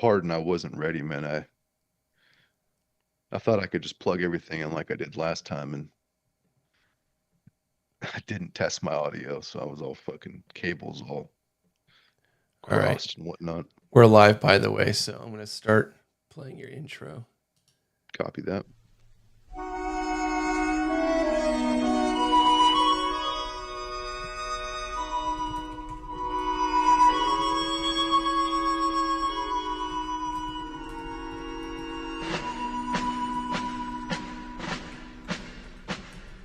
pardon, I wasn't ready, man. I thought I could just plug everything in like I did last time, and I didn't test my audio, so I was all fucking cables all All right. crossed and whatnot. We're live, by the way, so I'm going to start playing your intro. Copy that.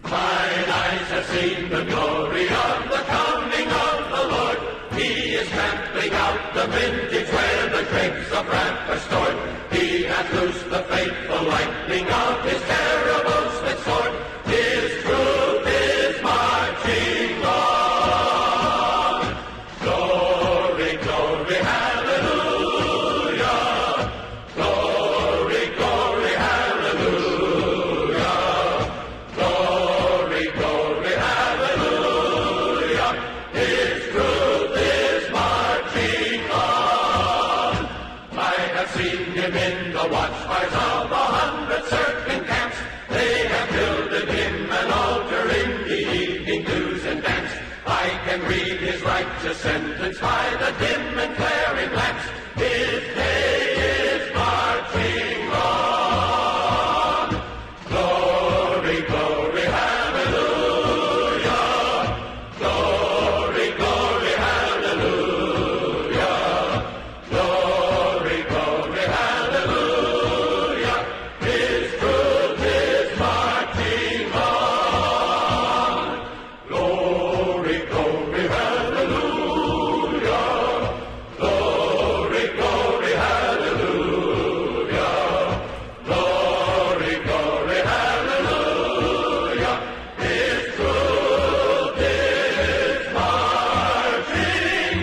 Mine eyes have seen the glory of the coming of the Lord. He is trampling out the vintage where the dregs of wrath are stored. He hath loosed the fateful lightning of his terrible smith sword. His truth is marching on. Glory, glory, hallelujah. Glory, glory, hallelujah. Glory, glory, hallelujah. His truth is marching on. I have seen him in the watchfires of 100 certain camps. They have builded him an altar in the evening dews and dance. I can read his righteous sentence by the dim and flaring lamps. His day is marching on. Glory, glory, hallelujah. Glory, glory, hallelujah. Glory, glory, hallelujah. His truth is marching on. Glory, glory, hallelujah. Glory, glory, hallelujah. Glory, glory, hallelujah. His truth is marching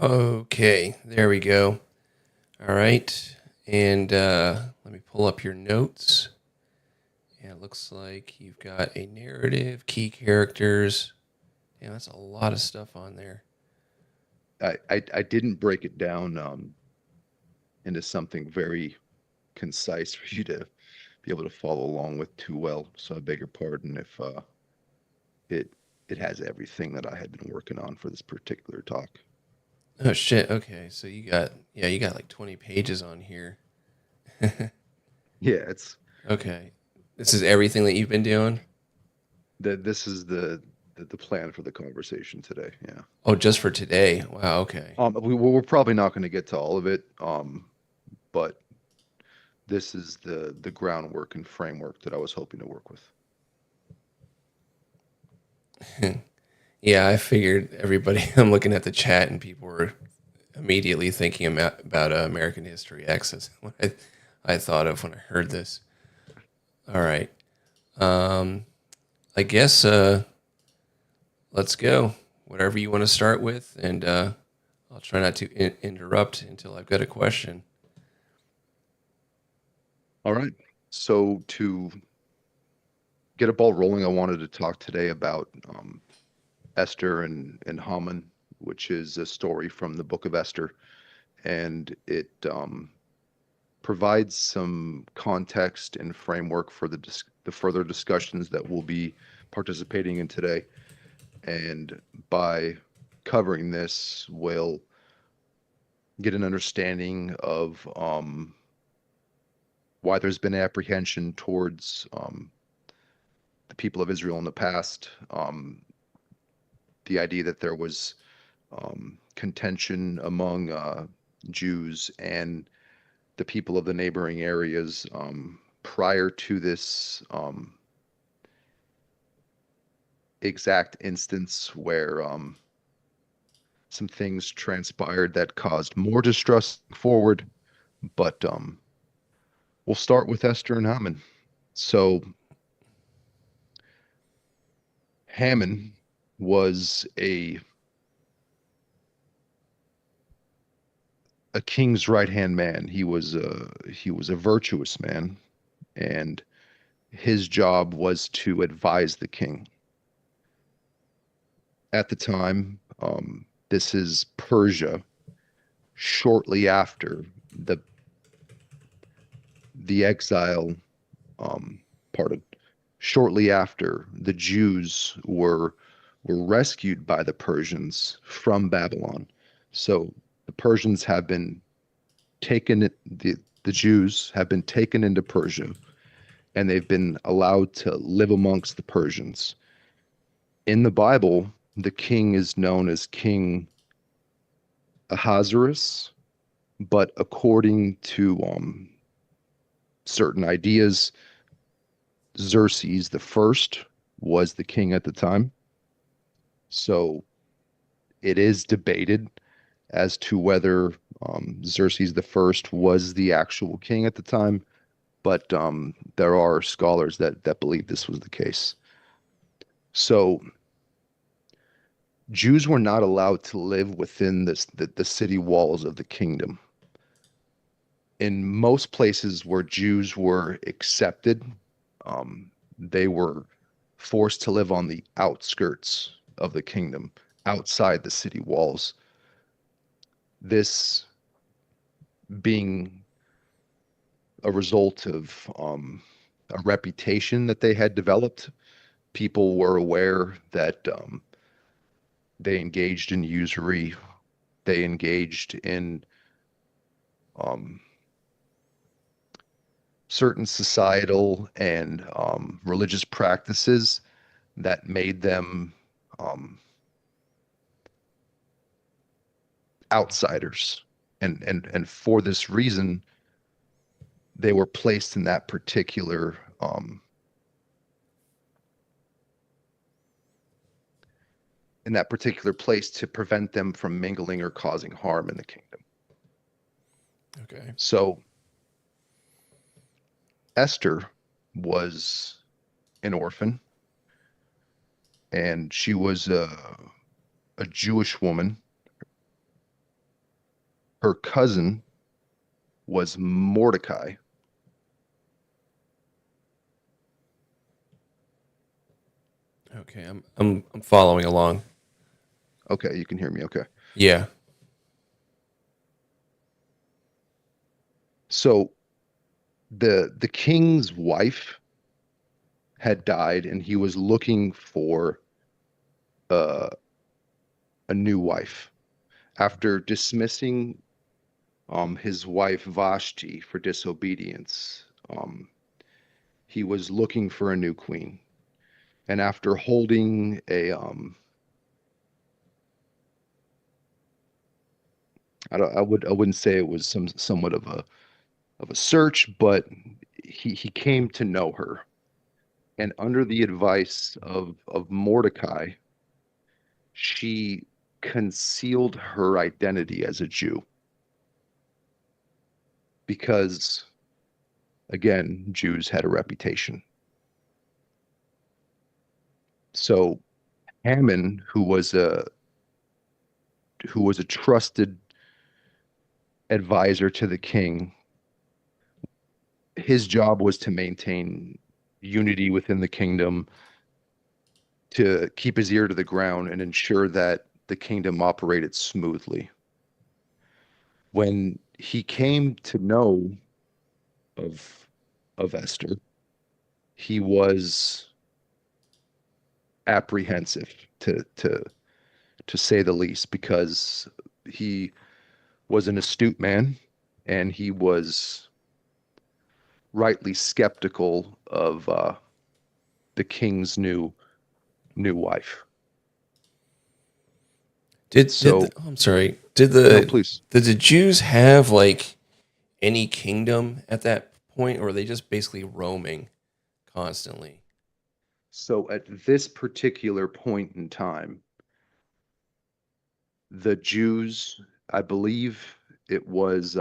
Okay, there we go. All right, and let me pull up your notes. Yeah, it looks like you've got a narrative, key characters. Yeah, that's a lot of stuff on there. I didn't break it down into something very concise for you to be able to follow along with too well. So I beg your pardon if it it has everything that I had been working on for this particular talk. Oh shit. Okay, so you got like 20 pages on here. Yeah, it's Okay, this is everything that you've been doing. this is the plan for the conversation today. Yeah. Oh, just for today. Wow. Okay. We're probably not going to get to all of it, but this is the groundwork and framework that I was hoping to work with. Yeah, I figured everybody. I'm looking at the chat and people were immediately thinking about American History X. That's what I thought of when I heard this. All right. Um, I guess let's go. Whatever you want to start with, and I'll try not to interrupt until I've got a question. All right. So to get a ball rolling, I wanted to talk today about Esther and Haman, which is a story from the Book of Esther, and it provides some context and framework for the further discussions that we'll be participating in today. And by covering this, we'll get an understanding of why there's been apprehension towards the people of Israel in the past, the idea that there was contention among Jews and the people of the neighboring areas prior to this exact instance where some things transpired that caused more distrust forward. But we'll start with Esther and Haman. So Haman was a king's right-hand man. He was a virtuous man, and his job was to advise the king. at the time, this is Persia, shortly after the the exile, um, pardon, shortly after the Jews were rescued by the Persians from Babylon. So the Persians have been taken, the Jews have been taken into Persia, and they've been allowed to live amongst the Persians. In the Bible, the king is known as King Ahasuerus, but according to certain ideas, Xerxes the first was the king at the time. So it is debated as to whether Xerxes the first was the actual king at the time, but there are scholars that believe this was the case. So Jews were not allowed to live within the city walls of the kingdom. In most places where Jews were accepted, they were forced to live on the outskirts of the kingdom, outside the city walls. This being a result of a reputation that they had developed. People were aware that they engaged in usury, they engaged in um, certain societal and religious practices that made them um, outsiders. And for this reason, they were placed in that particular place to prevent them from mingling or causing harm in the kingdom. Okay. So Esther was an orphan, and she was a Jewish woman. Her cousin was Mordecai. Okay. I'm following along. Okay, you can hear me. Okay. Yeah. So the king's wife had died, and he was looking for uh, a new wife. After dismissing his wife Vashti for disobedience, he was looking for a new queen. And after holding I wouldn't say it was somewhat of a search, but he came to know her. And under the advice of Mordecai, she concealed her identity as a Jew because, again, Jews had a reputation. So Haman, who was a trusted advisor to the king, his job was to maintain unity within the kingdom, to keep his ear to the ground and ensure that the kingdom operated smoothly. When he came to know of Esther, he was apprehensive to say the least, because he was an astute man, and he was rightly skeptical of the king's new wife. So, I'm sorry. Did no, please. the Jews have like any kingdom at that point, or were they just basically roaming constantly? So at this particular point in time, the Jews, I believe it was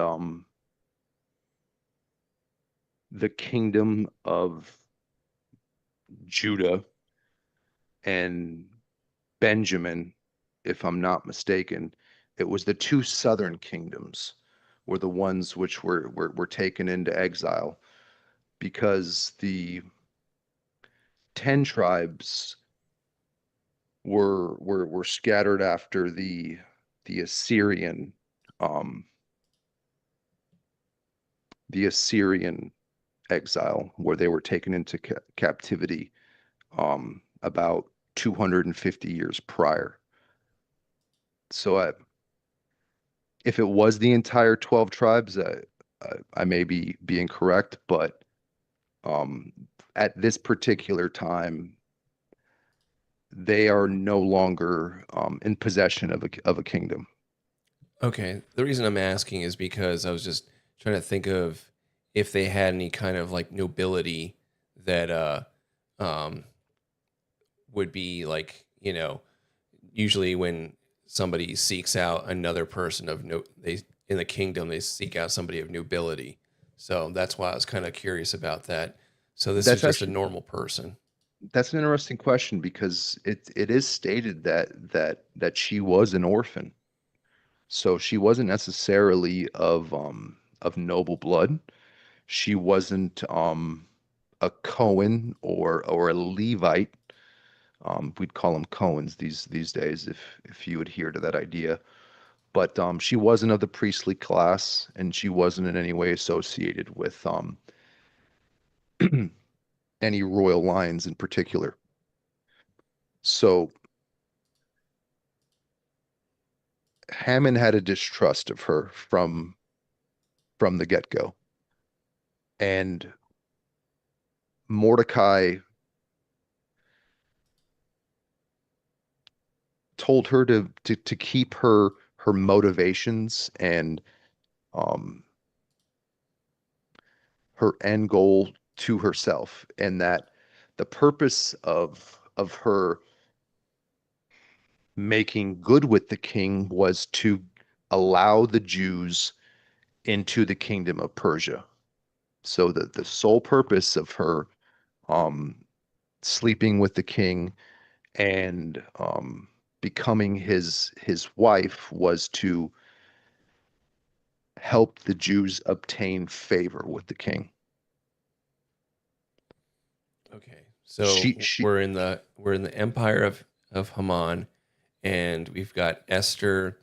the kingdom of Judah and Benjamin, if I'm not mistaken. It was the two southern kingdoms were the ones which were taken into exile, because the 10 tribes were scattered after the Assyrian um the Assyrian exile, where they were taken into captivity about 250 years prior. So if it was the entire 12 tribes, I may be incorrect, but um, at this particular time, they are no longer in possession of a kingdom. Okay. The reason I'm asking is because I was just trying to think of if they had any kind of like nobility that um would be like, usually when somebody seeks out another person of no they in the kingdom, they seek out somebody of nobility. So that's why I was kind of curious about that. So this is That's just a actually normal person. that's an interesting question because it is stated that she was an orphan. So she wasn't necessarily of noble blood. She wasn't a Cohen or a Levite. We'd call them Cohens these days if you adhere to that idea. But she wasn't of the priestly class, and she wasn't in any way associated with any royal lines in particular. So Hammond had a distrust of her from the get-go, and Mordecai told her to keep her motivations and um, her end goal to herself, and that the purpose of her making good with the king was to allow the Jews into the kingdom of Persia. So the sole purpose of her um, sleeping with the king and becoming his wife was to help the Jews obtain favor with the king. Okay. She So she we're in the empire of Haman, and we've got Esther,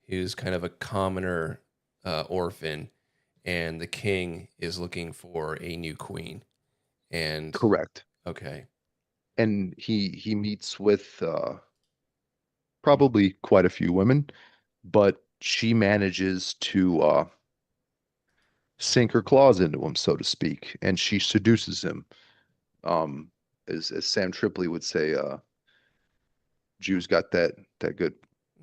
who's kind of a commoner orphan, and the king is looking for a new queen. And correct. okay, And he meets with probably quite a few women, but she manages to sink her claws into him, so to speak, and she seduces him. Um, as Sam Tripoli would say, Jews got that good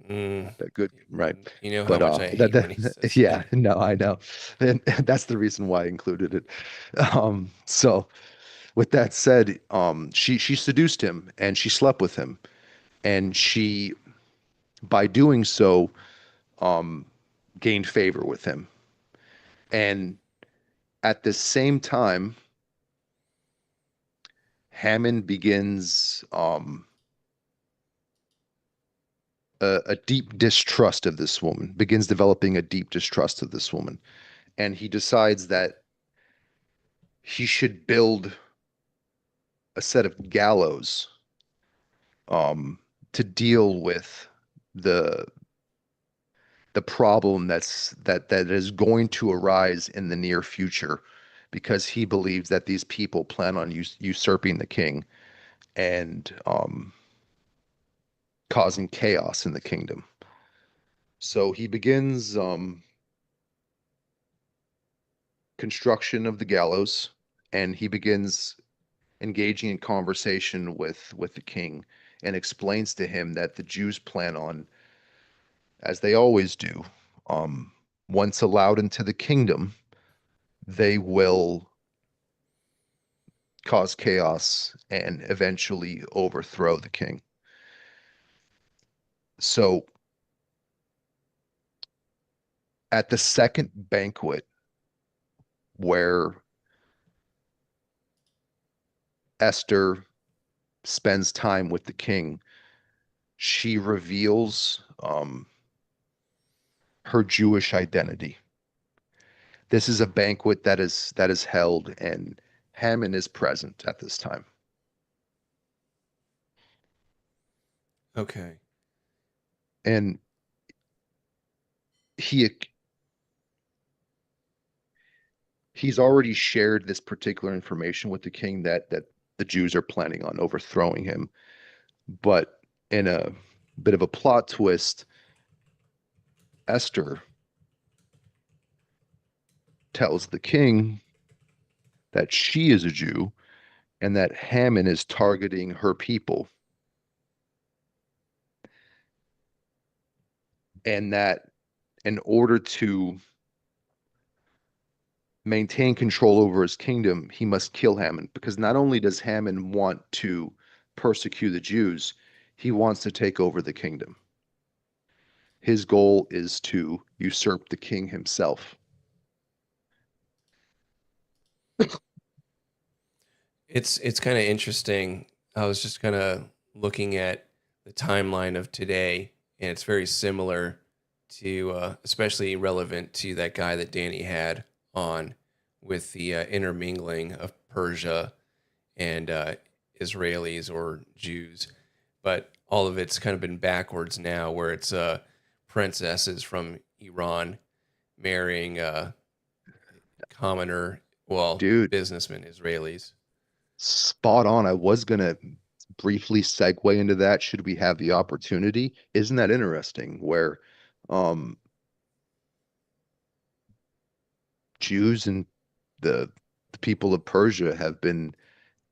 mm, that good right. you know how But much I that, hate when he that says yeah, that. no, I know, and that's the reason why I included it. So with that said, she seduced him and she slept with him, and she by doing so um gained favor with him. And at the same time, Hammond begins a deep distrust of this woman, begins developing a deep distrust of this woman. And he decides that he should build a set of gallows um, to deal with the the problem that is going to arise in the near future, because he believes that these people plan on usurping the king and causing chaos in the kingdom. So he begins construction of the gallows, and he begins engaging in conversation with the king, and explains to him that the Jews plan on, as they always do, um, once allowed into the kingdom, they will cause chaos and eventually overthrow the king. So at the second banquet where Esther spends time with the king, she reveals her Jewish identity. This is a banquet that is held, and Haman is present at this time. Okay. And he he's already shared this particular information with the king that the Jews are planning on overthrowing him. But in a bit of a plot twist, Esther tells the king that she is a Jew and that Haman is targeting her people, and that in order to maintain control over his kingdom, he must kill Haman, because not only does Haman want to persecute the Jews, he wants to take over the kingdom. His goal is to usurp the king himself. It's kind of interesting. I was just kind of looking at the timeline of today, and it's very similar to, especially relevant to that guy that Danny had on with the intermingling of Persia and Israelis or Jews. But all of it's kind of been backwards now, where it's princesses from Iran marrying commoner, well, Dude, businessmen, Israelis. spot on. I was gonna briefly segue into that should we have the opportunity. Isn't that interesting? Where um Jews and the the people of Persia have been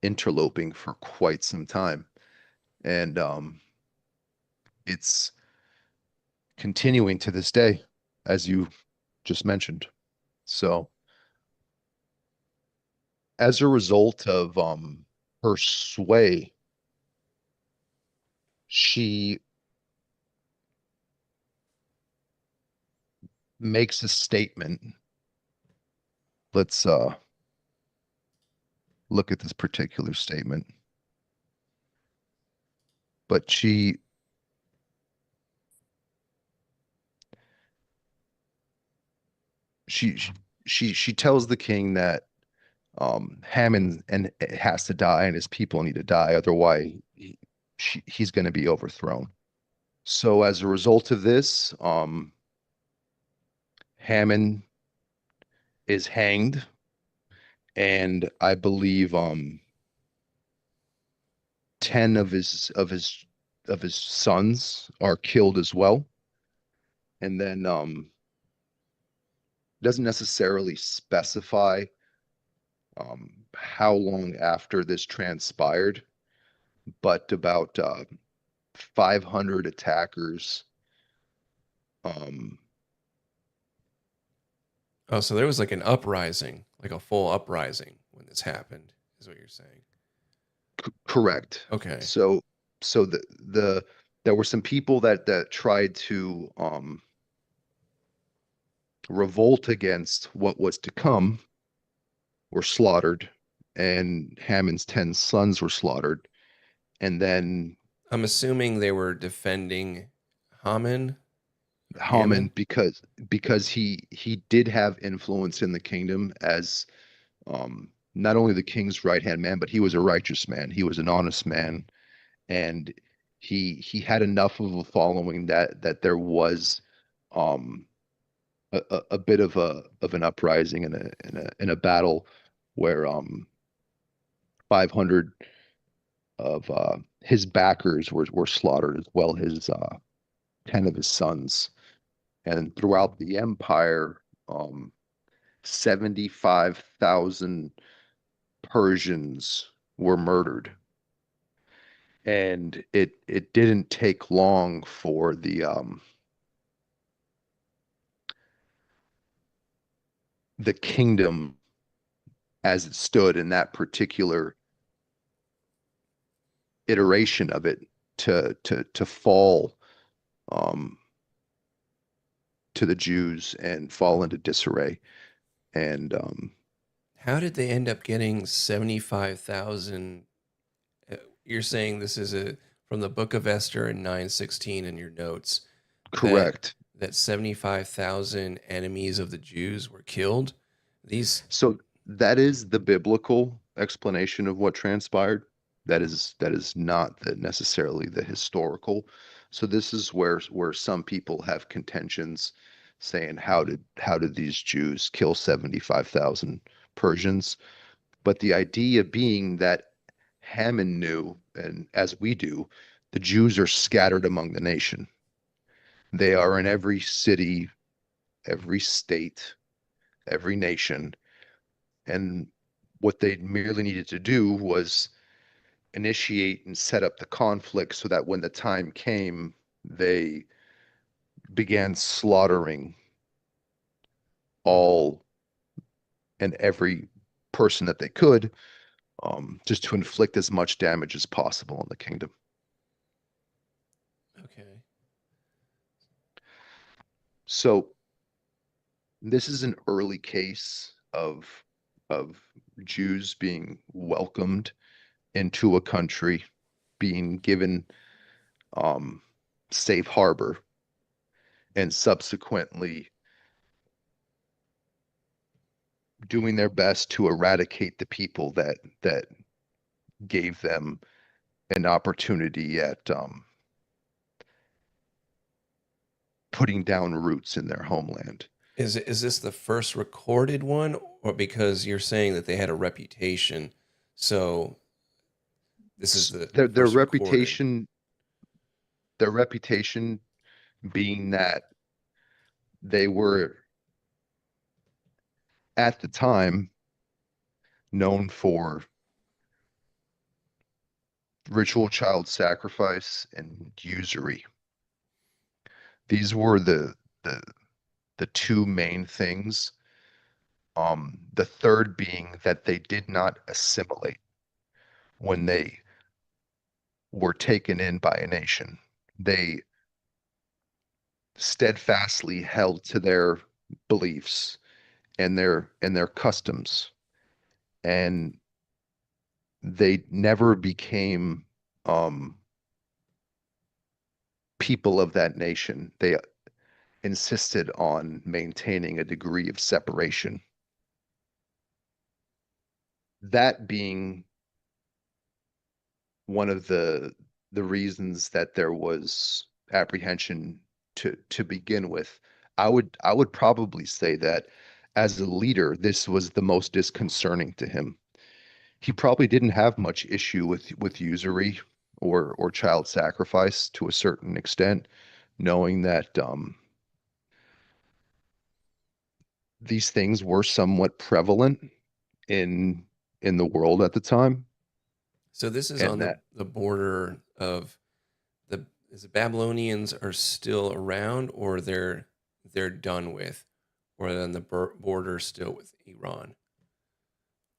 interloping for quite some time. And it's continuing to this day, as you just mentioned. So as a result of her sway, she makes a statement. Let's look at this particular statement. But she she tells the king that Hammond and has to die and his people need to die, otherwise he's going to be overthrown. So as a result of this, Hammond is hanged, and I believe 10 of his sons are killed as well. And then doesn't necessarily specify how long after this transpired, but about 500 attackers. Um, Oh, so there was like an uprising, like a full uprising when this happened, is what you're saying. Correct. Okay. So so there were some people that tried to revolt against what was to come, were slaughtered, and Hammond's 10 sons were slaughtered. And then I'm assuming they were defending Haman or Hammond. Hammond, because he did have influence in the kingdom as not only the king's right hand man, but he was a righteous man. He was an honest man, and he had enough of a following that there was um a bit of an uprising in a battle where 500 of his backers were slaughtered, as well his 10 of his sons. And throughout the empire, 75,000 Persians were murdered. And it didn't take long for the kingdom as it stood in that particular iteration of it to fall um, to the Jews and fall into disarray. And How did they end up getting 75,000? You're saying this is from the book of Esther in 9:16 in your notes that correct. 75,000 enemies of the Jews were killed. These So that is the biblical explanation of what transpired. that is not necessarily the historical. So this is where some people have contentions saying how did these Jews kill 75,000 Persians? But the idea being that Hammond knew, and as we do, the Jews are scattered among the nation. They are in every city, every state, every nation. And what they merely needed to do was initiate and set up the conflict so that when the time came, they began slaughtering all and every person that they could, just to inflict as much damage as possible on the kingdom. Okay. So this is an early case of Jews being welcomed into a country, being given safe harbor, and subsequently doing their best to eradicate the people that gave them an opportunity at putting down roots in their homeland. Is this the first recorded one, or because you're saying that they had a reputation, so this is the Their first recorded? reputation being that they were at the time known for ritual child sacrifice and usury. These were the the two main things. The third being that they did not assimilate when they were taken in by a nation. They steadfastly held to their beliefs and their customs, and they never became people of that nation. They insisted on maintaining a degree of separation. That being one of the reasons that there was apprehension to begin with. I would probably say that as a leader, this was the most disconcerting to him. He probably didn't have much issue with usury or child sacrifice to a certain extent, knowing that these things were somewhat prevalent in in the world at the time, So this is and on that the border of the is the Babylonians are still around, or they're done with, or then the border still with Iran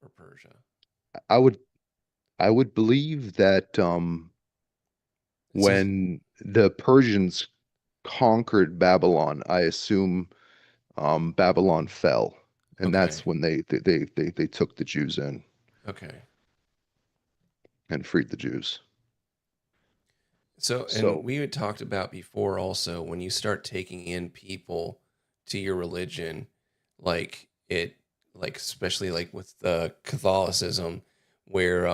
or Persia. I would I would believe that So when the Persians conquered Babylon, I assume Babylon fell, and okay, that's when they took the Jews in okay. and freed the Jews. So, and So we had talked about before also when you start taking in people to your religion, like it, like especially like with the Catholicism, where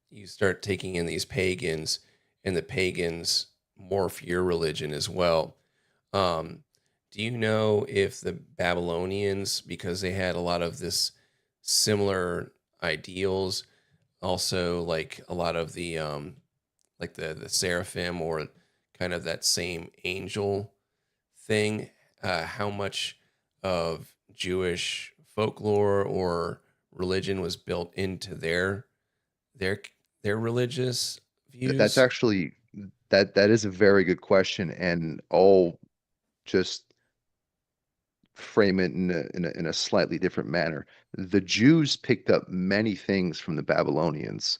you start taking in these pagans, and the pagans morph your religion as well. Um, do you know if the Babylonians, because they had a lot of this similar ideals, also like a lot of the like the seraphim or kind of that same angel thing, how much of Jewish folklore or religion was built into their their religious that's views? actually that is a very good question, and I'll just frame it in a slightly different manner. The Jews picked up many things from the Babylonians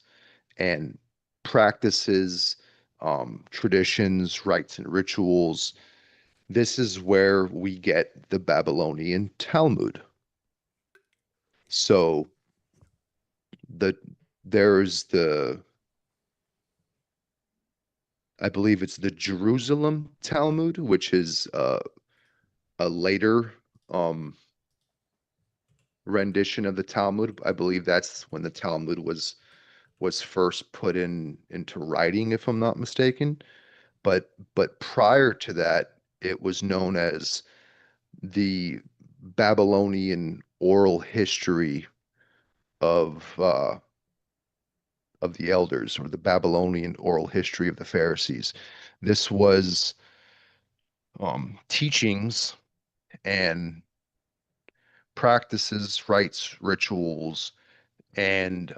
and practices, traditions, rites, and rituals. This is where we get the Babylonian Talmud. So the there's I believe it's the Jerusalem Talmud, which is a later um, rendition of the Talmud. I believe that's when the Talmud was was first put into writing, if I'm not mistaken. But prior to that, it was known as the Babylonian oral history of uh, of the elders, or the Babylonian oral history of the Pharisees. This was teachings and practices, rites, rituals, and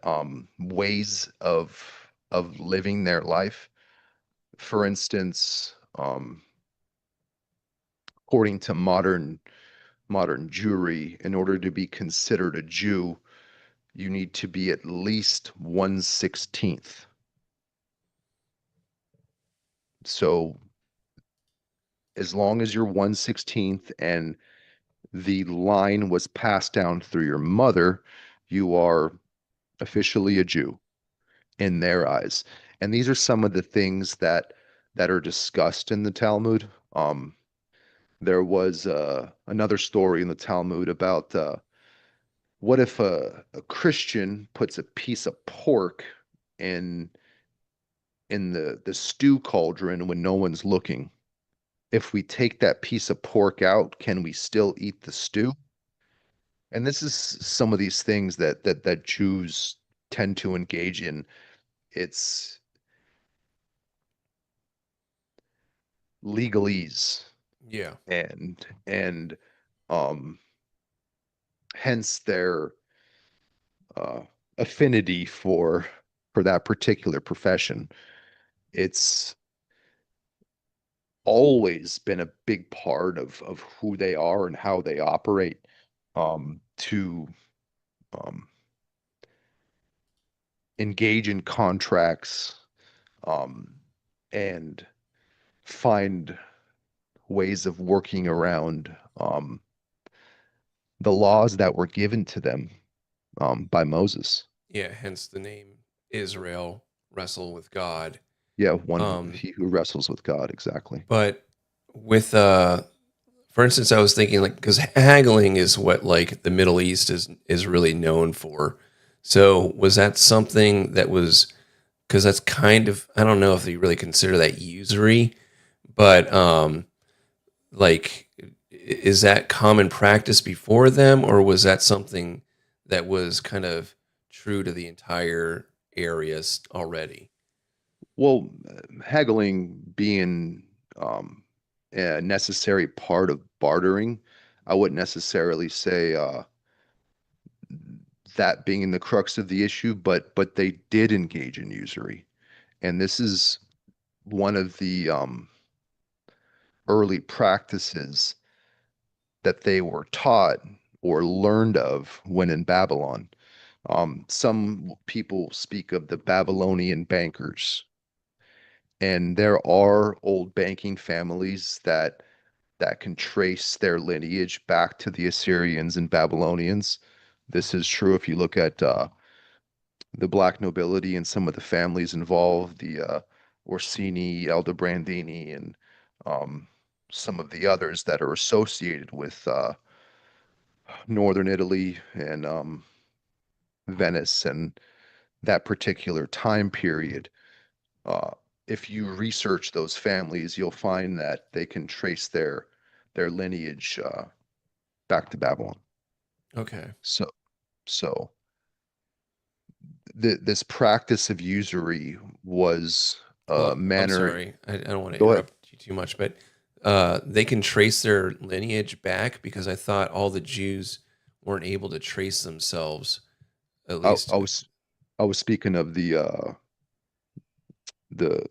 ways of living their life. For instance, according to modern Jewry, in order to be considered a Jew, you need to be at least 1/16. So as long as you're 1/16 and the line was passed down through your mother, you are officially a Jew in their eyes. And these are some of the things that are discussed in the Talmud. There was another story in the Talmud about what if a Christian puts a piece of pork in the stew cauldron when no one's looking? If we take that piece of pork out, can we still eat the stew? And this is some of these things that Jews tend to engage in. It's legalese, Yeah. and um hence their uh affinity for that particular profession. It's always been a big part of who they are and how they operate, to um engage in contracts, um and find ways of working around the laws that were given to them by Moses. Yeah. Hence the name Israel, wrestle with God. Yeah, one Um, he who wrestles with God, exactly. but with for instance, I was thinking like because haggling is what like the Middle East is really known for. So was that something that was because that's kind of I don't know if they really consider that usury, but like is that common practice before them, or was that something that was kind of true to the entire areas already? Well, haggling being um, a necessary part of bartering, I wouldn't necessarily say that being the crux of the issue, but they did engage in usury, and this is one of the early practices that they were taught or learned of when in Babylon. Some people speak of the Babylonian bankers, and there are old banking families that can trace their lineage back to the Assyrians and Babylonians. This is true if you look at the black nobility and some of the families involved, the Orsini, Aldobrandini, and um, some of the others that are associated with northern Italy and Venice and that particular time period. Uh, if you research those families, you'll find that they can trace their lineage back to Babylon. Okay. So so this practice of usury was a Well, I'm manner. sorry. I don't want to Go ahead. interrupt you too much, but they can trace their lineage back because I thought all the Jews weren't able to trace themselves, at I, least. I was I was speaking of the the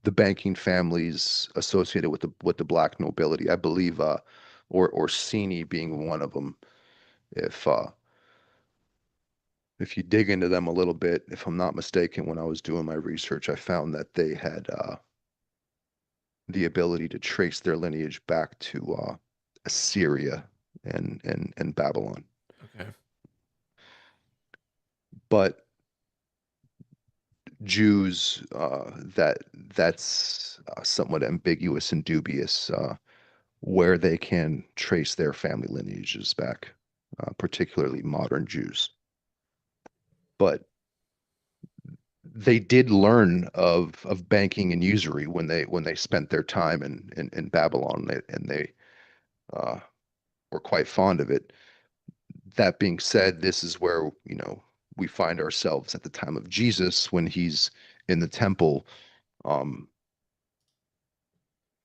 the banking families associated with the black nobility. I believe or Orsini being one of them. If if you dig into them a little bit, if I'm not mistaken, when I was doing my research, I found that they had the ability to trace their lineage back to Assyria and Babylon. Okay. But Jews, that's somewhat ambiguous and dubious where they can trace their family lineages back, particularly modern Jews. But they did learn of banking and usury when they spent their time in Babylon, and they uh, were quite fond of it. That being said, this is where, we find ourselves at the time of Jesus when he's in the temple, um,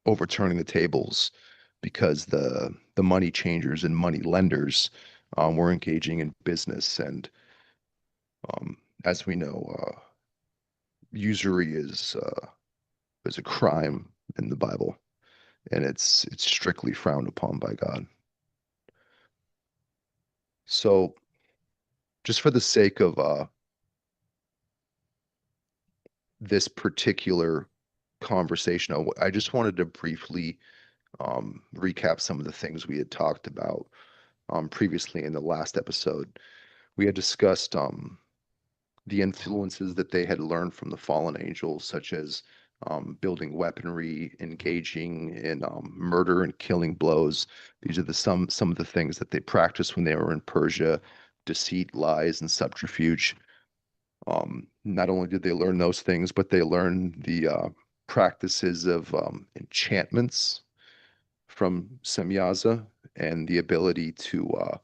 overturning the tables because the money changers and money lenders were engaging in business. And um, as we know, usury is a crime in the Bible, and it's strictly frowned upon by God. So, just for the sake of this particular conversation, I just wanted to briefly recap some of the things we had talked about previously in the last episode. We had discussed the influences that they had learned from the fallen angels, such as building weaponry, engaging in murder and killing blows. These are some of the things that they practiced when they were in Persia: deceit, lies, and subterfuge. Not only did they learn those things, but they learned the practices of enchantments from Semyaza, and the ability to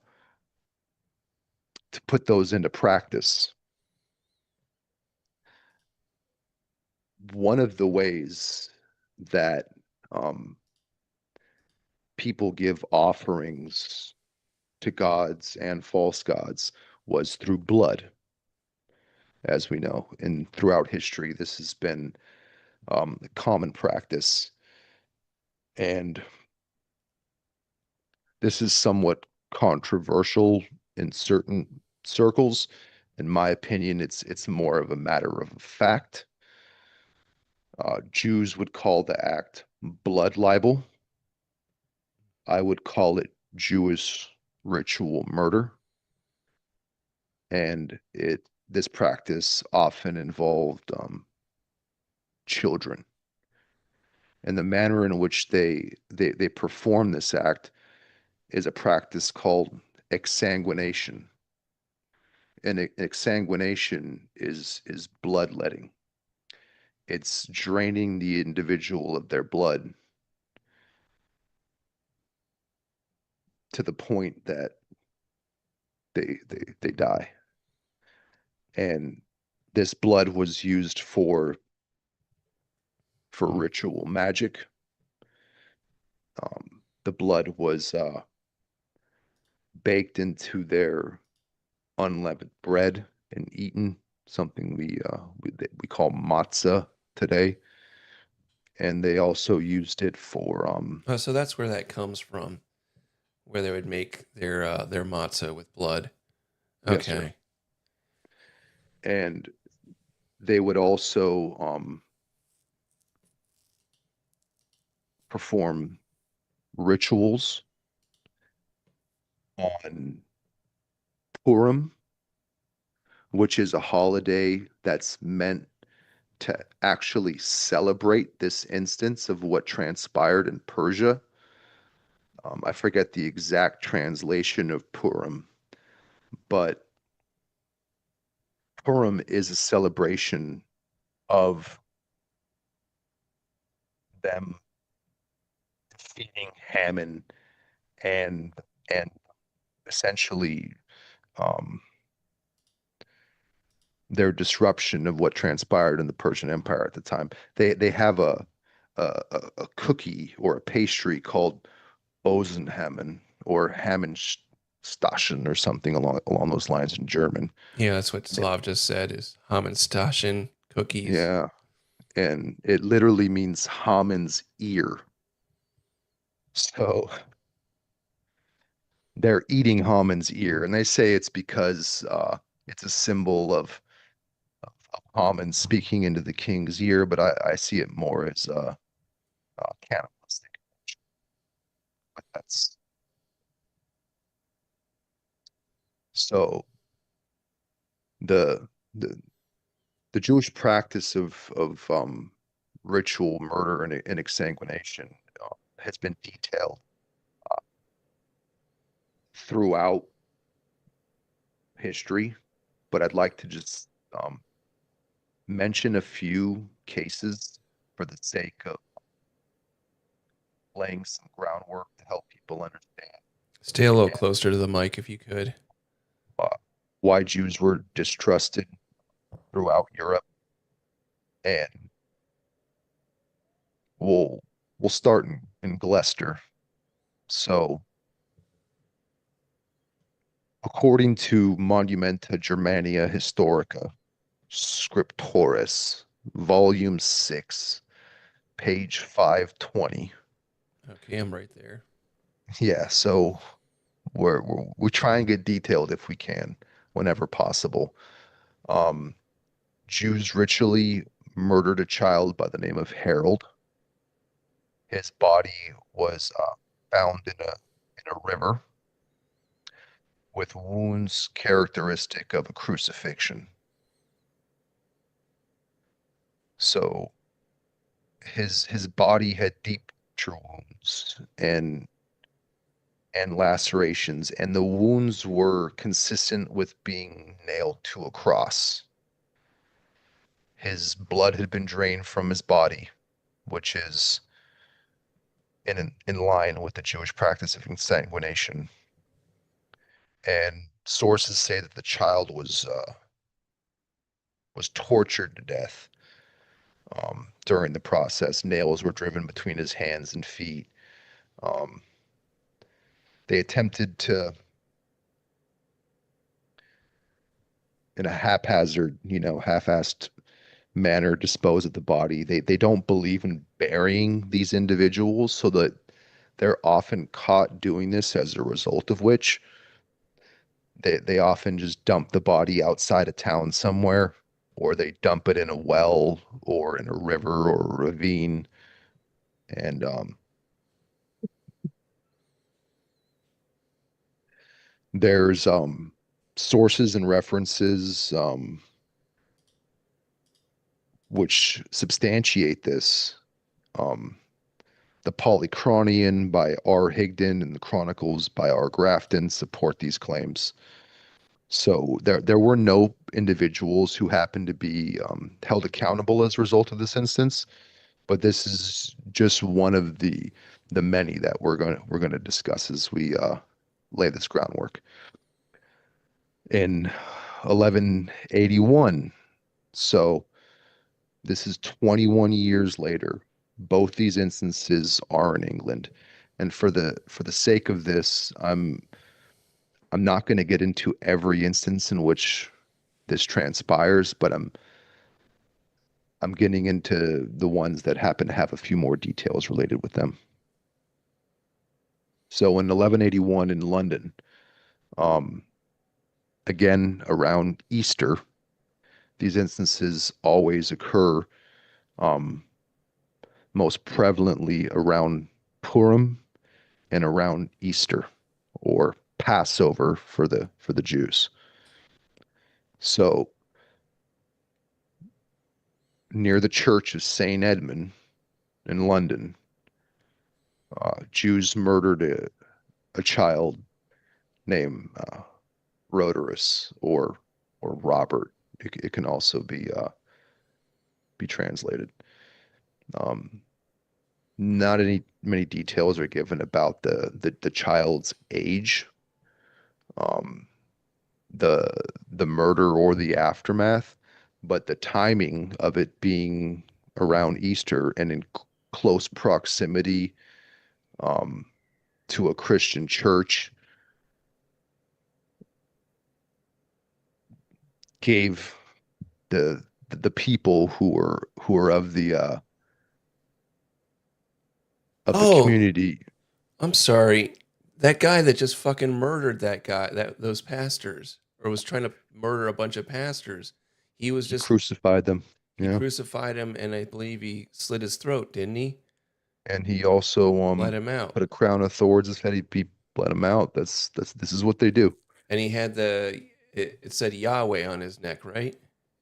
put those into practice. One of the ways that um, people give offerings to gods and false gods was through blood, as we know. And throughout history, this has been a common practice. And this is somewhat controversial in certain circles. In my opinion, it's more of a matter of fact. Jews would call the act blood libel. I would call it Jewish ritual murder. And this practice often involved children. And the manner in which they perform this act is a practice called exsanguination. And exsanguination is bloodletting. It's draining the individual of their blood to the point that they die. And this blood was used for ritual magic. The blood was baked into their unleavened bread and eaten, something we call matzah today. And they also used it for So that's where that comes from, where they would make their matzah with blood. yes, sir. Okay. And they would also perform rituals on Purim, which is a holiday that's meant to actually celebrate this instance of what transpired in Persia. I forget the exact translation of Purim, but Purim is a celebration of them defeating Haman and and essentially um, their disruption of what transpired in the Persian Empire at the time. They have a cookie or a pastry called Bosenhamen or Hammenstaschen or something along those lines in German. Yeah, that's what Slav just said is Hamanstaschen cookies. Yeah, and it literally means Haman's ear. So they're eating Haman's ear, and they say it's because it's a symbol of Haman speaking into the king's ear, but I see it more as cannibalistic. But that's so the the the Jewish practice of ritual murder and exsanguination has been detailed throughout history, but I'd like to just mention a few cases for the sake of laying some groundwork to help people understand Stay a little again closer to the mic if you could. uh, why Jews were distrusted throughout Europe, and we'll we'll start in Gloucester. So, according to Monumenta Germania Historica Scriptoris, Volume 6, page 520. Okay, I'm right there. Yeah, so we try and get detailed if we can, whenever possible. Um, Jews ritually murdered a child by the name of Harold. His body was found in a river with wounds characteristic of a crucifixion. So his body had deep wounds and lacerations, and the wounds were consistent with being nailed to a cross. His blood had been drained from his body, which is in line with the Jewish practice of insanguination. And sources say that the child was tortured to death during the process. Nails were driven between his hands and feet. Um, they attempted to, in a haphazard, half-assed manner, dispose of the body. They don't believe in burying these individuals, so that they're often caught doing this, as a result of which they often just dump the body outside of town somewhere, or they dump it in a well or in a river or a ravine. And there's sources and references which substantiate this. Um, the Polychronion by R. Higdon and the Chronicles by R. Grafton support these claims. So there were no individuals who happened to be held accountable as a result of this instance, but this is just one of the many that we're gonna discuss as we lay this groundwork. In 1181, so this is 21 years later. Both these instances are in England, and for the sake of this, I'm not going to get into every instance in which this transpires, but I'm getting into the ones that happen to have a few more details related with them. So in 1181 in London, um, again around Easter, these instances always occur, um, most prevalently around Purim and around Easter, or Passover for the Jews. So near the church of St. Edmund in London, Jews murdered a child named Rhodorus, or Robert. It can also be translated. Um, Not many details are given about the child's age, um, the the murder or the aftermath, but the timing of it being around Easter and in close proximity um, to a Christian church gave the people who are of the Oh, community I'm sorry. That guy that just fucking murdered that guy, those pastors, or was trying to murder a bunch of pastors. He was just crucified them. he Yeah, crucified him, and I believe he slit his throat, didn't he? and he also Let him out. put a crown of thorns. His head. He let him out. That's this is what they do. And he had it said Yahweh on his neck, right?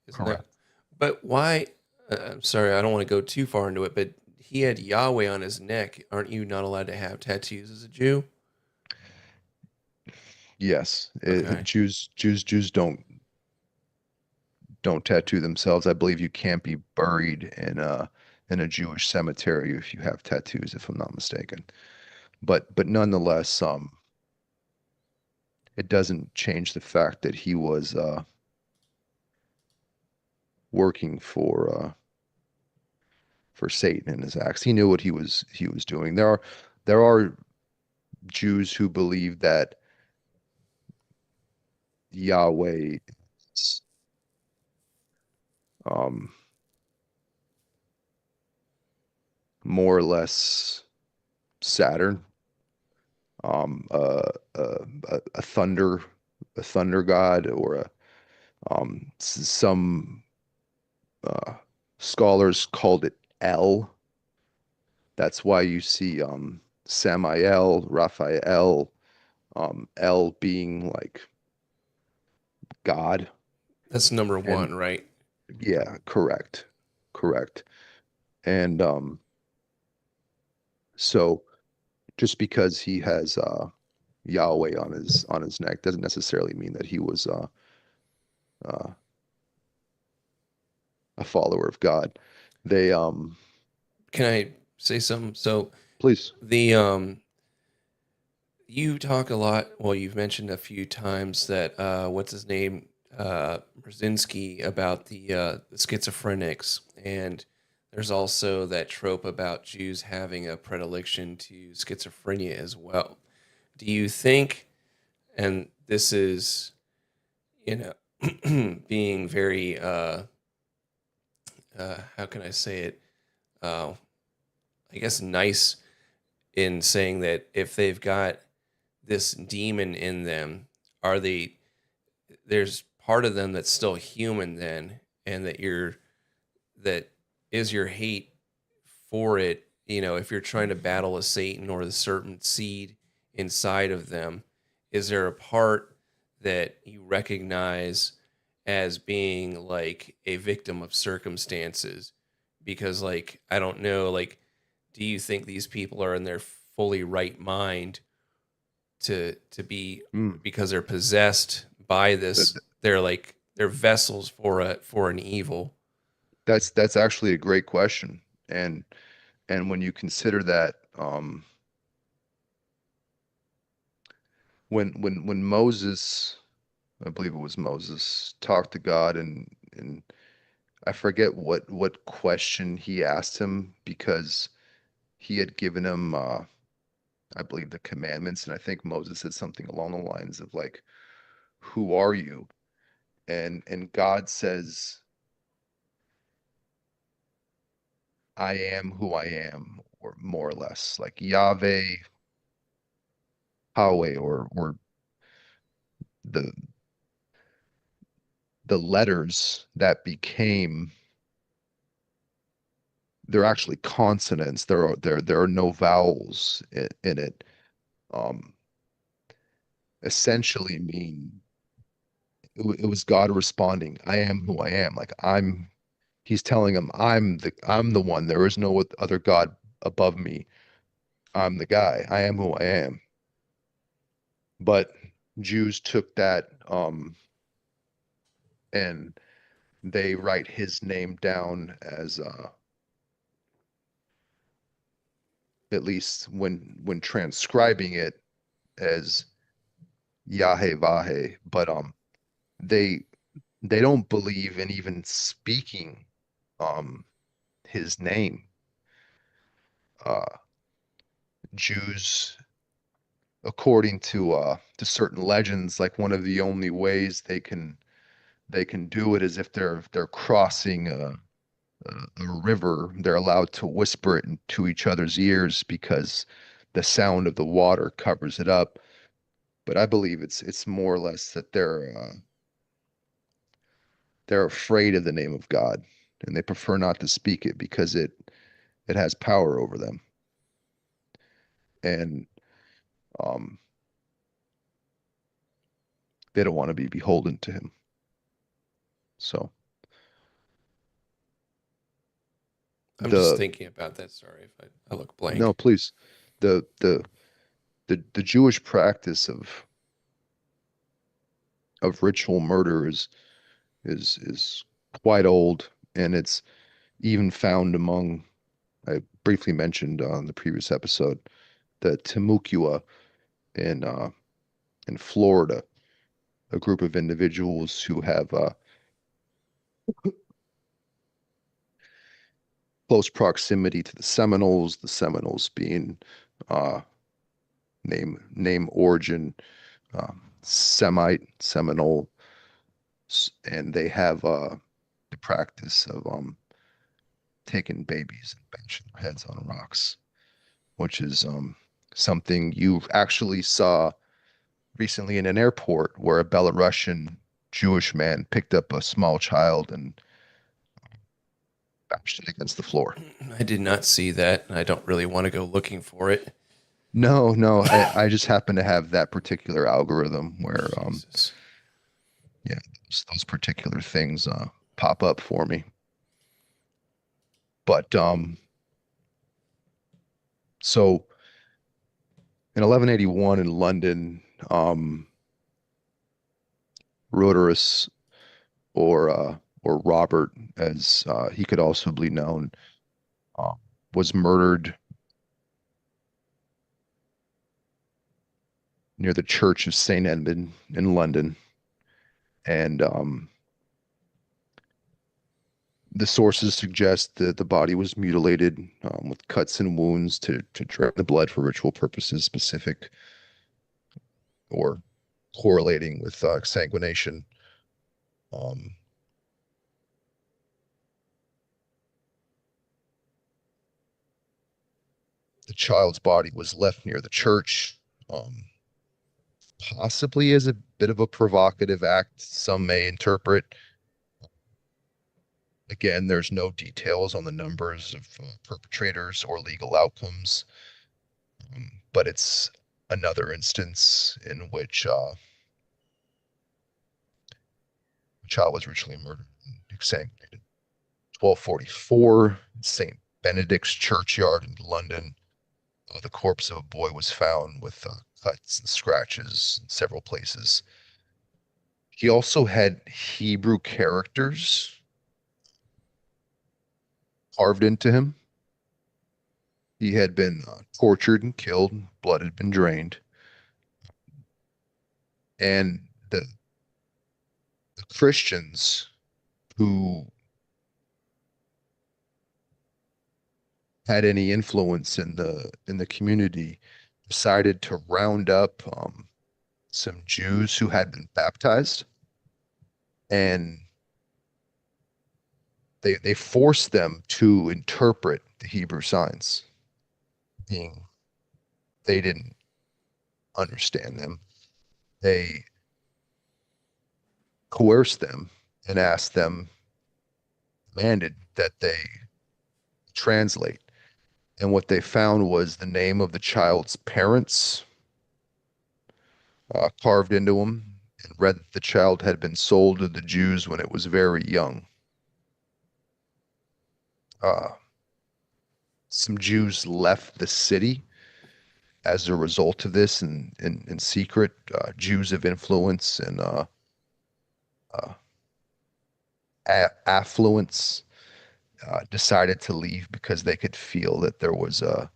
Isn't that? Correct. But why? I'm sorry, I don't want to go too far into it, but he had Yahweh on his neck. Aren't you not allowed to have tattoos as a Jew? Yes, Okay. Jews don't tattoo themselves. I believe you can't be buried in a Jewish cemetery if you have tattoos, if I'm not mistaken. But nonetheless, it doesn't change the fact that he was working for Satan in his acts. He knew what he was doing. There are Jews who believe that Yahweh is um, more or less Saturn, um, uh, a thunder, a thunder god, or some uh, scholars called it El. That's why you see Samael, Raphael, El being like God. That's number And one, right? yeah, correct, correct. And so just because he has Yahweh on his neck doesn't necessarily mean that he was uh, a follower of God. They Can I say something? So please. the you talk a lot. Well, you've mentioned a few times that what's his name, Brzezinski, about the schizophrenics, and there's also that trope about Jews having a predilection to schizophrenia as well. Do you think, and this is, you know, being very, how can I say it? Uh, I guess nice in saying that if they've got this demon in them, are they, there's part of them that's still human then, and that that is your hate for it, you know, if you're trying to battle a Satan or the certain seed inside of them, is there a part that you recognize as being like a victim of circumstances? Because, like, I don't know, like, do you think these people are in their fully right mind to be, Mm. because they're possessed by this, they're like they're vessels for an evil? That's actually a great question. And when you consider that when Moses, I believe it was Moses, talked to God and I forget what question he asked him because he had given him I believe the commandments, and I think Moses said something along the lines of like, "Who are you?" And God says, "I am who I am," or more or less like Yahweh, Yahweh, or the the letters that became, they're actually consonants. There are no vowels in it. Um, essentially mean it was God responding, "I am who I am." Like I'm, he's telling him, I'm the one. There is no other God above me. I'm the guy. I am who I am. But Jews took that and they write his name down as at least when transcribing it as Yahweh, but they they don't believe in even speaking um his name. Uh Jews, according to certain legends, like one of the only ways they can do it is if they're crossing a river, they're allowed to whisper it into each other's ears because the sound of the water covers it up. But I believe it's more or less that they're afraid of the name of God and they prefer not to speak it because it has power over them. And um, they don't want to be beholden to him. So I'm just the thinking about that. Sorry if I look no, blank. please. The the Jewish practice of ritual murder is quite old, and it's even found among, I briefly mentioned on the previous episode, the Timucua in Florida, a group of individuals who have close proximity to the Seminoles being uh, name origin Semite, Seminole, and they have the practice of taking babies and bashing their heads on rocks, which is something you actually saw recently in an airport where a Belarusian Jewish man picked up a small child and bashed it against the floor. I did not see that. I don't really want to go looking for it. No, I just happen to have that particular algorithm where Jesus. yeah, those particular things pop up for me. But so in 1181 in London, Roderus or Robert, as he could also be known, uh, was murdered near the Church of St. Edmund in London. And the sources suggest that the body was mutilated with cuts and wounds to drain the blood for ritual purposes, specific or correlating with exsanguination. Um, the child's body was left near the church, possibly as a bit of a provocative act, some may interpret. Again, there's no details on the numbers of perpetrators or legal outcomes, but it's another instance in which a child was ritually murdered and exsanguinated. 1244, St. Benedict's churchyard in London. The corpse of a boy was found with cuts and scratches in several places. He also had Hebrew characters carved into him. He had been tortured and killed, blood had been drained. And the Christians who had any influence in the community decided to round up some Jews who had been baptized, and they forced them to interpret the Hebrew signs, being they didn't understand them. They coerced them and asked them, demanded that they translate. And what they found was the name of the child's parents carved into them, and read that the child had been sold to the Jews when it was very young. Some Jews left the city as a result of this in secret. Jews of influence and affluence decided to leave because they could feel that there was a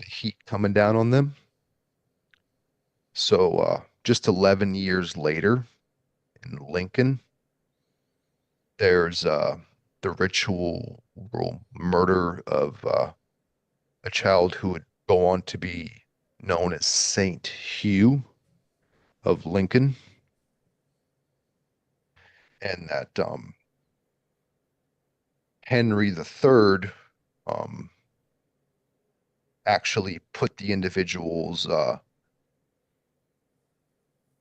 heat coming down on them. So just 11 years later in Lincoln, there's the ritual murder of a child who would go on to be known as Saint Hugh of Lincoln. And that Henry III actually put the individuals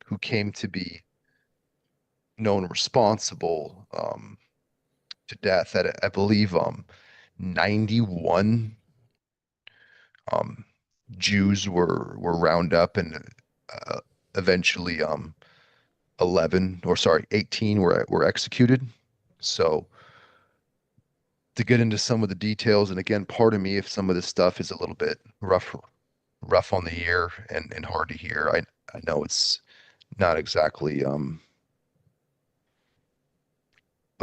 who came to be known responsible to death at I believe 91 Jews were round up, and eventually 18 were executed. So to get into some of the details, and again, pardon me if some of this stuff is a little bit rough on the ear and hard to hear. I know it's not exactly a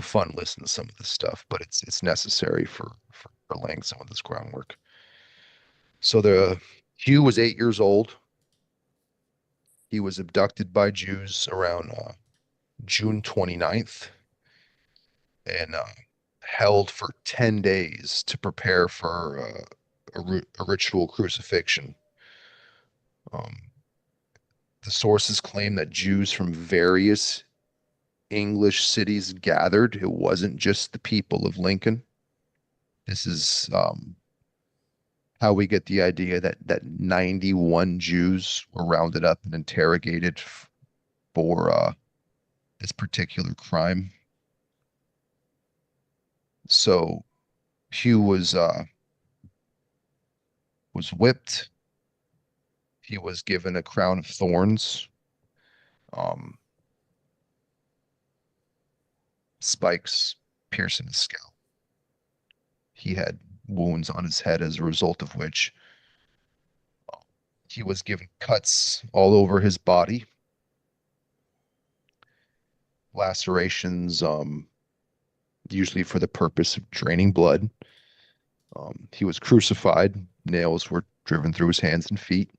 fun listen to some of this stuff, but it's necessary for laying some of this groundwork. So the Hugh was 8 years old. He was abducted by Jews around June 29th and held for 10 days to prepare for a ritual crucifixion. Um, the sources claim that Jews from various English cities gathered. It wasn't just the people of Lincoln. This is how we get the idea that 91 Jews were rounded up and interrogated for this particular crime. So Hugh was whipped. He was given a crown of thorns, um, spikes piercing his scalp. He had wounds on his head as a result of which he was given cuts all over his body, lacerations, usually for the purpose of draining blood. He was crucified. Nails were driven through his hands and feet.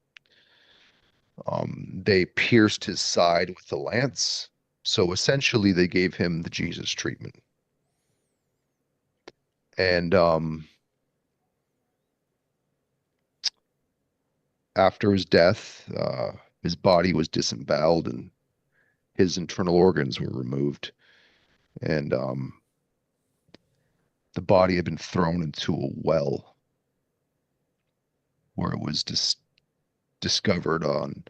They pierced his side with a lance. So essentially, they gave him the Jesus treatment. And after his death, his body was disemboweled and his internal organs were removed. And the body had been thrown into a well where it was discovered on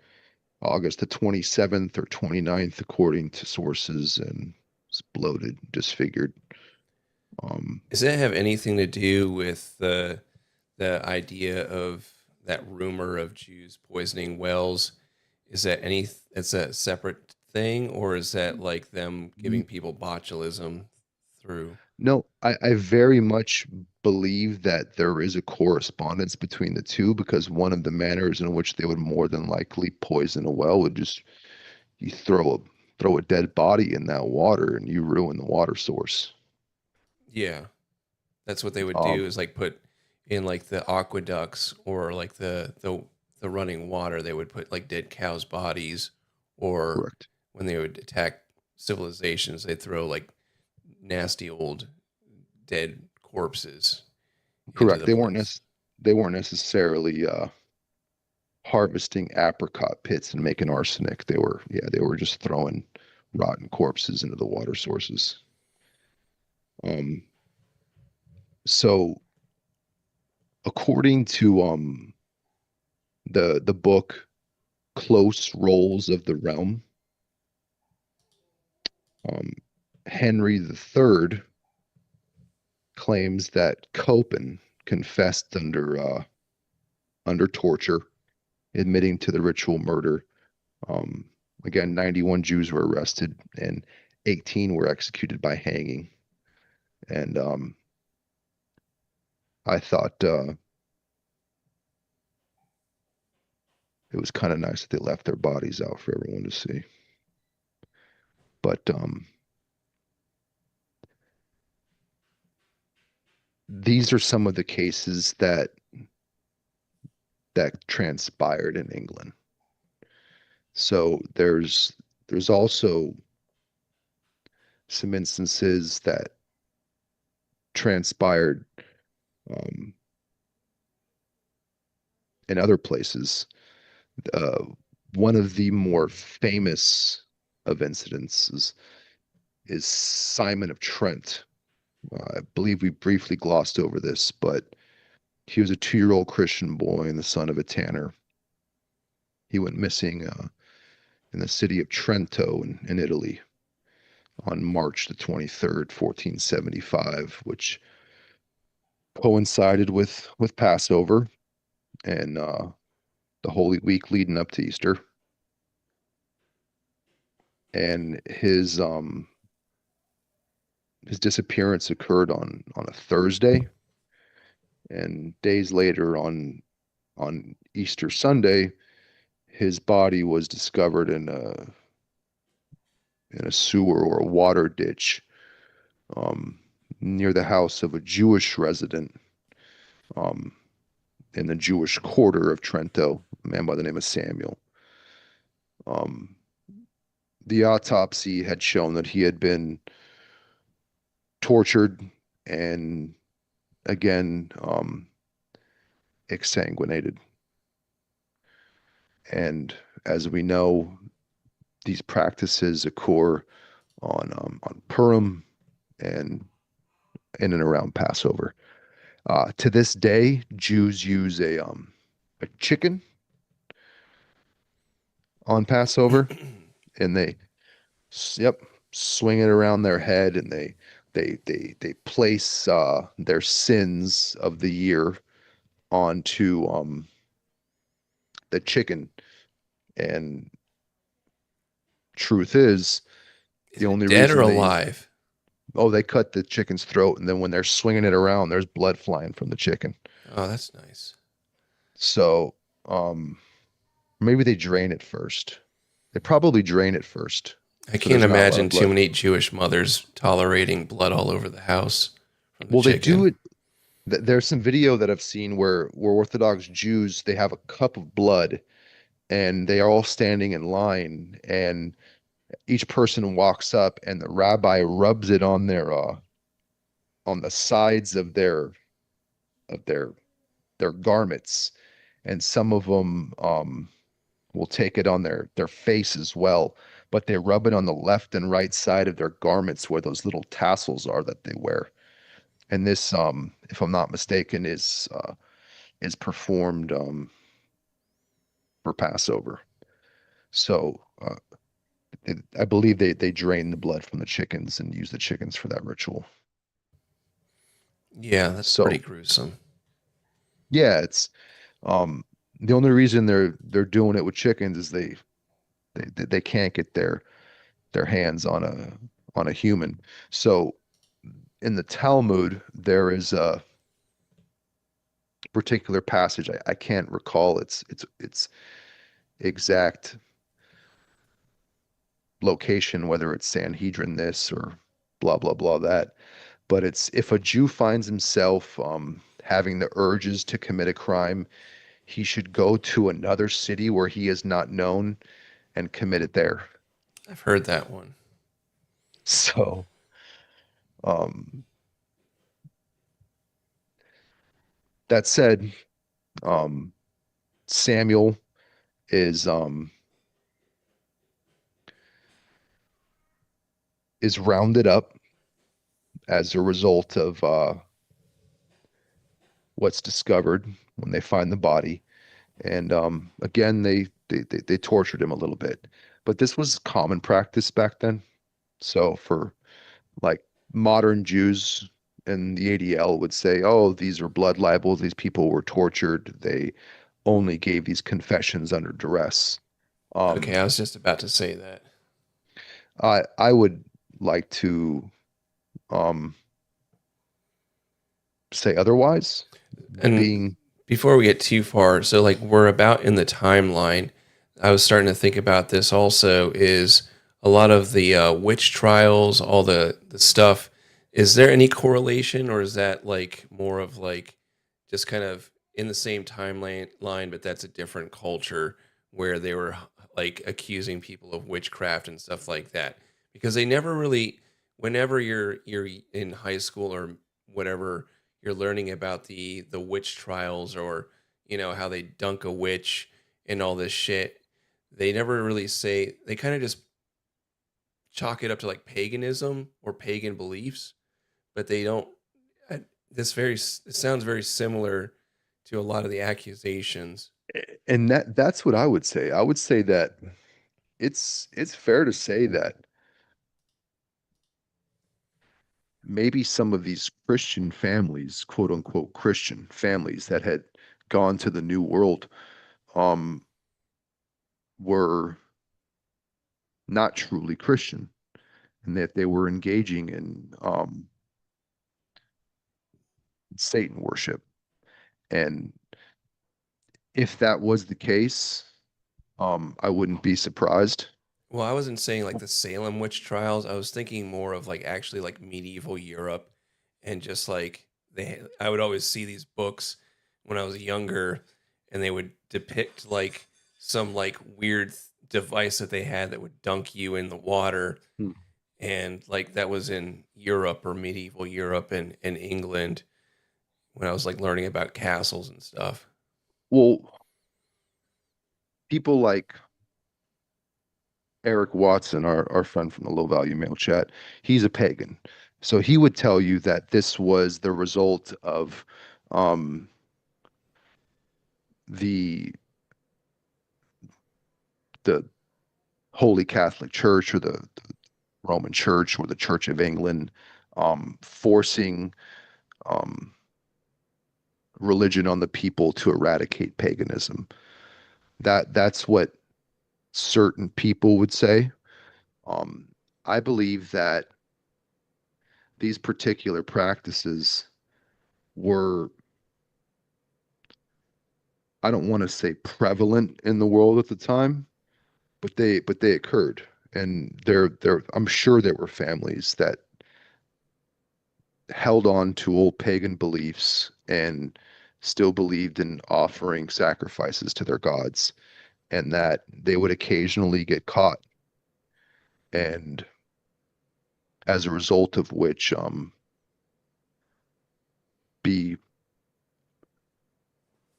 August the 27th or 29th, according to sources, and it's bloated, disfigured. Does that have anything to do with the idea of that rumor of Jews poisoning wells? Is that any? It's a separate thing, or is that like them giving people botulism through? No, I very much believe that there is a correspondence between the two because one of the manners in which they would more than likely poison a well would just you throw a dead body in that water and you ruin the water source. Yeah, that's what they would Um, do is like put in like the aqueducts or like the running water. They would put like dead cows' bodies, or correct. when they would attack civilizations, they'd throw like nasty old dead corpses into Correct. the place. They weren't necessarily harvesting apricot pits and making arsenic. They were just throwing rotten corpses into the water sources. Um, so according to the book Close Rolls of the Realm, um, Henry III claims that Copin confessed under torture, admitting to the ritual murder. Um, Again, 91 Jews were arrested and 18 were executed by hanging. And I thought it was kind of nice that they left their bodies out for everyone to see. But these are some of the cases that transpired in England. So there's also some instances that transpired um, in other places. Uh, One of the more famous of incidences is Simon of Trent. I believe we briefly glossed over this, but he was a 2-year-old Christian boy and the son of a tanner. He went missing in the city of Trento in Italy on March the 23rd, 1475, which coincided with Passover and the Holy Week leading up to Easter. And his disappearance occurred on a Thursday, and days later on Easter Sunday, his body was discovered in in a sewer or a water ditch um, near the house of a Jewish resident um, in the Jewish quarter of Trento, a man by the name of Samuel. Um, the autopsy had shown that he had been tortured and again exsanguinated. And as we know, these practices occur on Purim and in and around Passover. To this day, Jews use a chicken on Passover, and yep, swing it around their head, and they place their sins of the year onto the chicken. And truth is, Is the it only dead or reason alive? they cut the chicken's throat, and then when they're swinging it around, there's blood flying from the chicken. Oh, that's nice. So, maybe they drain it first. They probably drain it first. I So can't there's not a lot of imagine too blood. many Jewish mothers tolerating blood all over the house from the Well, they chicken. do it. There's some video that I've seen where Orthodox Jews, they have a cup of blood and they are all standing in line, and each person walks up and the rabbi rubs it on the sides of of their their garments, and some of them will take it on their face as well, but they rub it on the left and right side of their garments where those little tassels are that they wear. And this, if I'm not mistaken, is performed for Passover. So I believe they drain the blood from the chickens and use the chickens for that ritual. Yeah, that's So pretty gruesome. yeah, it's um, the only reason they're doing it with chickens is they can't get their hands on a human. So in the Talmud, there is a particular passage. I can't recall its exact location, whether it's Sanhedrin this or blah blah blah that. But it's if a Jew finds himself having the urges to commit a crime, he should go to another city where he is not known and commit it there. I've heard that one. So um, that said, um, Samuel is rounded up as a result of what's discovered when they find the body. And again, they tortured him a little bit, but this was common practice back then. So for like modern Jews and the ADL would say, "Oh, these are blood libels. These people were tortured. They only gave these confessions under duress." Okay, Um, I was just about to say that. I would like to um, say otherwise, And being before we get too far, so like we're about in the timeline. I was starting to think about this also is a lot of the witch trials, all the stuff. Is there any correlation, or is that like more of like just kind of in the same timeline line, but that's a different culture where they were like accusing people of witchcraft and stuff like that? Because they never really, whenever you're in high school or whatever, you're learning about the witch trials, or how they dunk a witch and all this shit. They never really say, they kind of just chalk it up to like paganism or pagan beliefs, but they don't. It sounds very similar to a lot of the accusations. and that's what I would say. I would say that it's fair to say that maybe some of these Christian families, quote unquote Christian families that had gone to the New World, um, were not truly Christian, and that they were engaging in Satan worship. And if that was the case, I wouldn't be surprised. Well, I wasn't saying like the Salem witch trials. I was thinking more of like actually like medieval Europe and just like I would always see these books when I was younger and they would depict like some like weird device that they had that would dunk you in the water, Hmm. and like that was in Europe or medieval Europe and England when I was like learning about castles and stuff. Well, people like Eric Watson, our friend from the Low Value Mail Chat, he's a pagan. So he would tell you that this was the result of um, the the Holy Catholic Church or the Roman Church or the Church of England forcing um, religion on the people to eradicate paganism. That's what certain people would say. Um, I believe that these particular practices were, I don't want to say prevalent in the world at the time, but they occurred. And there I'm sure there were families that held on to old pagan beliefs and still believed in offering sacrifices to their gods, and that they would occasionally get caught, and as a result of which be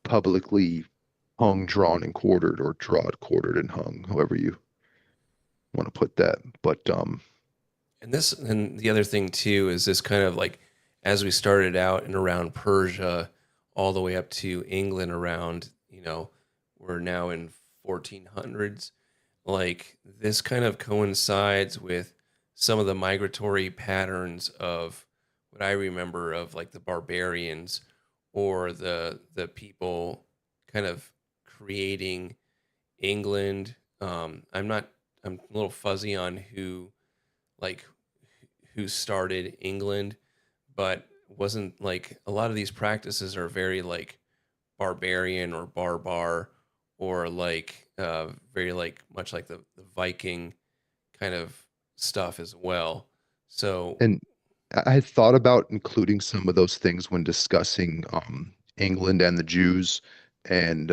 publicly hung, drawn, and quartered, or drawed, quartered, and hung, however you want to put that. But And the other thing too is this kind of like as we started out and around Persia all the way up to England around, we're now in 1400s. Like this kind of coincides with some of the migratory patterns of what I remember of like the barbarians or the people kind of creating England. I'm a little fuzzy on like who started England, but wasn't like a lot of these practices are very like barbarian or barbar or like very like much like the Viking kind of stuff as well. So and I had thought about including some of those things when discussing England and the Jews, and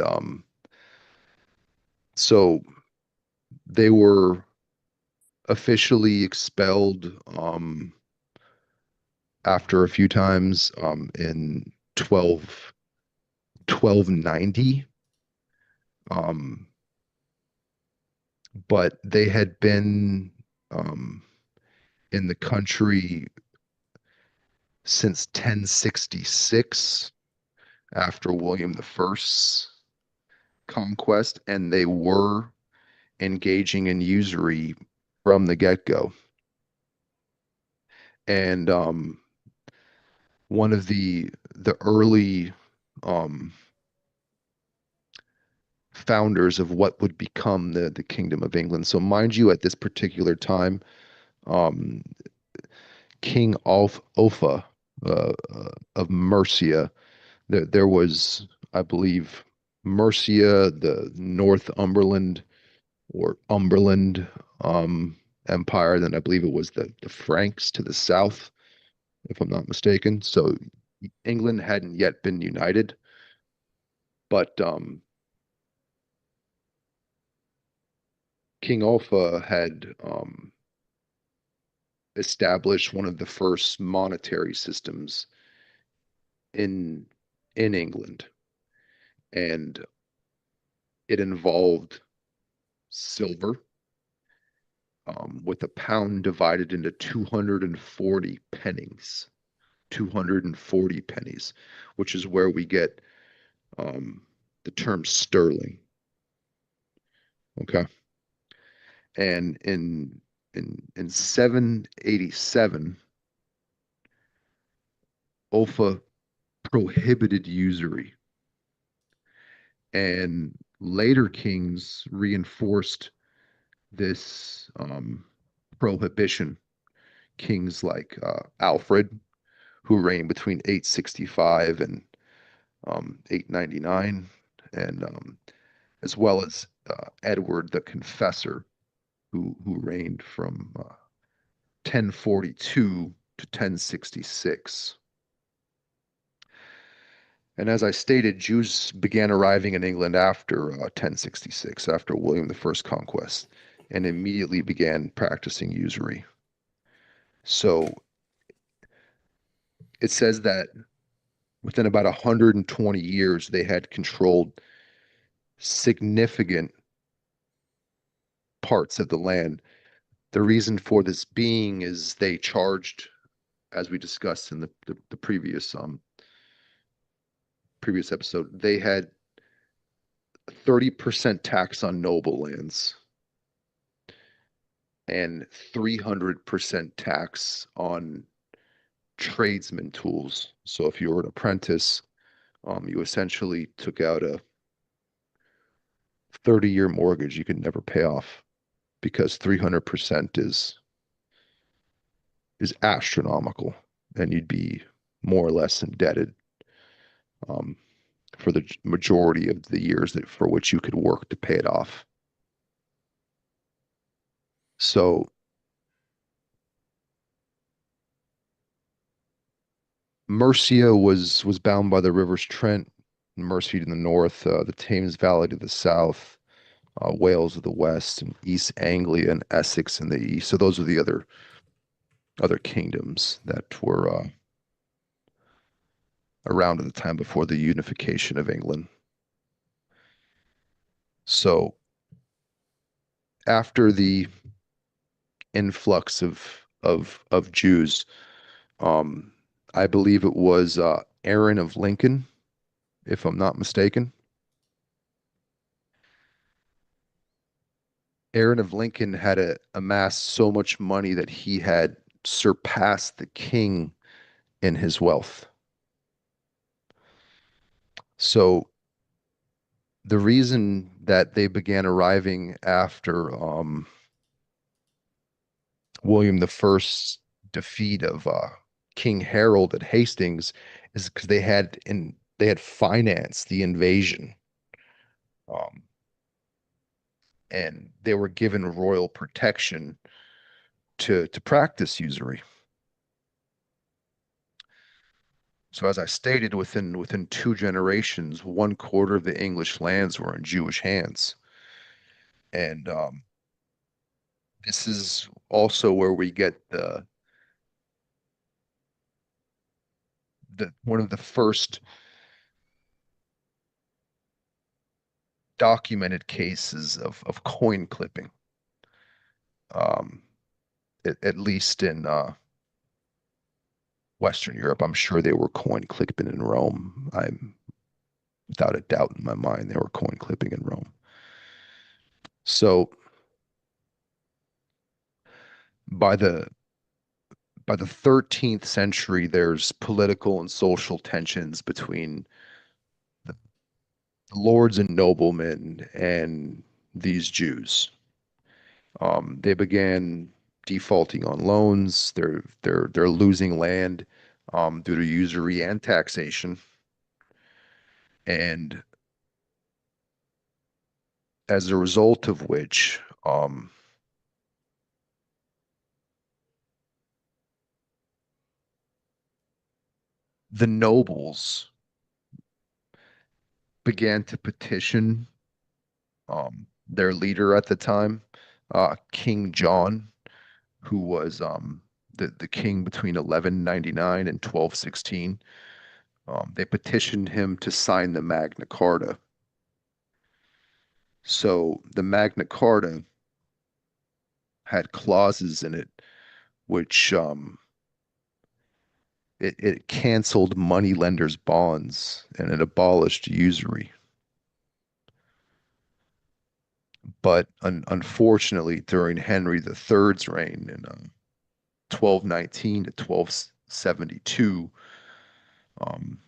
so they were officially expelled after a few times in 1290. Um, but they had been um, in the country since 1066 after William the First's conquest, and they were engaging in usury from the get-go. And one of the early um, founders of what would become the Kingdom of England. So mind you, at this particular time, um, King Offa of Mercia, there was, I believe, Mercia, the Northumberland or Umberland Empire. Then I believe it was the Franks to the south, if I'm not mistaken. So England hadn't yet been united, but King Offa had established one of the first monetary systems in England, and it involved silver, with a pound divided into 240 pennies. 240 pennies, which is where we get um, the term sterling. Okay. And in 787, Offa prohibited usury, and later kings reinforced this prohibition. Kings like Alfred, who reigned between 865 and 899, and as well as Edward the Confessor, who reigned from 1042 to 1066. And as I stated, Jews began arriving in England after 1066, after William I's conquest, and immediately began practicing usury. So it says that within about 120 years, they had controlled significant parts of the land. The reason for this being is they charged, as we discussed in the previous episode, they had 30% tax on noble lands and 300% tax on tradesman tools. So if you were an apprentice, you essentially took out a 30-year mortgage you could never pay off because 300% is astronomical, and you'd be more or less indebted for the majority of the years that for which you could work to pay it off. So Mercia was bound by the rivers Trent and Mersey to the north, the Thames Valley to the south, Wales to the west, and East Anglia and Essex in the east. So those are the other kingdoms that were around at the time before the unification of England. So after the influx of Jews, I believe it was Aaron of Lincoln, if I'm not mistaken. Aaron of Lincoln had amassed so much money that he had surpassed the king in his wealth. So the reason that they began arriving after William I's defeat of King Harold at Hastings is because they had financed the invasion, and they were given royal protection to practice usury. So as I stated, within 2 generations, 1/4 of the English lands were in Jewish hands. And this is also where we get the one of the first documented cases of coin clipping, at least in Western Europe. I'm sure they were coin clipping in Rome. I'm without a doubt in my mind they were coin clipping in Rome. So by the 13th century, there's political and social tensions between the lords and noblemen and these Jews. They began defaulting on loans. They're losing land due to usury and taxation. And as a result of which, the nobles began to petition their leader at the time, King John, who was the king between 1199 and 1216. They petitioned him to sign the Magna Carta. So the Magna Carta had clauses in it which it canceled moneylenders' bonds and it abolished usury. But unfortunately, during Henry III's reign in 1219 to 1272,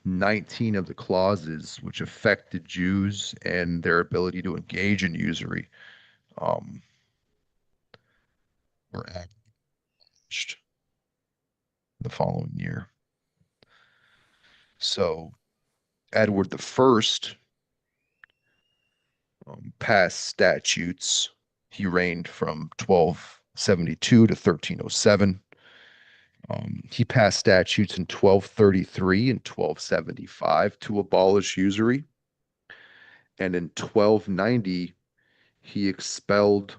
19 of the clauses which affected Jews and their ability to engage in usury were abolished the following year. So Edward I passed statutes He reigned from 1272 to 1307. He passed statutes in 1233 and 1275 to abolish usury. And in 1290, he expelled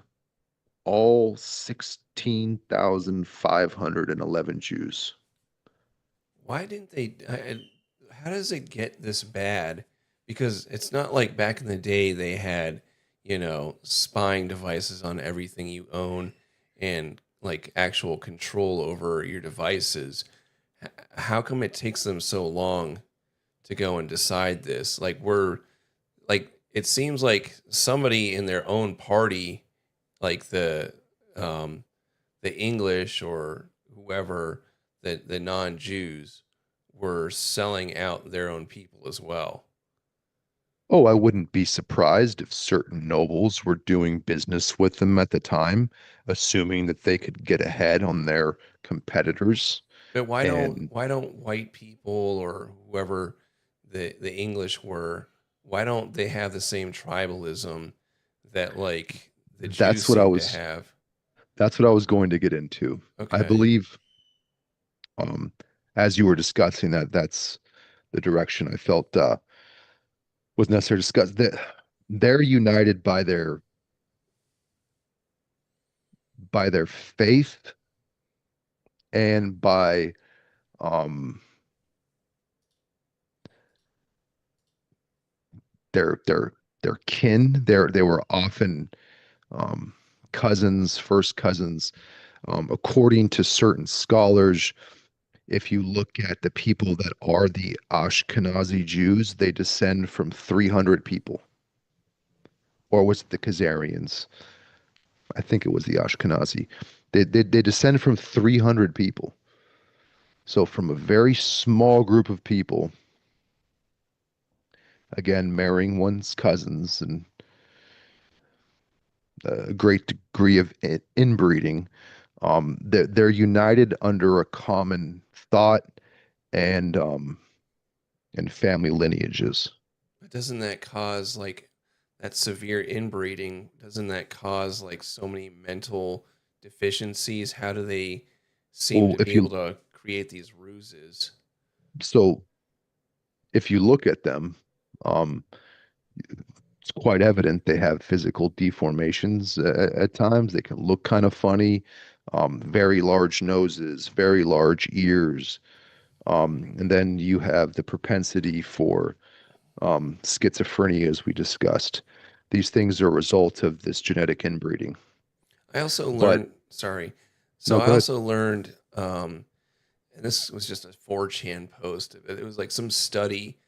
all 16,511 Jews. Why didn't they? How does it get this bad? Because it's not like back in the day they had, spying devices on everything you own and like actual control over your devices. How come it takes them so long to go and decide this? It seems like somebody in their own party, like um, the English or whoever, the non-Jews, were selling out their own people as well. Oh, I wouldn't be surprised if certain nobles were doing business with them at the time, assuming that they could get ahead on their competitors. But why don't And why don't white people or whoever the English were, why don't they have the same tribalism that like the Jews that's what I seem to was have? that's what I was going to get into. I Okay. believe, um, as you were discussing that, that's the direction I felt was necessary to discuss. That they're united by their faith and by um their their kin. They were often um cousins, first cousins. According to certain scholars, if you look at the people that are the Ashkenazi Jews, they descend from 300 people. Or was it the Khazarians? I think it was the Ashkenazi. They descend from 300 people. So from a very small group of people, again, marrying one's cousins and a great degree of inbreeding, they're united under a common thought and family lineages. But doesn't that cause like that severe inbreeding? Doesn't that cause like so many mental deficiencies? How do they seem Well, to be able to create these ruses? so if you look at them, um, it's quite evident they have physical deformations at times. They can look kind of funny, very large noses, very large ears. And then you have the propensity for schizophrenia, as we discussed. These things are a result of this genetic inbreeding. I also But learned, sorry. So no, I go ahead. also learned, and this was just a 4chan post. It was like some study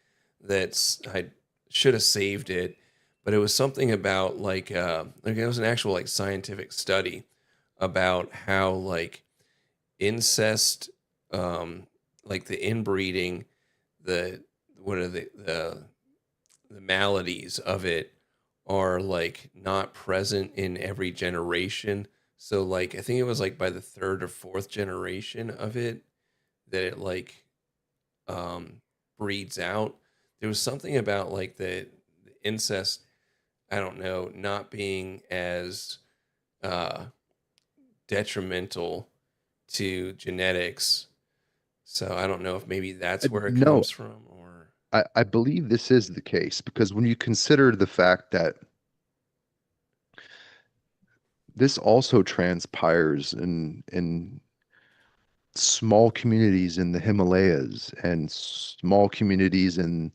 that's, I should have saved it, but it was something about like it was an actual like scientific study about how like incest, like the inbreeding, the, what are the maladies of it are like not present in every generation. So like I think it was like by the third or fourth generation of it that it like um breeds out. There was something about like the incest, I don't know, not being as uh detrimental to genetics. So I don't know if maybe that's where it No, comes from or I believe this is the case because when you consider the fact that this also transpires in small communities in the Himalayas and small communities in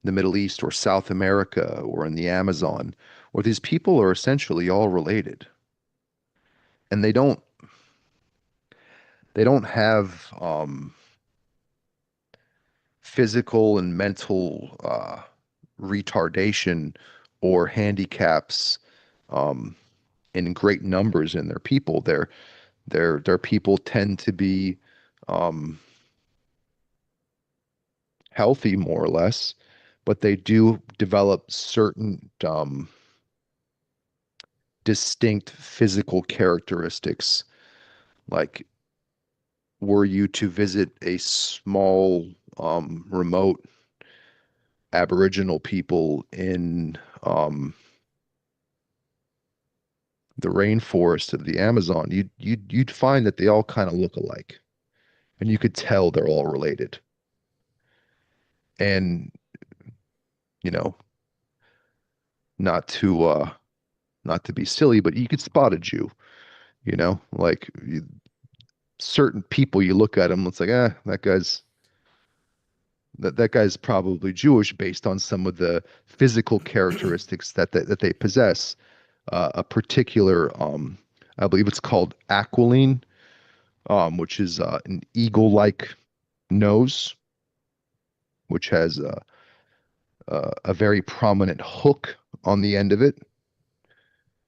the Middle East or South America or in the Amazon, where these people are essentially all related, and they don't have physical and mental retardation or handicaps um, in great numbers in their people. Their people tend to be um, healthy more or less, but they do develop certain distinct physical characteristics. Like, were you to visit a small, remote Aboriginal people in the rainforest of the Amazon, you'd find that they all kind of look alike, and you could tell they're all related. And you know, not to not to be silly, but you could spot a Jew. Like certain people, you look at them, it's like, that guy's probably Jewish based on some of the physical characteristics that they possess. A particular, I believe it's called aquiline, which is an eagle-like nose, which has a very prominent hook on the end of it,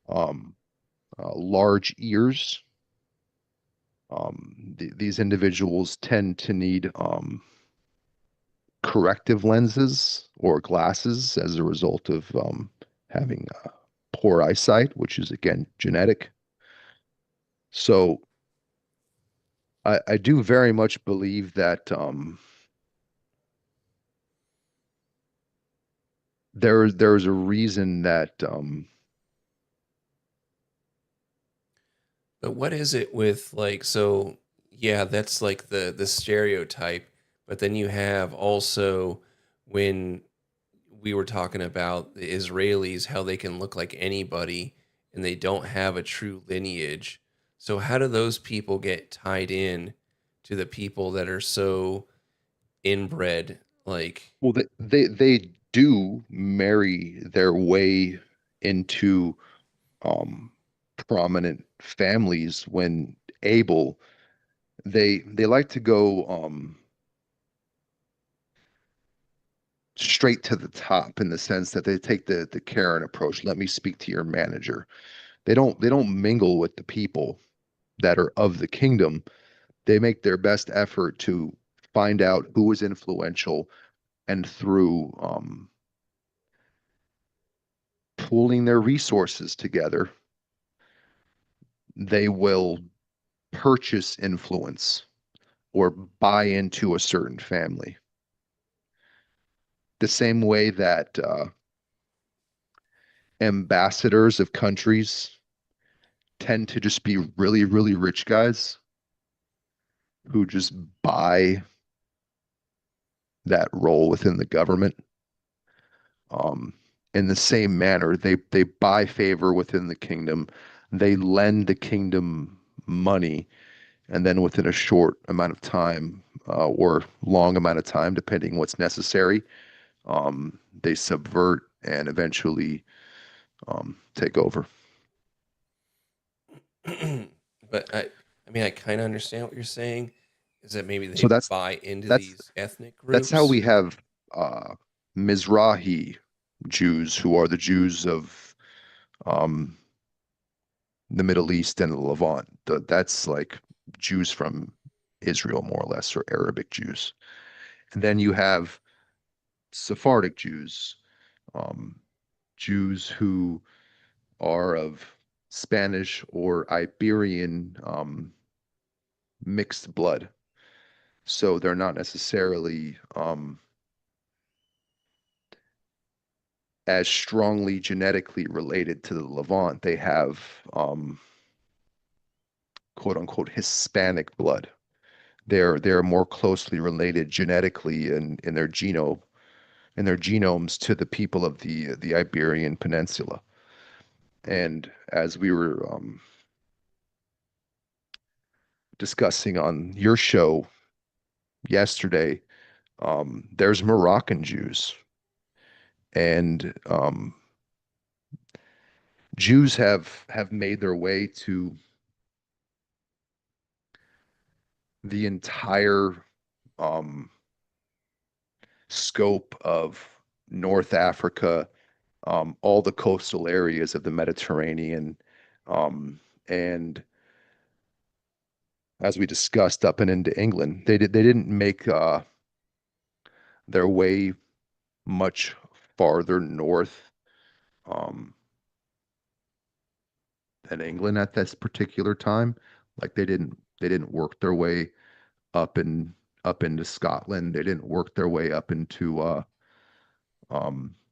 um, large ears. These individuals tend to need corrective lenses or glasses as a result of having poor eyesight, which is again genetic. So I do very much believe that there's a reason that But what is it with like so yeah, that's like the stereotype, but then you have also when we were talking about the Israelis how they can look like anybody and they don't have a true lineage. So how do those people get tied in to the people that are so inbred like well they do marry their way into um, prominent families when able. They like to go straight to the top in the sense that they take the Karen approach. Let me speak to your manager. They don't mingle with the people that are of the kingdom. They make their best effort to find out who is influential, and through pooling their resources together, they will purchase influence or buy into a certain family. The same way that ambassadors of countries tend to just be really, really rich guys who just buy that role within the government. Um, in the same manner, they buy favor within the kingdom. They lend the kingdom money, and then within a short amount of time, or long amount of time, depending what's necessary, they subvert and eventually take over. but I mean I kind of understand what you're saying is that maybe So they that's buy into that's these ethnic that's how groups. we have Mizrahi Jews, who are the Jews of um, the Middle East and the Levant. That's like Jews from Israel, more or less, or Arabic Jews. And then you have Sephardic Jews, um, Jews who are of Spanish or Iberian mixed blood. So they're not necessarily as strongly genetically related to the Levant. They have quote unquote Hispanic blood. They're more closely related genetically in their genomes to the people of the Iberian Peninsula. And as we were discussing on your show yesterday, there's Moroccan Jews, and Jews have made their way to the entire um, scope of North Africa, all the coastal areas of the Mediterranean, and as we discussed, up and into England. They didn't make their way much farther north um, than England at this particular time. Like they didn't work their way up in up into Scotland. They didn't work their way up into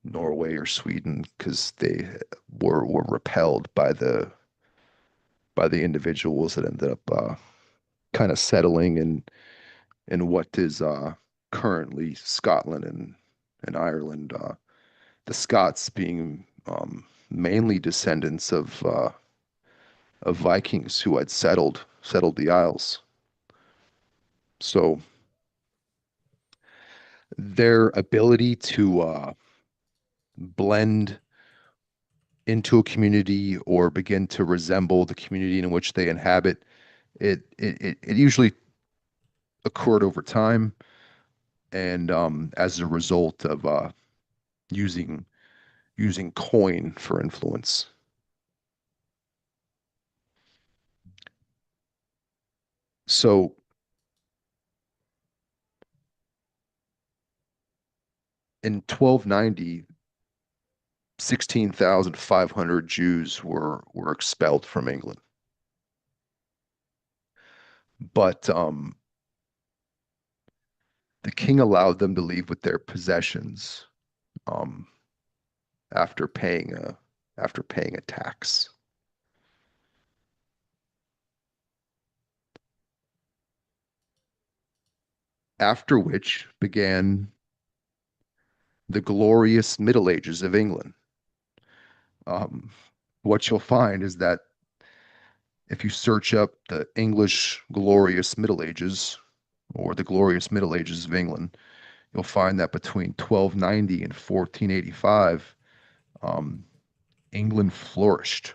Norway or Sweden because they were repelled by by the individuals that ended up kind of settling in what is currently Scotland and Ireland. The Scots being mainly descendants of Vikings who had settled the Isles. So their ability to blend into a community or begin to resemble the community in which they inhabit, it usually occurred over time, and as a result of using coin for influence. So in 1290, 16,500 Jews were expelled from England. But the king allowed them to leave with their possessions um, after paying a tax. After which began the glorious Middle Ages of England. What you'll find is that if you search up the English glorious Middle Ages or the glorious Middle Ages of England, you'll find that between 1290 and 1485, England flourished.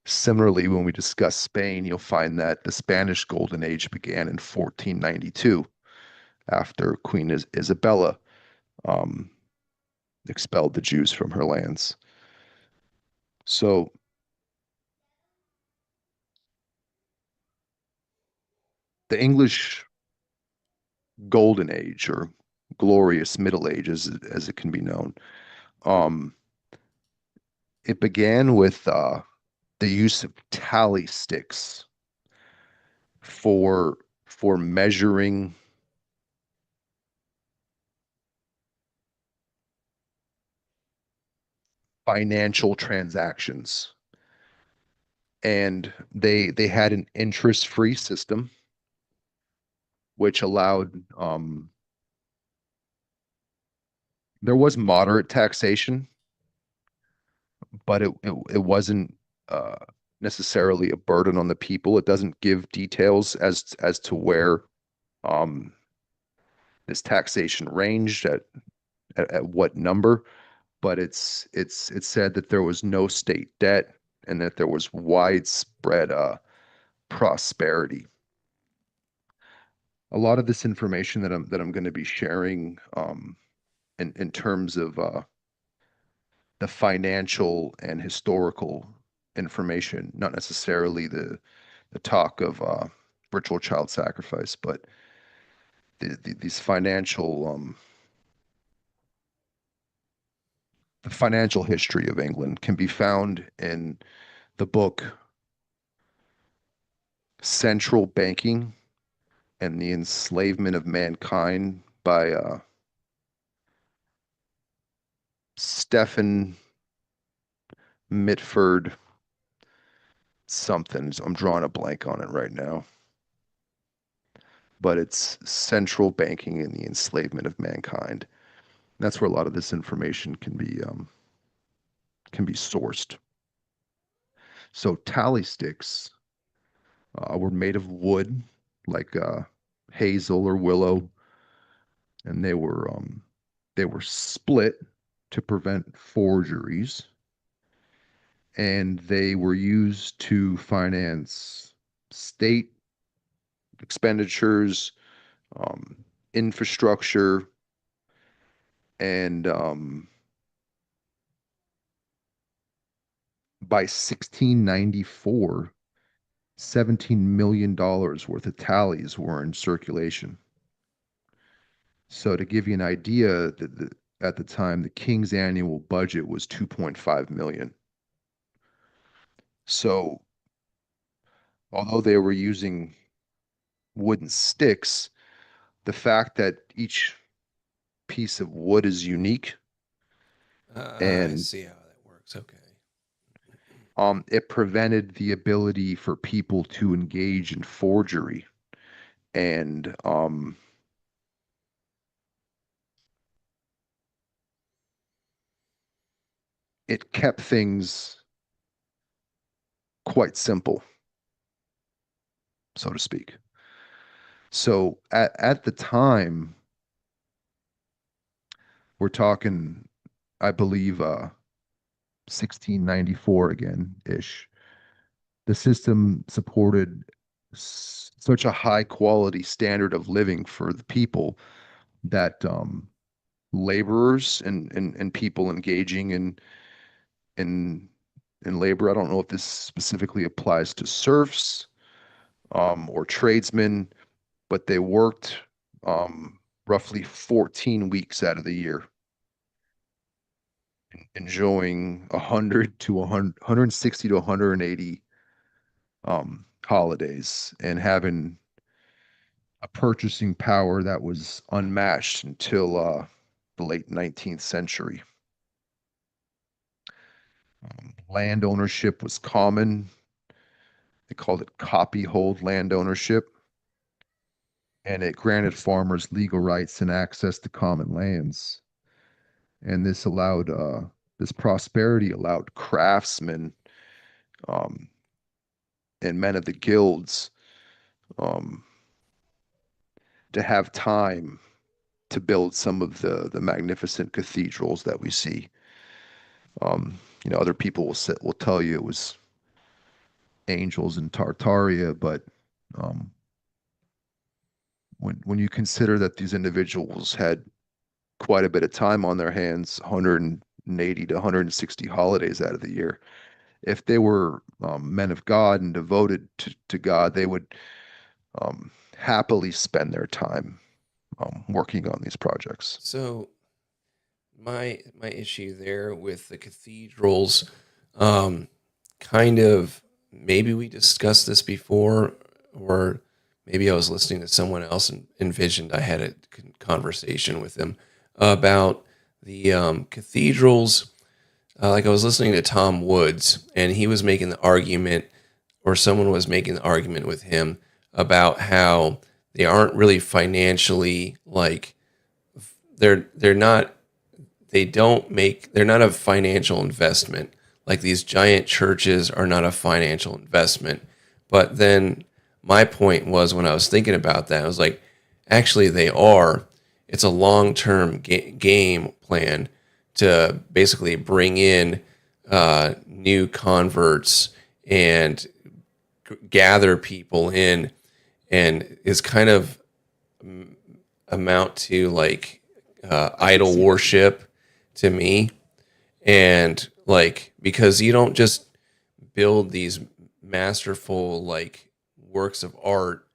Similarly, when we discuss Spain, you'll find that the Spanish Golden Age began in 1492 after Queen Isabella expelled the Jews from her lands. So the English Golden Age or glorious Middle Age, as it can be known, it began with the use of tally sticks for measuring financial transactions. And they had an interest-free system, which allowed there was moderate taxation, but it wasn't necessarily a burden on the people. It doesn't give details as to where this taxation ranged at what number, but it's said that there was no state debt and that there was widespread prosperity. A lot of this information that I'm going to be sharing in terms of the financial and historical information, not necessarily the talk of ritual child sacrifice, but these financial the financial history of England can be found in the book Central Banking and the Enslavement of Mankind by Stephen Mitford something. I'm drawing a blank on it right now. But it's Central Banking and the Enslavement of Mankind. That's where a lot of this information can be sourced. So tally sticks were made of wood, like hazel or willow, and they were split to prevent forgeries, and they were used to finance state expenditures, infrastructure, and by 1694, $17 million worth of tallies were in circulation. So to give you an idea, at the time, the king's annual budget was 2.5 million. So although they were using wooden sticks, the fact that each piece of wood is unique I and see how that works. Okay. it prevented the ability for people to engage in forgery, and it kept things quite simple, so to speak. So at the time, we're talking, I believe, 1694 again ish. The system supported such a high quality standard of living for the people that laborers and people engaging in in labor. I don't know if this specifically applies to serfs or tradesmen, but they worked roughly 14 weeks out of the year, enjoying 100 to 100, 160 to 180 holidays, and having a purchasing power that was unmatched until the late 19th century. Land ownership was common. They called it copyhold land ownership, and it granted farmers legal rights and access to common lands. And this prosperity allowed craftsmen um, and men of the guilds um, to have time to build some of the magnificent cathedrals that we see. Other people will tell you it was angels in Tartaria, but um, when you consider that these individuals had quite a bit of time on their hands, 180 to 160 holidays out of the year, if they were men of God and devoted to God, they would happily spend their time working on these projects. So my issue there with the cathedrals, um, kind of, maybe we discussed this before, or maybe I was listening to someone else and envisioned I had a conversation with them about the cathedrals. Like I was listening to Tom Woods, and he was making the argument, or someone was making the argument with him about how they aren't really financially, like, they're not, they're not a financial investment. Like these giant churches are not a financial investment. But then my point was, when I was thinking about that, I was like, actually they are. It's a long-term game plan to basically bring in new converts and gather people in, and is kind of amount to like idol worship to me. And like, because you don't just build these masterful like works of art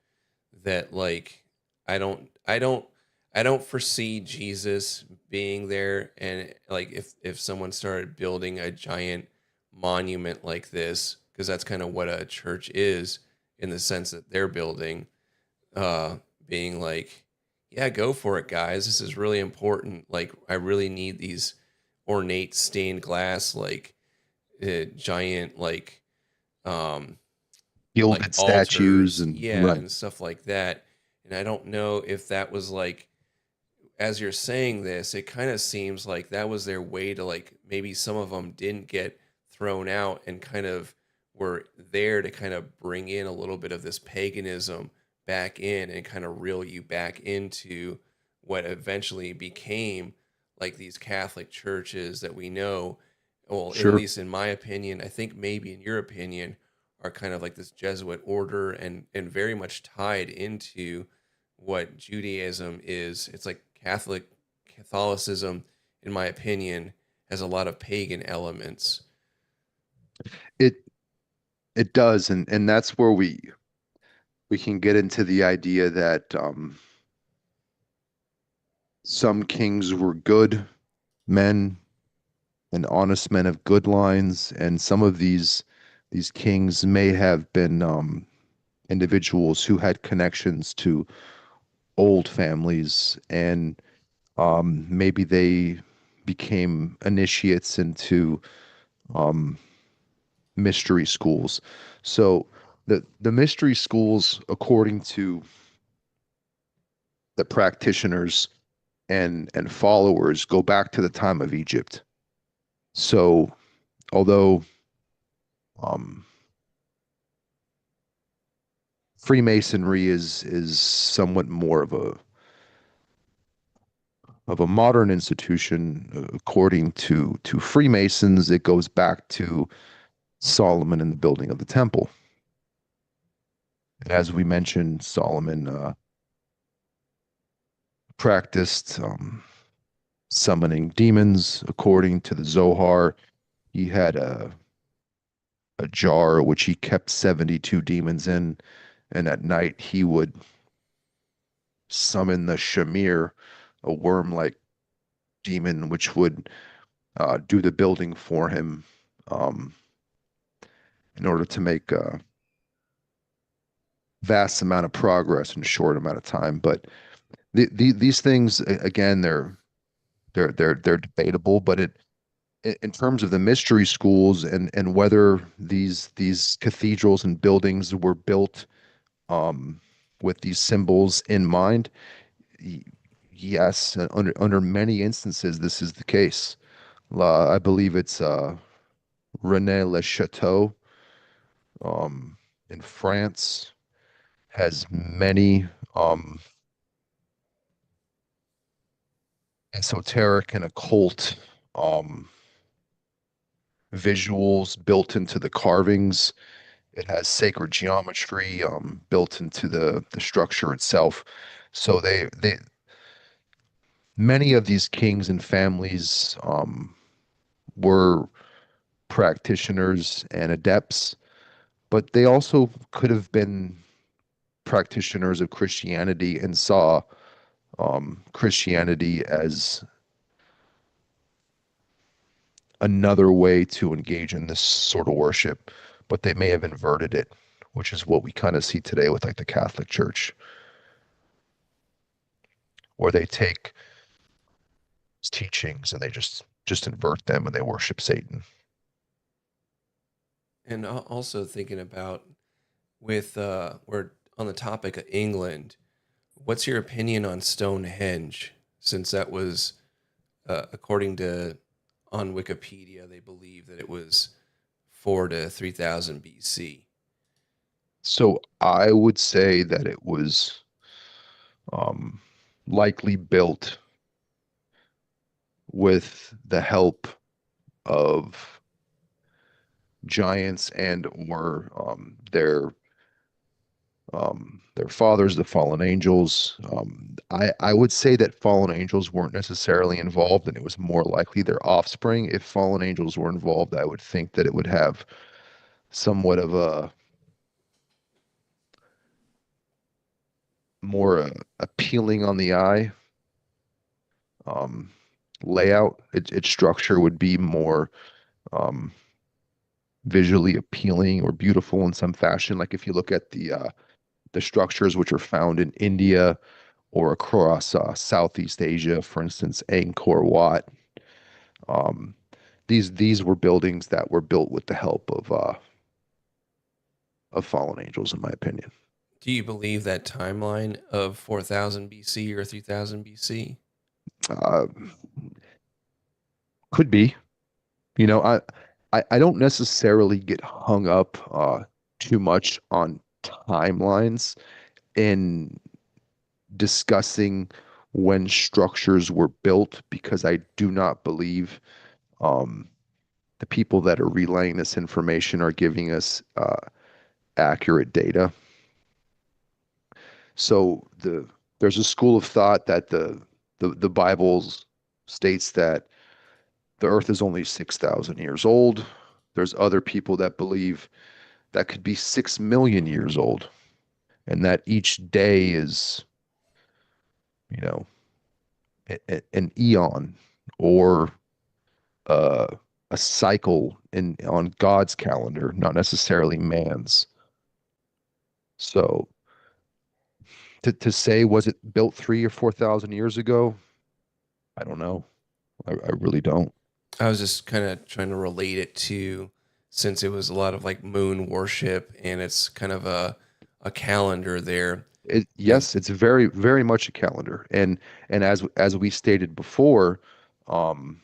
that like, I don't foresee Jesus being there. And like, if someone started building a giant monument like this, because that's kind of what a church is, in the sense that they're building, being like, yeah, go for it, guys. This is really important. Like, I really need these ornate stained glass, like giant, um, like Gilded statues altars, and yeah, right. and stuff like that. And I don't know if that was like, as you're saying this, it kind of seems like that was their way to, like, maybe some of them didn't get thrown out and kind of were there to kind of bring in a little bit of this paganism back in and kind of reel you back into what eventually became like these Catholic churches that we know. Well, at Sure. least in my opinion, I think maybe in your opinion, are kind of like this Jesuit order, and very much tied into what Judaism is. It's like Catholicism, in my opinion, has a lot of pagan elements. It it does, and that's where we can get into the idea that some kings were good men and honest men of good lines, and some of these kings may have been individuals who had connections to old families, and maybe they became initiates into mystery schools. So the mystery schools, according to the practitioners and followers, go back to the time of Egypt. So although um, Freemasonry is somewhat more of a modern institution, according to Freemasons, it goes back to Solomon and the building of the temple. And as we mentioned, Solomon practiced summoning demons. According to the Zohar, he had a jar which he kept 72 demons in, and at night he would summon the Shamir, a worm-like demon, which would do the building for him, um, in order to make a vast amount of progress in a short amount of time. But these things, again, they're debatable. But in terms of the mystery schools and whether these cathedrals and buildings were built with these symbols in mind, yes, under many instances, this is the case. I believe it's René Le Chateau in France has many esoteric and occult um, visuals built into the carvings. It has sacred geometry built into the structure itself. So they many of these kings and families were practitioners and adepts, but they also could have been practitioners of Christianity and saw Christianity as another way to engage in this sort of worship, but they may have inverted it, which is what we kind of see today with like the Catholic Church, where they take teachings and they just invert them and they worship Satan. And also thinking about with we're on the topic of England, what's your opinion on Stonehenge? Since that was, according to on Wikipedia, they believe that it was 4 to 3,000 BC. So I would say that it was likely built with the help of giants and or their fathers, the fallen angels. I would say that fallen angels weren't necessarily involved, and it was more likely their offspring. If fallen angels were involved, I would think that it would have somewhat of a more appealing on the eye um, layout. Its structure would be more um, visually appealing or beautiful in some fashion. Like if you look at the structures which are found in India or across Southeast Asia, for instance, Angkor Wat. Um, these were buildings that were built with the help of fallen angels, in my opinion. Do you believe that timeline of 4,000 BC or 3,000 BC? Uh, could be. You know, I don't necessarily get hung up too much on timelines in discussing when structures were built because I do not believe um, the people that are relaying this information are giving us accurate data. So there's a school of thought that the Bible states that the Earth is only 6,000 years old. There's other people that believe that could be 6 million years old, and that each day is, you know, an eon or uh, a cycle in on God's calendar, not necessarily man's. So to say was it built 3 or 4 thousand years ago? I don't know. I really don't. I was just kind of trying to relate it to since it was a lot of like moon worship, and it's kind of a calendar there. And Yes, it's very, very much a calendar. And as we stated before, um,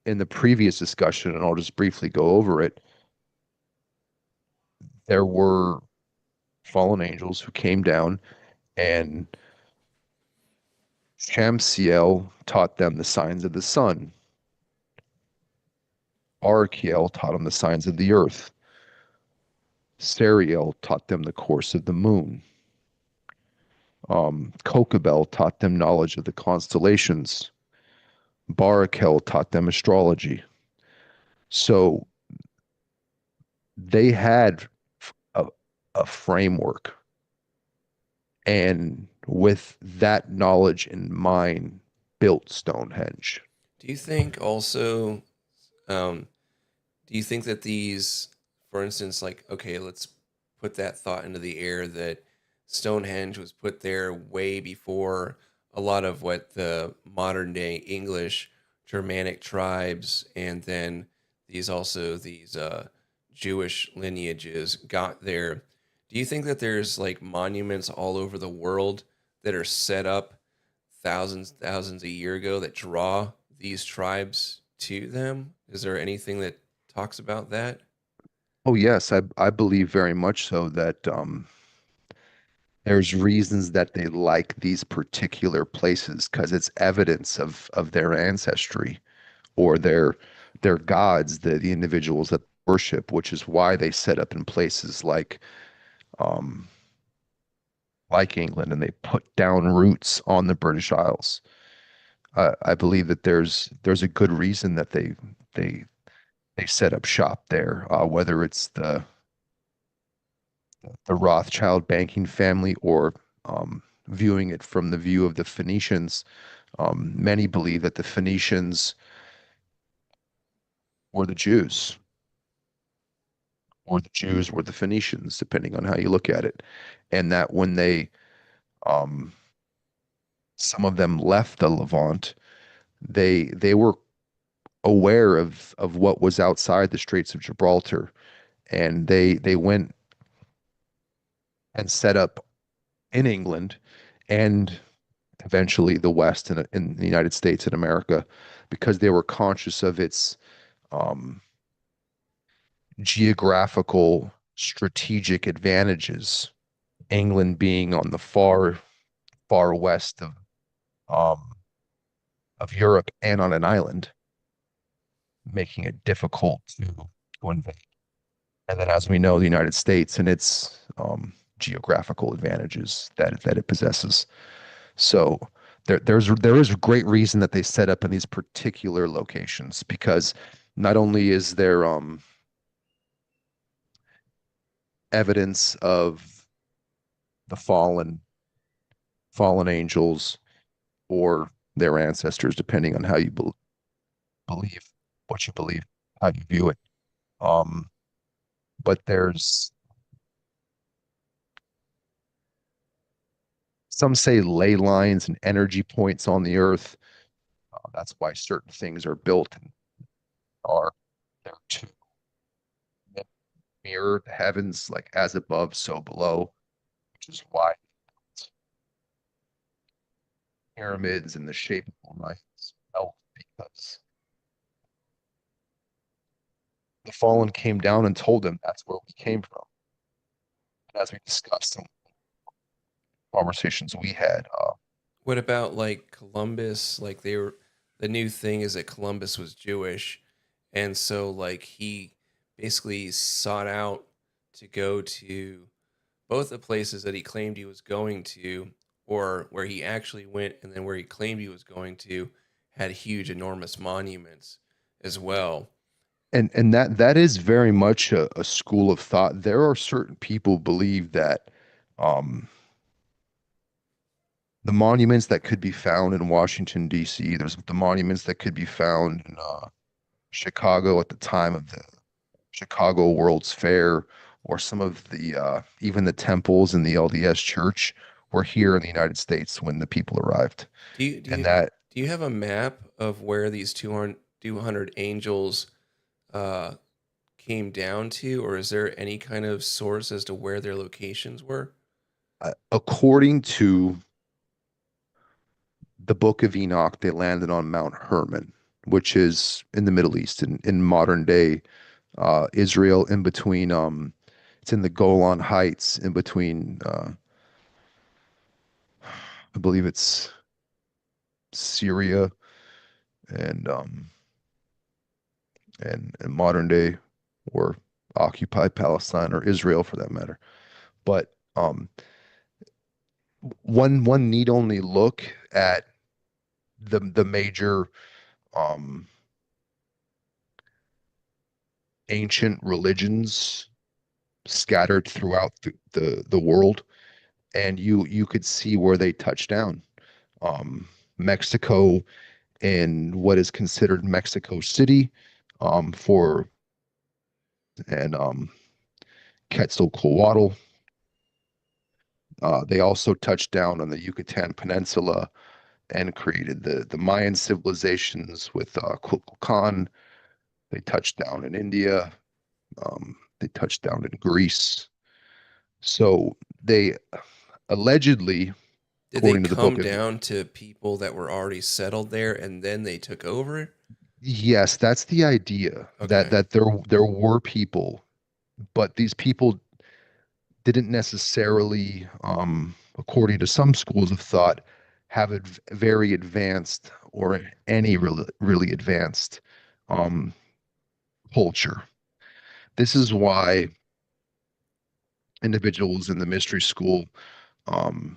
in the previous discussion, and I'll just briefly go over it, there were fallen angels who came down, and Shamsiel taught them the signs of the sun. Arakiel taught them the signs of the earth. Sariel taught them the course of the moon. Kokabel taught them knowledge of the constellations. Barakel taught them astrology. So they had a, a framework. And with that knowledge in mind, built Stonehenge. do you think also, um, do you think that these, for instance, like, okay, let's put that thought into the air that Stonehenge was put there way before a lot of what the modern day English Germanic tribes, and then these Jewish lineages got there. Do you think that there's like monuments all over the world that are set up thousands a year ago that draw these tribes to them? Is there anything that talks about that? Oh, yes, I believe very much so that there's reasons that they like these particular places because it's evidence of their ancestry or their gods, the individuals that worship, which is why they set up in places um, like England, and they put down roots on the British Isles. I believe that there's a good reason that they they set up shop there, whether it's the Rothschild banking family or viewing it from the view of the Phoenicians. Many believe that the Phoenicians were the Jews, or the Jews were the Phoenicians, depending on how you look at it, and that when um, some of them left the Levant, they were aware of what was outside the Straits of Gibraltar, and they went and set up in England and eventually the West in the United States and America because they were conscious of its um, geographical strategic advantages. England being on the far west um, of Europe and on an island, making it difficult to invade. And then, as we know, the United States and its geographical advantages that it possesses. So there is a great reason that they set up in these particular locations because not only is there evidence of the fallen angels or their ancestors, depending on how you believe what you believe, how you view it. Um, but there's some say ley lines and energy points on the earth. That's why certain things are built and are there to mirror the heavens, like as above, so below, which is why pyramids and the shape of Orion is built because the fallen came down and told them that's where we came from. And as we discussed in conversations we had, What about like Columbus? Like they were, the new thing is that Columbus was Jewish, and so like he basically sought out to go to both the places that he claimed he was going to, or where he actually went, and then where he claimed he was going to, had huge, enormous monuments as well. and that is very much a school of thought. There are certain people believe that um, the monuments that could be found in Washington, D.C., there's the monuments that could be found in Chicago at the time of the Chicago World's Fair, or some of the even the temples in the LDS Church were here in the United States when the people arrived. Do you do And you that do you have a map of where these 200 angels uh, came down to, or is there any kind of source as to where their locations were? According to the Book of Enoch, they landed on Mount Hermon, which is in the Middle East, in modern day Israel, in between it's in the Golan Heights, in between I believe it's Syria and and modern day or occupied Palestine or Israel for that matter. But one need only look at the major um ancient religions scattered throughout the world, and you could see where they touch down. Mexico in what is considered Mexico City, for and Quetzalcoatl. They also touched down on the Yucatan Peninsula and created the Mayan civilizations with Kukulkan. They touched down in India. They touched down in Greece. So they allegedly, Did they according to the come book of, down to people that were already settled there and then they took over? yes, that's the idea that Okay. there were people, but these people didn't necessarily, according to some schools of thought, have a very advanced or any really advanced um, culture. This is why individuals in the mystery school um,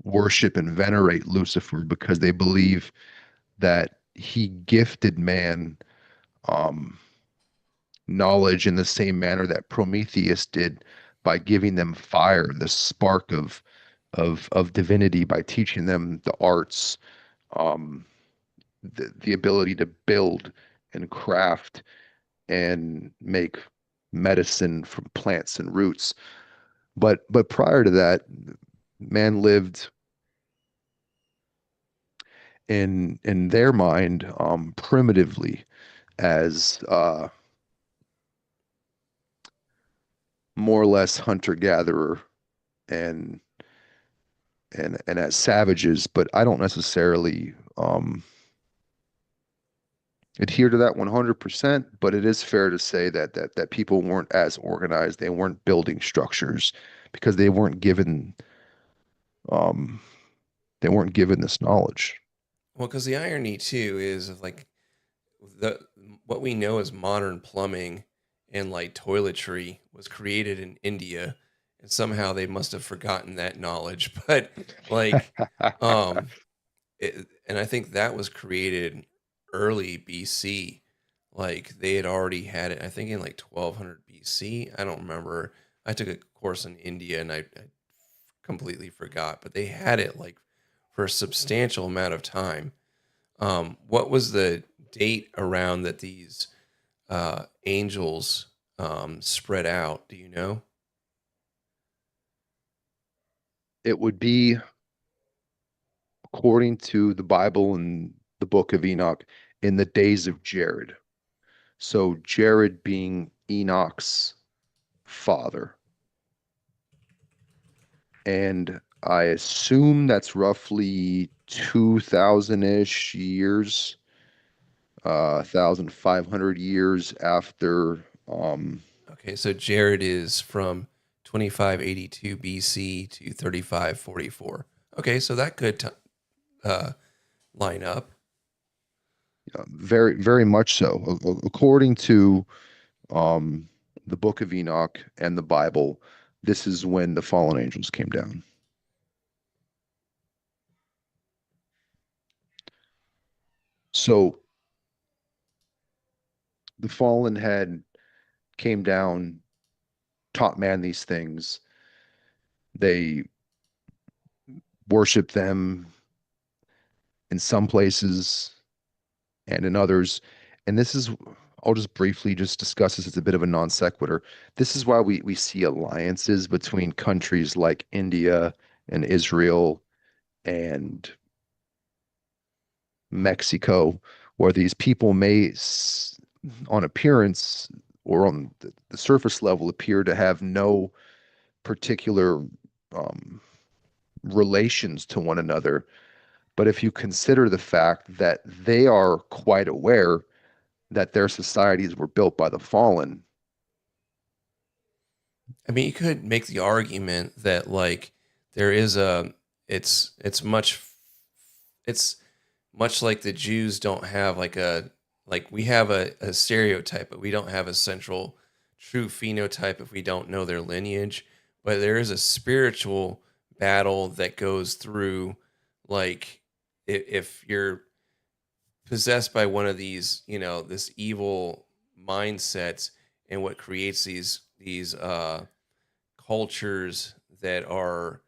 worship and venerate Lucifer, because they believe that he gifted man um, knowledge in the same manner that Prometheus did, by giving them fire, the spark of divinity, by teaching them the arts, um, the ability to build and craft and make medicine from plants and roots. But prior to that, man lived in their mind primitively, as more or less hunter gatherer, and and as savages. But I don't necessarily adhere to that 100%, but it is fair to say that people weren't as organized, they weren't building structures, because um they weren't given this knowledge. Well, because the irony too is like the what we know as modern plumbing and like toiletry was created in India, and somehow they must have forgotten that knowledge. But like, um, and I think that was created early BC. Like they had already had it, I think in like 1200 BC. I don't remember. I took a course in India and I completely forgot, but they had it like for a substantial amount of time. What was the date around that these angels spread out? Do you know? It would be, according to the Bible and the book of Enoch, in the days of Jared. So Jared being Enoch's father. And I assume that's roughly 2000-ish years, 1500 years after Okay, so Jared is from 2582 BC to 3544. Okay, so that could uh, line up. very much so. According to um the book of Enoch and the Bible, this is when the fallen angels came down. So the fallen had came down, taught man these things. They worship them in some places and in others. And this is, I'll just briefly just discuss this as a bit of a non sequitur. This is why we see alliances between countries like India and Israel and Mexico, where these people may on appearance or on the surface level, appear to have no particular um, relations to one another. But if you consider the fact that they are quite aware that their societies were built by the fallen. I mean, you could make the argument that like there is a it's much it's much like the Jews don't have like a like we have a stereotype, but we don't have a central true phenotype if we don't know their lineage. But there is a spiritual battle that goes through like if you're possessed by one of these, you know, this evil mindset and what creates these cultures that are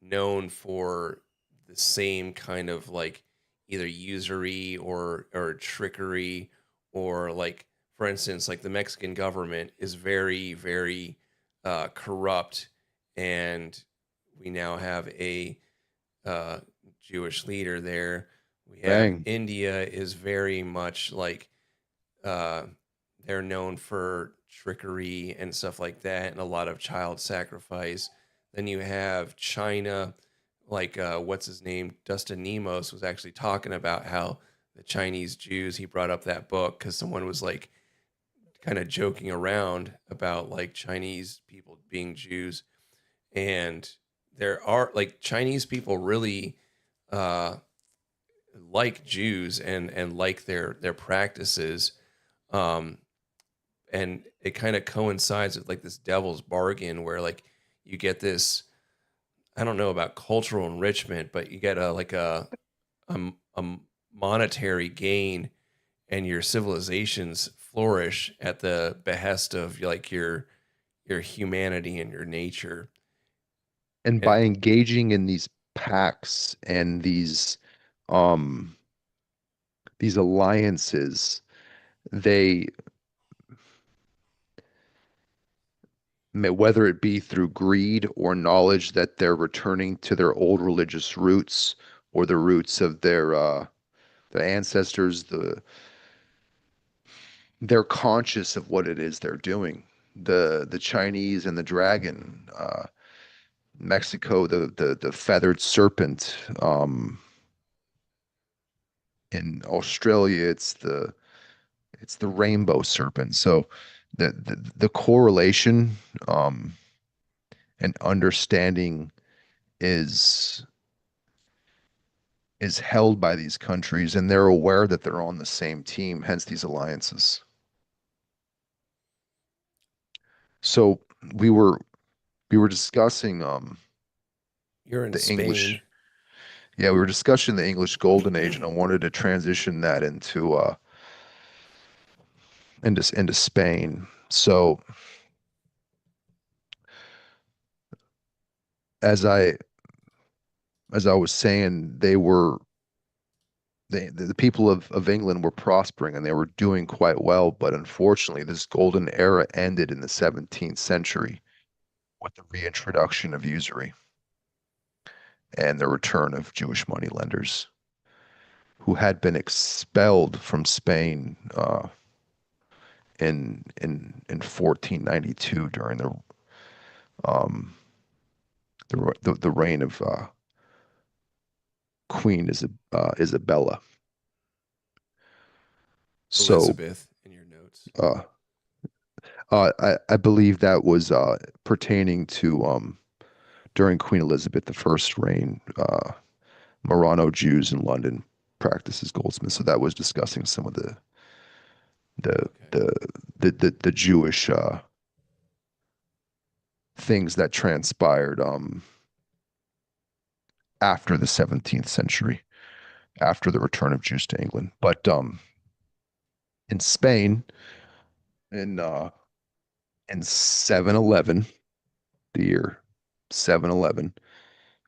known for the same kind of like either usury or trickery or like for instance like the Mexican government is very corrupt, and we now have a uh, Jewish leader there. We have Bang. India is very much like uh, they're known for trickery and stuff like that, and a lot of child sacrifice. Then you have China, like what's his name? Dustin Nemos was actually talking about how the Chinese Jews. He brought up that book because someone was like kind of joking around about like Chinese people being Jews, and there are like Chinese people really uh, like Jews and like their practices. Um, and it kind of coincides with like this devil's bargain where like you get this, I don't know about cultural enrichment, but you get a like a monetary gain, and your civilizations flourish at the behest of like your humanity and your nature. And And by engaging in these pacts and um these alliances, they whether it be through greed or knowledge that they're returning to their old religious roots or the roots of their ancestors, they're conscious of what it is they're doing. The Chinese and the dragon, Mexico, the feathered serpent, in Australia, it's the rainbow serpent. So the correlation and understanding is is held by these countries, and they're aware that they're on the same team, hence these alliances. So we were we were discussing you're in the Spain. English. Yeah, we were discussing the English Golden Age, and I wanted to transition that into Spain. So as I as I was saying, the people of England were prospering and they were doing quite well, but unfortunately, this golden era ended in the 17th century with the reintroduction of usury and the return of Jewish moneylenders who had been expelled from Spain in 1492 during um, the reign of Queen Isabella. So Elizabeth in your notes. uh, I believe that was pertaining to during Queen Elizabeth I's reign. Marano Jews in London practices goldsmith. So that was discussing some of the Okay. the the Jewish things that transpired after the 17th century, after the return of Jews to England. But in Spain, in uh, in 711, the year 711,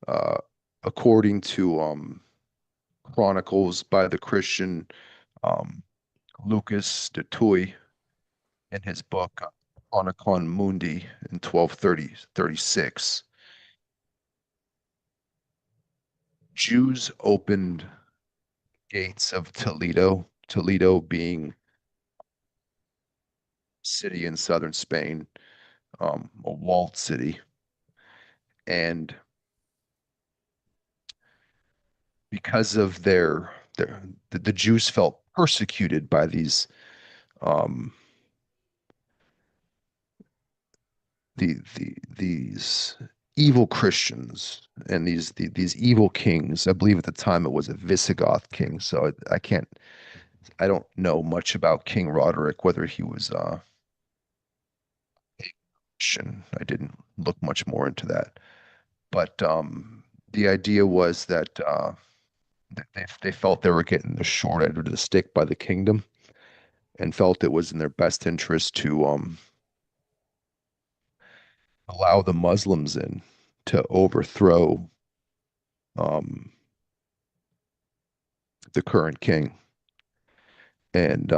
uh, according to chronicles by the Christian um, Lucas de Tuy in his book Chronicon Mundi in 1236, Jews opened gates of Toledo, Toledo being city in southern Spain, a walled city, and because of the Jews felt persecuted by um, these evil Christians and these evil kings. I believe at the time it was a Visigoth king, so I don't know much about King Roderick, whether he was Christian. I didn't look much more into that. But the idea was that they felt they were getting the short end of the stick by the kingdom and felt it was in their best interest to allow the Muslims in to overthrow um, the current king. And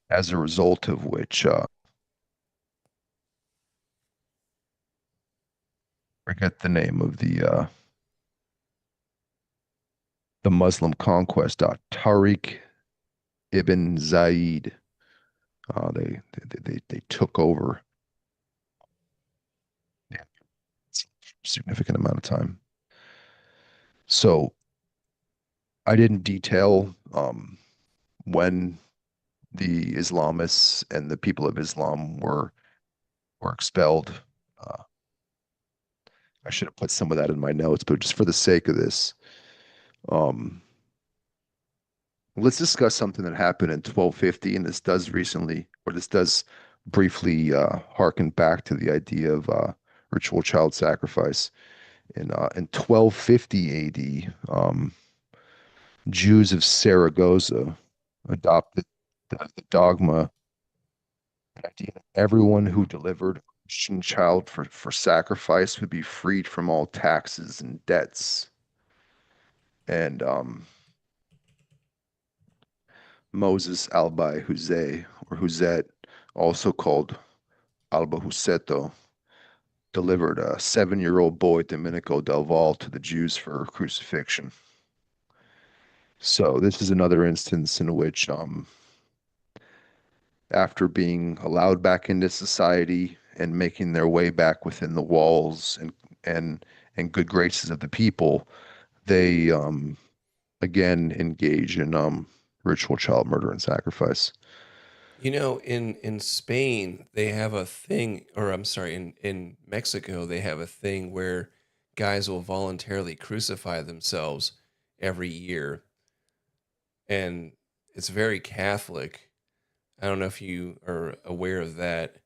as a result of which, forget the name of the Muslim conquest, Tariq ibn Zaid. They took over a significant amount of time. So I didn't detail when the Islamists and the people of Islam were expelled. Uh, I should have put some of that in my notes, but just for the sake of this, um, let's discuss something that happened in 1250, and this does briefly harken back to the idea of ritual child sacrifice. In 1250 AD, Jews of Saragossa adopted the dogma, the idea that everyone who delivered a Christian child for sacrifice would be freed from all taxes and debts. And Moses Albai Huzet, or Huzet, also called Alba Huseto, delivered a 7-year-old boy, Domenico del Val, to the Jews for crucifixion. So this is another instance in which, after being allowed back into society and making their way back within the walls and good graces of the people, they again engage in ritual child murder and sacrifice. In Spain, they have a thing, or I'm sorry, in Mexico, they have a thing where guys will voluntarily crucify themselves every year. And it's very Catholic. I don't know if you are aware of that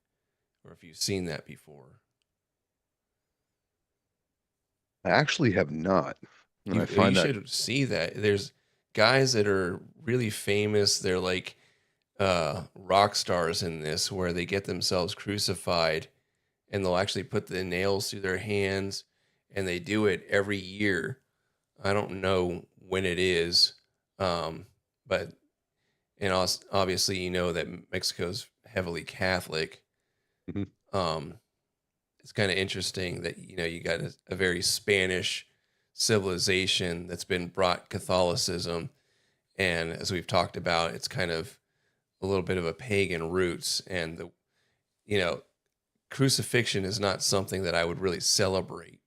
or if you've seen that before. I actually have not, and I You find that should see that. There's guys that are really famous. They're like rock stars in this, where they get themselves crucified, and they'll actually put the nails through their hands, and they do it every year. I don't know when it is, but obviously you know that Mexico's heavily Catholic. Mhm. Um, it's kind of interesting that you got a very Spanish civilization that's been brought Catholicism, and as we've talked about, it's kind of a little bit of a pagan roots, and the you know crucifixion is not something that I would really celebrate.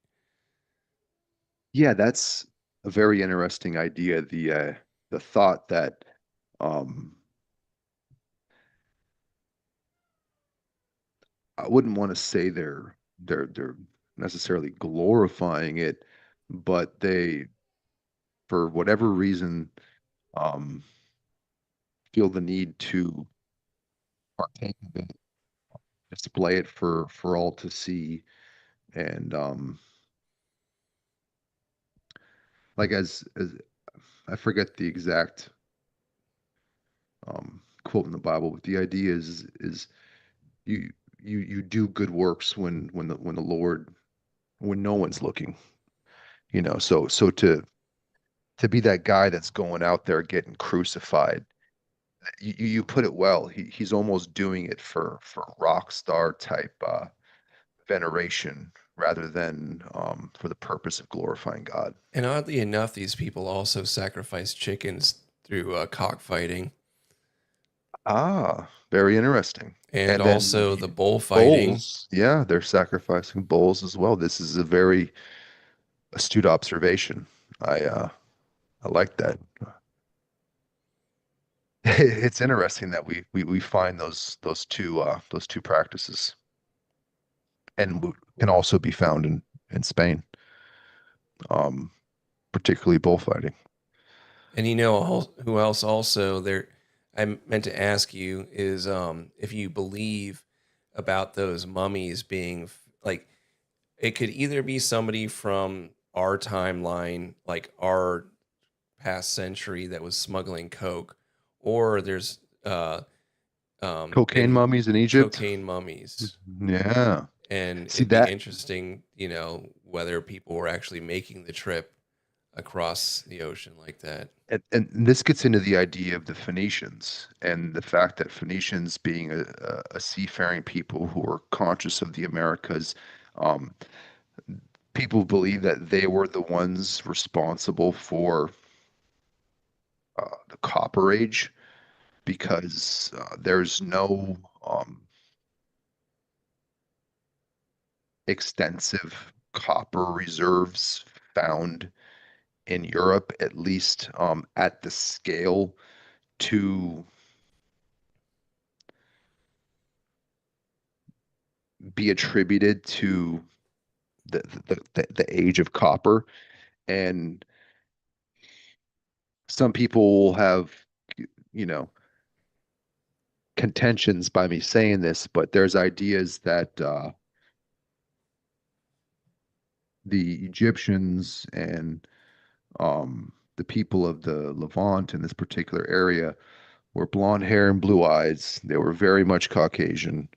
yeah, that's a very interesting idea. The thought that um, I wouldn't want to say they're necessarily glorifying it, but they, for whatever reason, um, feel the need to partake of it, display it for all to see, and like as I forget the exact quote in the Bible, but the idea is you you do good works when the Lord, when no one's looking, so to be that guy that's going out there getting crucified, you put it well. He's almost doing it for rock star type veneration rather than for the purpose of glorifying God. And oddly enough, these people also sacrifice chickens through cockfighting. Ah, very interesting. And And then also the the bullfighting. bulls, yeah, they're sacrificing bulls as well. This is a very astute observation. I like that. It's interesting that we find those two practices, and can also be found in Spain, um, particularly bullfighting. And you know who else also there I meant to ask you is if you believe about those mummies being like it could either be somebody from our timeline, like our past century that was smuggling coke, or there's Cocaine been mummies in Egypt. cocaine mummies. Yeah. And See it'd be that, interesting, whether people were actually making the trip across the ocean like that. and this gets into the idea of the Phoenicians and the fact that Phoenicians, being a seafaring people who are conscious of the Americas, um, people believe that they were the ones responsible for the Copper Age because there's no extensive copper reserves found in Europe, at least at the scale to be attributed to the age of copper. And some people will have, you know, contentions by me saying this, but there's ideas that the Egyptians and the people of the Levant in this particular area were blonde hair and blue eyes. They were very much Caucasian,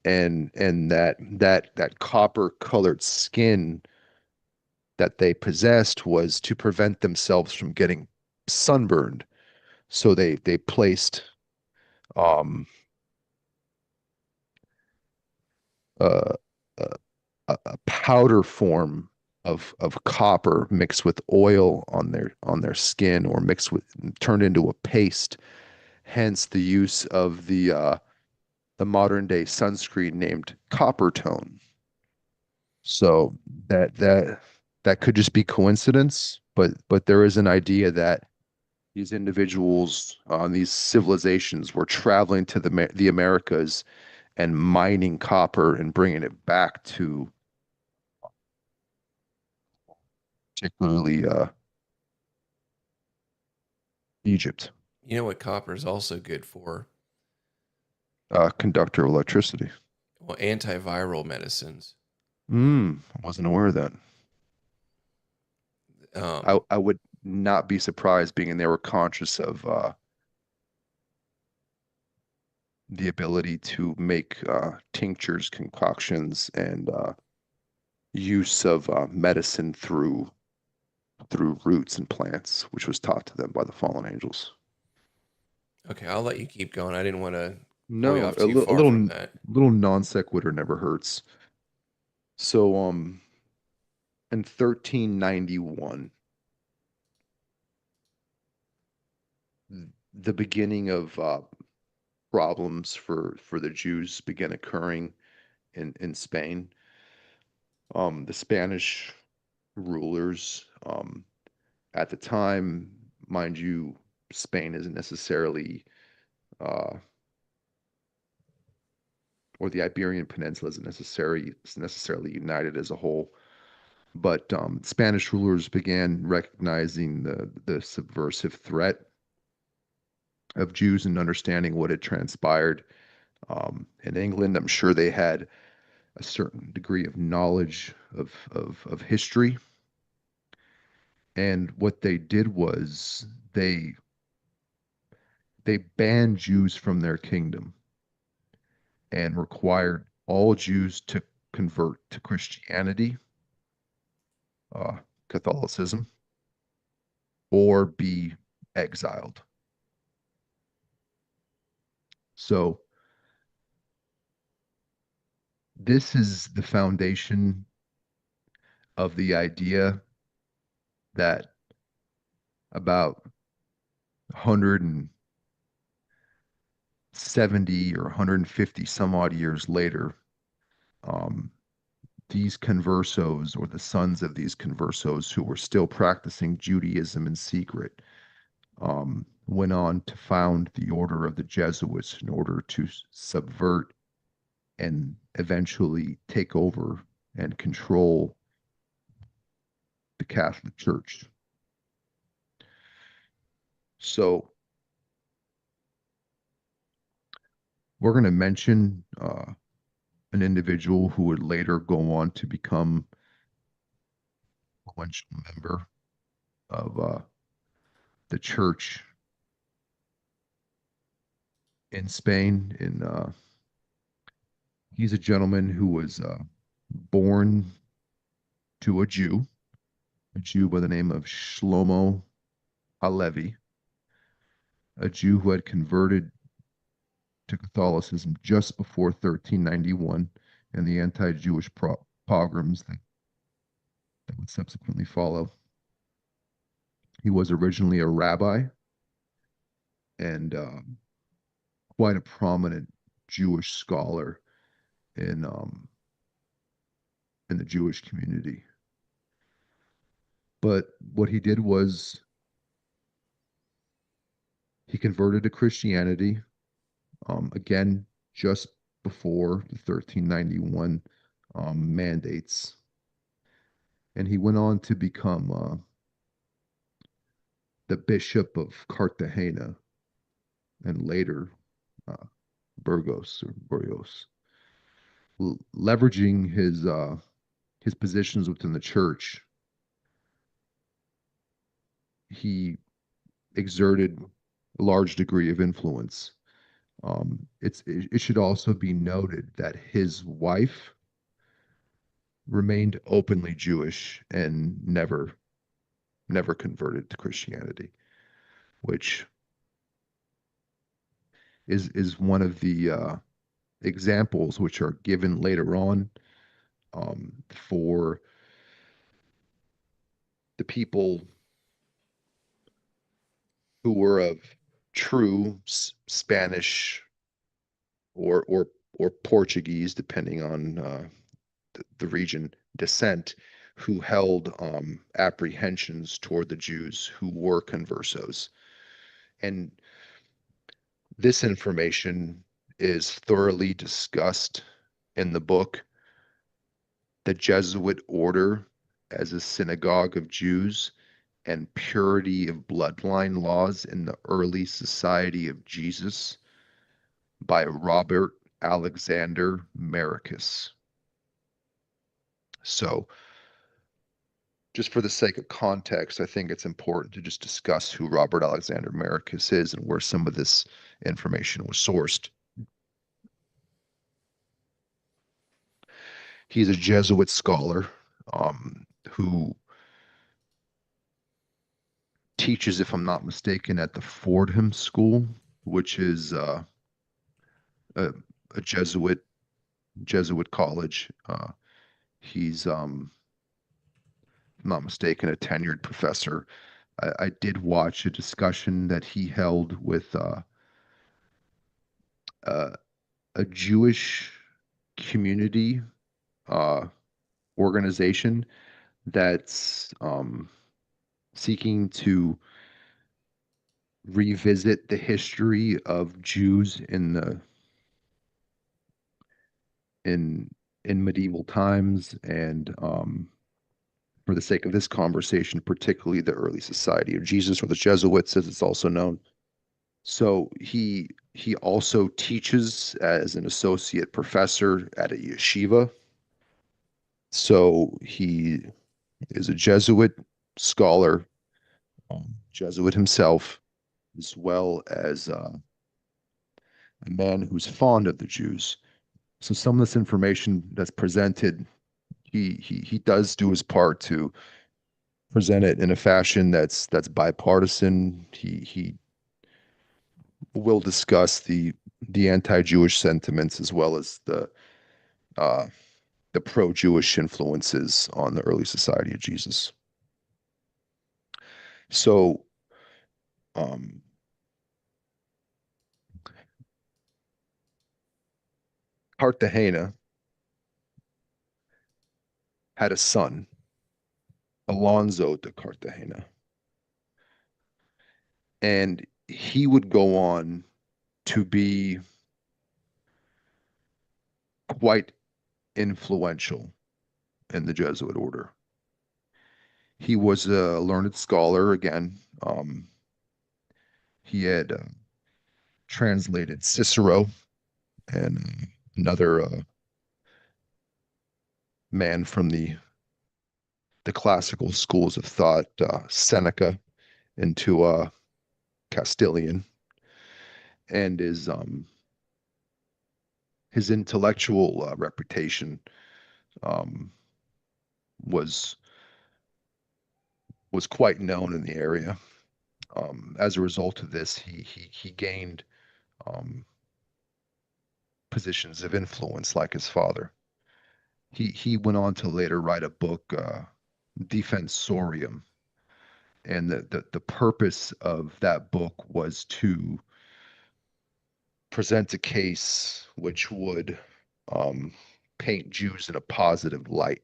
and that copper colored skin that they possessed was to prevent themselves from getting sunburned. So they placed um, a, a, a powder form of copper mixed with oil on their skin, or mixed with turned into a paste. Hence the use of the modern day sunscreen named Coppertone. So that could just be coincidence, but there is an idea that these individuals on these civilizations were traveling to the Americas and mining copper and bringing it back to particularly Egypt, You know what copper is also good for? conductor of electricity. Well, antiviral medicines. I wasn't aware of that. Um, I would not be surprised, being they were conscious of the ability to make tinctures, concoctions, and use of medicine through roots and plants, which was taught to them by the fallen angels. okay, I'll let you keep going. I didn't want to pull you No, off too a far from that. little non sequitur never hurts. So, in 1391, the beginning of problems for the Jews began occurring in Spain. The Spanish rulers, at the time, mind you, Spain isn't necessarily, uh, or the Iberian Peninsula isn't necessarily united as a whole. But Spanish rulers began recognizing the subversive threat of Jews and understanding what had transpired in England. I'm sure they had a certain degree of knowledge of history. And what they did was they banned Jews from their kingdom and required all Jews to convert to Christianity, uh, Catholicism, or be exiled. So this is the foundation of the idea that about 100 70 or 150 some odd years later, um, these conversos, or the sons of these conversos who were still practicing Judaism in secret, went on to found the order of the Jesuits in order to subvert and eventually take over and control the Catholic Church. So we're going to mention an individual who would later go on to become a influential member of the church in Spain. He's a gentleman who was born to a Jew by the name of Shlomo Halevi, a Jew who had converted to Catholicism just before 1391 and the anti-Jewish pogroms that would subsequently follow. He was originally a rabbi and quite a prominent Jewish scholar in the Jewish community. But what he did was he converted to Christianity, again, just before the 1391 mandates. And he went on to become the Bishop of Cartagena and later Burgos, leveraging his positions within the church. He exerted a large degree of influence. It should also be noted that his wife remained openly Jewish and never converted to Christianity, which is one of the examples which are given later on for the people who were of true Spanish or Portuguese, depending on the region, descent, who held apprehensions toward the Jews who were conversos. And this information is thoroughly discussed in the book, The Jesuit Order as a Synagogue of Jews and Purity of Bloodline Laws in the Early Society of Jesus by Robert Alexander Maricus. So, just for the sake of context, I think it's important to just discuss who Robert Alexander Maricus is and where some of this information was sourced. He's a Jesuit scholar who teaches, if I'm not mistaken, at the Fordham School, which is a Jesuit college. He's, if I'm not mistaken, a tenured professor. I did watch a discussion that he held with a Jewish community organization that's seeking to revisit the history of Jews in medieval times, and for the sake of this conversation, particularly the early Society of Jesus, or the Jesuits, as it's also known. So he also teaches as an associate professor at a yeshiva. So he is a Jesuit scholar, Jesuit himself, as well as a man who's fond of the Jews. So some of this information that's presented, he does do his part to present it in a fashion that's bipartisan. He will discuss the anti-Jewish sentiments as well as the pro-Jewish influences on the early Society of Jesus. So Cartagena had a son, Alonso de Cartagena, and he would go on to be quite influential in the Jesuit order. He was a learned scholar again. He had translated Cicero and another man from the classical schools of thought, Seneca, into Castilian, and his intellectual reputation um, was was quite known in the area. As a result of this, he gained um, positions of influence like his father. He went on to later write a book, Defensorium, and the purpose of that book was to present a case which would um, paint Jews in a positive light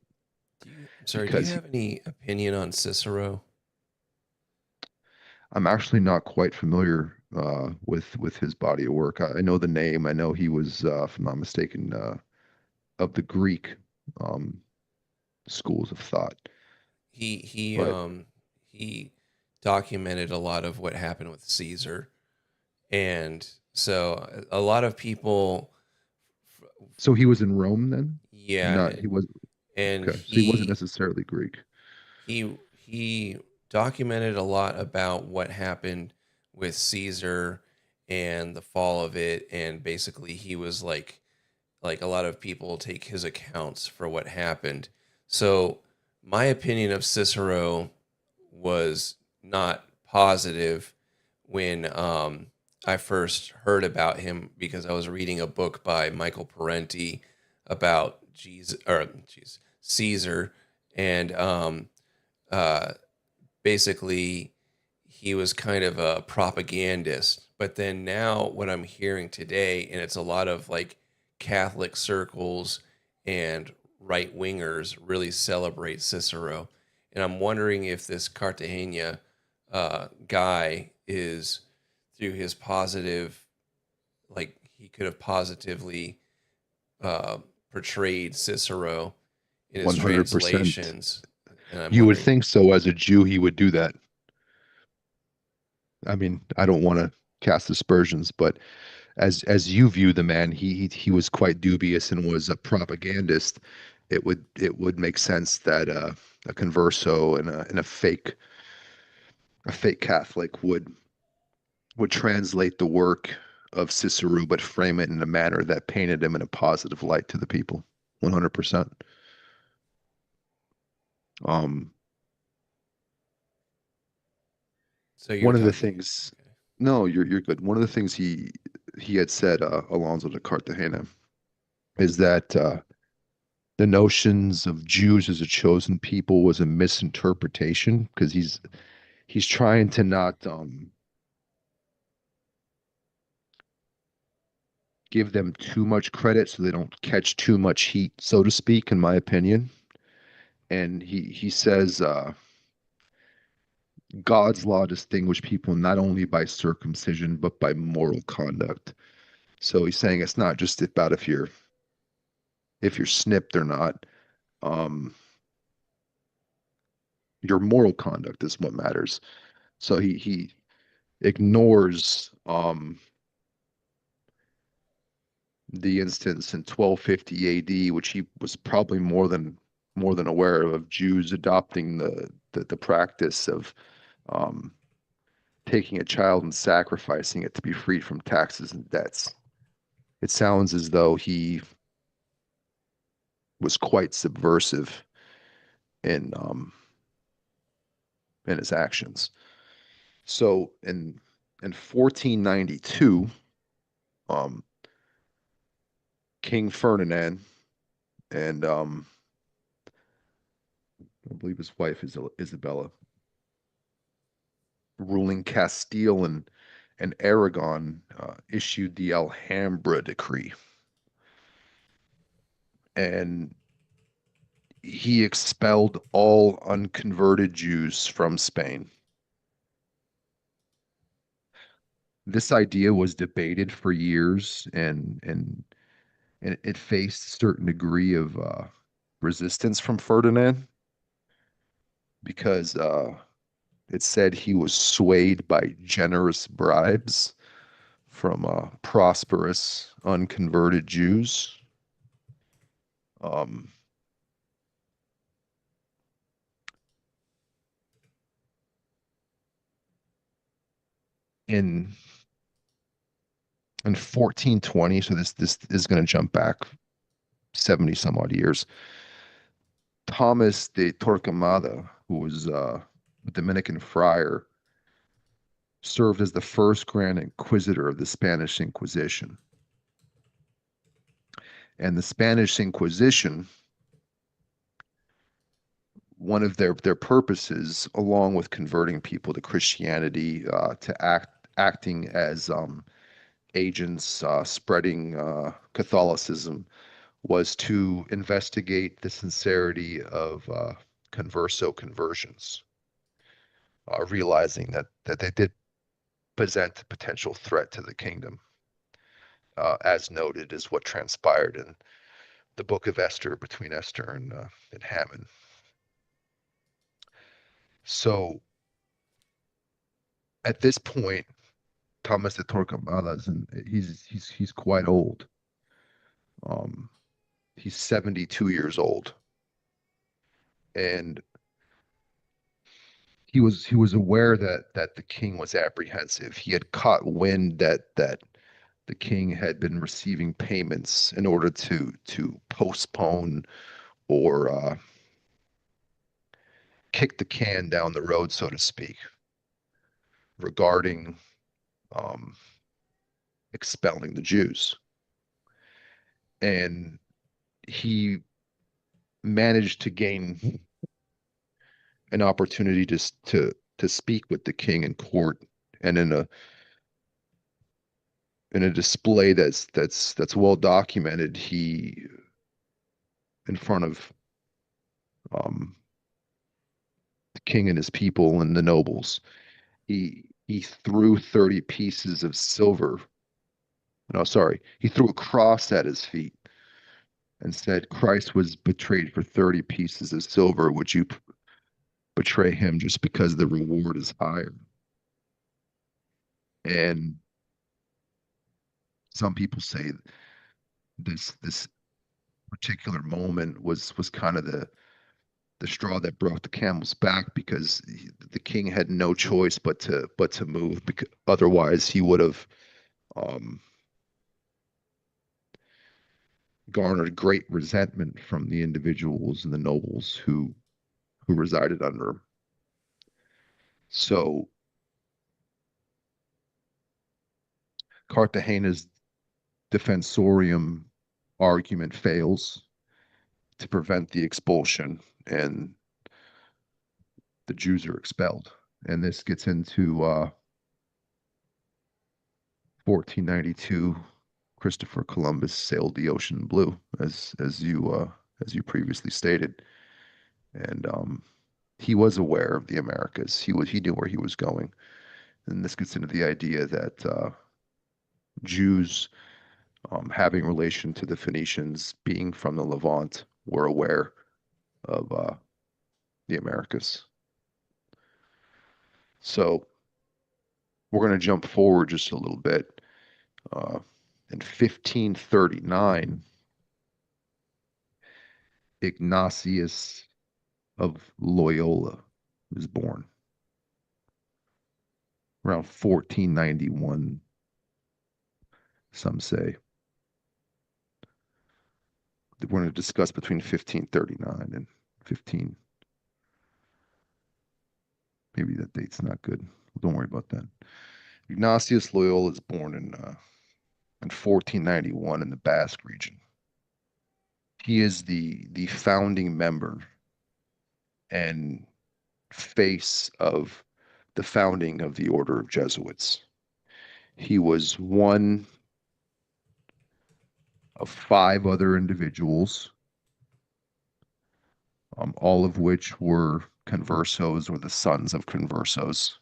Do you because have any opinion on Cicero? I'm actually not quite familiar with his body of work. I know the name. I know he was, if I'm not mistaken, of the Greek um, schools of thought. He he But um he documented a lot of what happened with Caesar, and so a lot of people, so he was in Rome then? yeah, Not he was and okay. So he wasn't necessarily Greek. he documented a lot about what happened with Caesar and the fall of it, and basically he was like a lot of people take his accounts for what happened. So my opinion of Cicero was not positive when I first heard about him because I was reading a book by Michael Parenti about Caesar, and uh, basically he was kind of a propagandist. But then now what I'm hearing today, and it's a lot of like Catholic circles and right wingers really celebrate Cicero. And I'm wondering if this Cartagena guy is through his positive, like he could have positively uh, portrayed Cicero in his 100%. translations. And I'm You would wondering, think so. As a Jew, he would do that. I mean, I don't want to cast aspersions, but as you view the man, he was quite dubious and was a propagandist. It would make sense that a converso and a fake Catholic would translate the work of Cicero, but frame it in a manner that painted him in a positive light to the people. 100%. Um, so you're one of the talking, things, okay. no, you're good. One of the things he had said, Alonso de Cartagena, is that the notions of Jews as a chosen people was a misinterpretation because he's trying to not give them too much credit so they don't catch too much heat, so to speak, in my opinion. And he says God's law distinguished people not only by circumcision but by moral conduct. So he's saying it's not just about if you're snipped or not. Um, your moral conduct is what matters. So he ignores the instance in 1250 AD, which he was probably more than aware of Jews adopting the practice of um, taking a child and sacrificing it to be freed from taxes and debts. It sounds as though he was quite subversive in in his actions. So in 1492, um, King Ferdinand and I believe his wife is Isabella, ruling Castile and Aragon, issued the Alhambra decree. and he expelled all unconverted Jews from Spain. This idea was debated for years, and it faced a certain degree of resistance from Ferdinand because it said he was swayed by generous bribes from prosperous unconverted Jews. Um, in in 1420, so this is going to jump back 70 some odd years. Thomas de Torquemada, who was a Dominican friar, served as the first Grand Inquisitor of the Spanish Inquisition. And the Spanish Inquisition, one of their purposes, along with converting people to Christianity, to acting as agents spreading Catholicism, was to investigate the sincerity of converso conversions, realizing that they did present a potential threat to the kingdom, as noted is what transpired in the Book of Esther between Esther and Haman. So at this point, Thomas de Torquemada he's quite old. He's 72 years old, and he was aware that the king was apprehensive. He had caught wind that the king had been receiving payments in order to postpone or kick the can down the road, so to speak, regarding expelling the Jews. And he managed to gain an opportunity to speak with the king in court, and in a display that's well documented, he, in front of the king and his people and the nobles, he threw 30 pieces of silver. No, sorry, he threw a cross at his feet and said, Christ was betrayed for 30 pieces of silver. Would you betray him just because the reward is higher? And some people say this particular moment was kind of the straw that broke the camel's back, because the king had no choice but to move, because otherwise he would have garnered great resentment from the individuals and the nobles who resided under him. So Cartagena's defensorium argument fails to prevent the expulsion, and the Jews are expelled. And this gets into 1492. Christopher Columbus sailed the ocean blue, as you previously stated, and he was aware of the Americas. He knew where he was going, and this gets into the idea that Jews, having relation to the Phoenicians, being from the Levant, were aware of the Americas. So we're going to jump forward just a little bit. In 1539, Ignatius of Loyola was born. Around 1491, some say. We're going to discuss between 1539 and 15. Maybe that date's not good. Don't worry about that. Ignatius Loyola is born in 1491 in the Basque region. He is the founding member and face of the founding of the Order of Jesuits. He was one of 5 other individuals all of which were conversos or the sons of conversos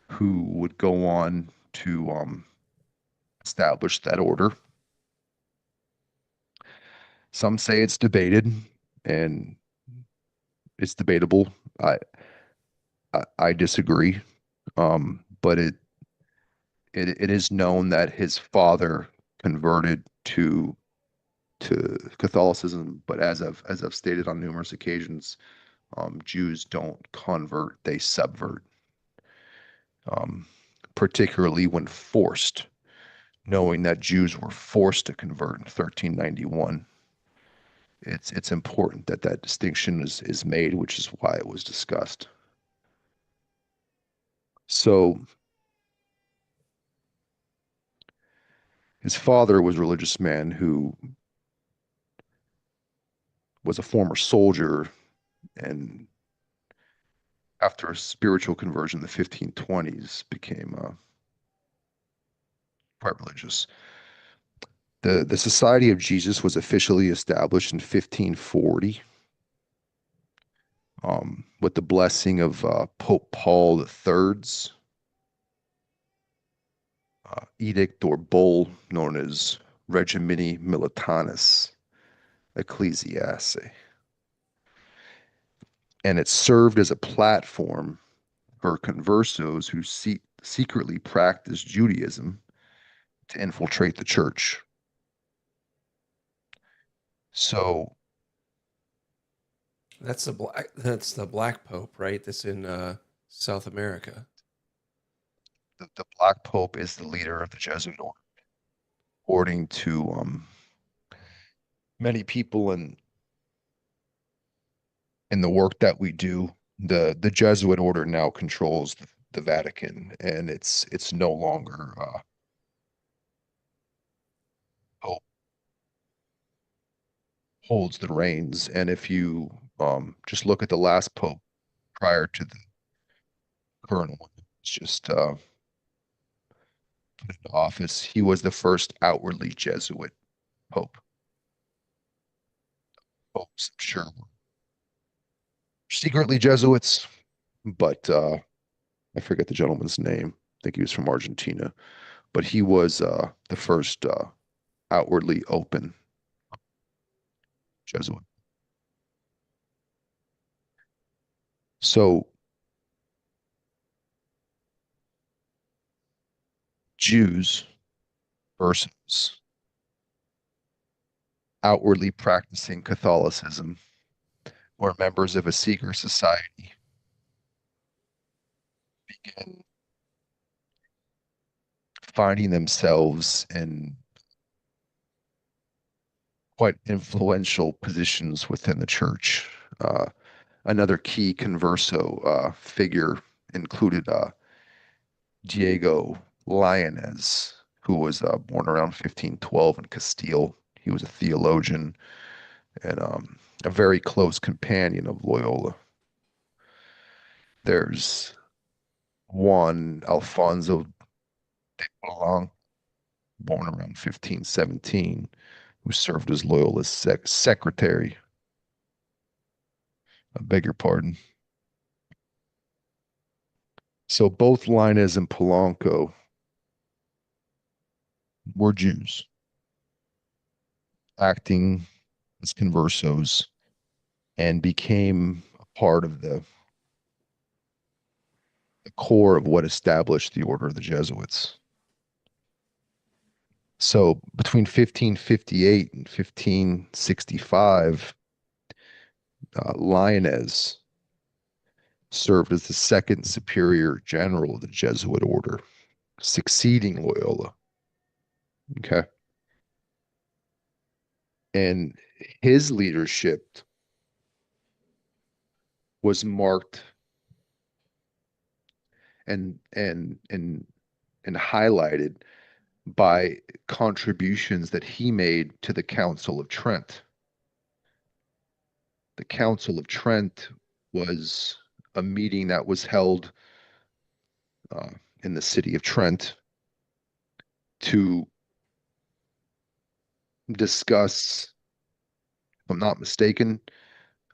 who would go on to establish that order. Some say it's debated, and it's debatable. I disagree, but it is known that his father converted to Catholicism, but as I've stated on numerous occasions, Jews don't convert, they subvert, um, particularly when forced, knowing that Jews were forced to convert in 1391. It's important that that distinction is made, which is why it was discussed. So his father was a religious man who was a former soldier, and after a spiritual conversion in the 1520s became quite religious. The Society of Jesus was officially established in 1540 with the blessing of Pope Paul III's edict or bull known as Regimini Militanis Ecclesiae. And it served as a platform for conversos who secretly practiced Judaism to infiltrate the church. So That's the Black Pope, right? That's in South America. the Black Pope is the leader of the Jesuit order, according to many people in the work that we do. The Jesuit order now controls the Vatican, and it's no longer Pope holds the reins. And if you just look at the last Pope prior to the current one, it's just put into office, he was the first outwardly Jesuit Pope. Popes, I'm sure, were secretly Jesuits, but I forget the gentleman's name. I think he was from Argentina, but he was the first outwardly open Jesuit. So Jews versus outwardly practicing Catholicism or members of a secret society begin finding themselves in quite influential positions within the church. Another key converso figure included Diego Lainez, who was born around 1512 in Castile. He was a theologian and a very close companion of Loyola. There's Juan Alfonso de Boulogne, born around 1517, who served as Loyola's secretary. I beg your pardon. So both Lainez and Polanco were Jews, acting as conversos, and became a part of the core of what established the Order of the Jesuits. So between 1558 and 1565, Lainez served as the second superior general of the Jesuit order, succeeding Loyola. Okay. And his leadership was marked and highlighted by contributions that he made to the Council of Trent. The Council of Trent was a meeting that was held in the city of Trent to discuss, if I'm not mistaken,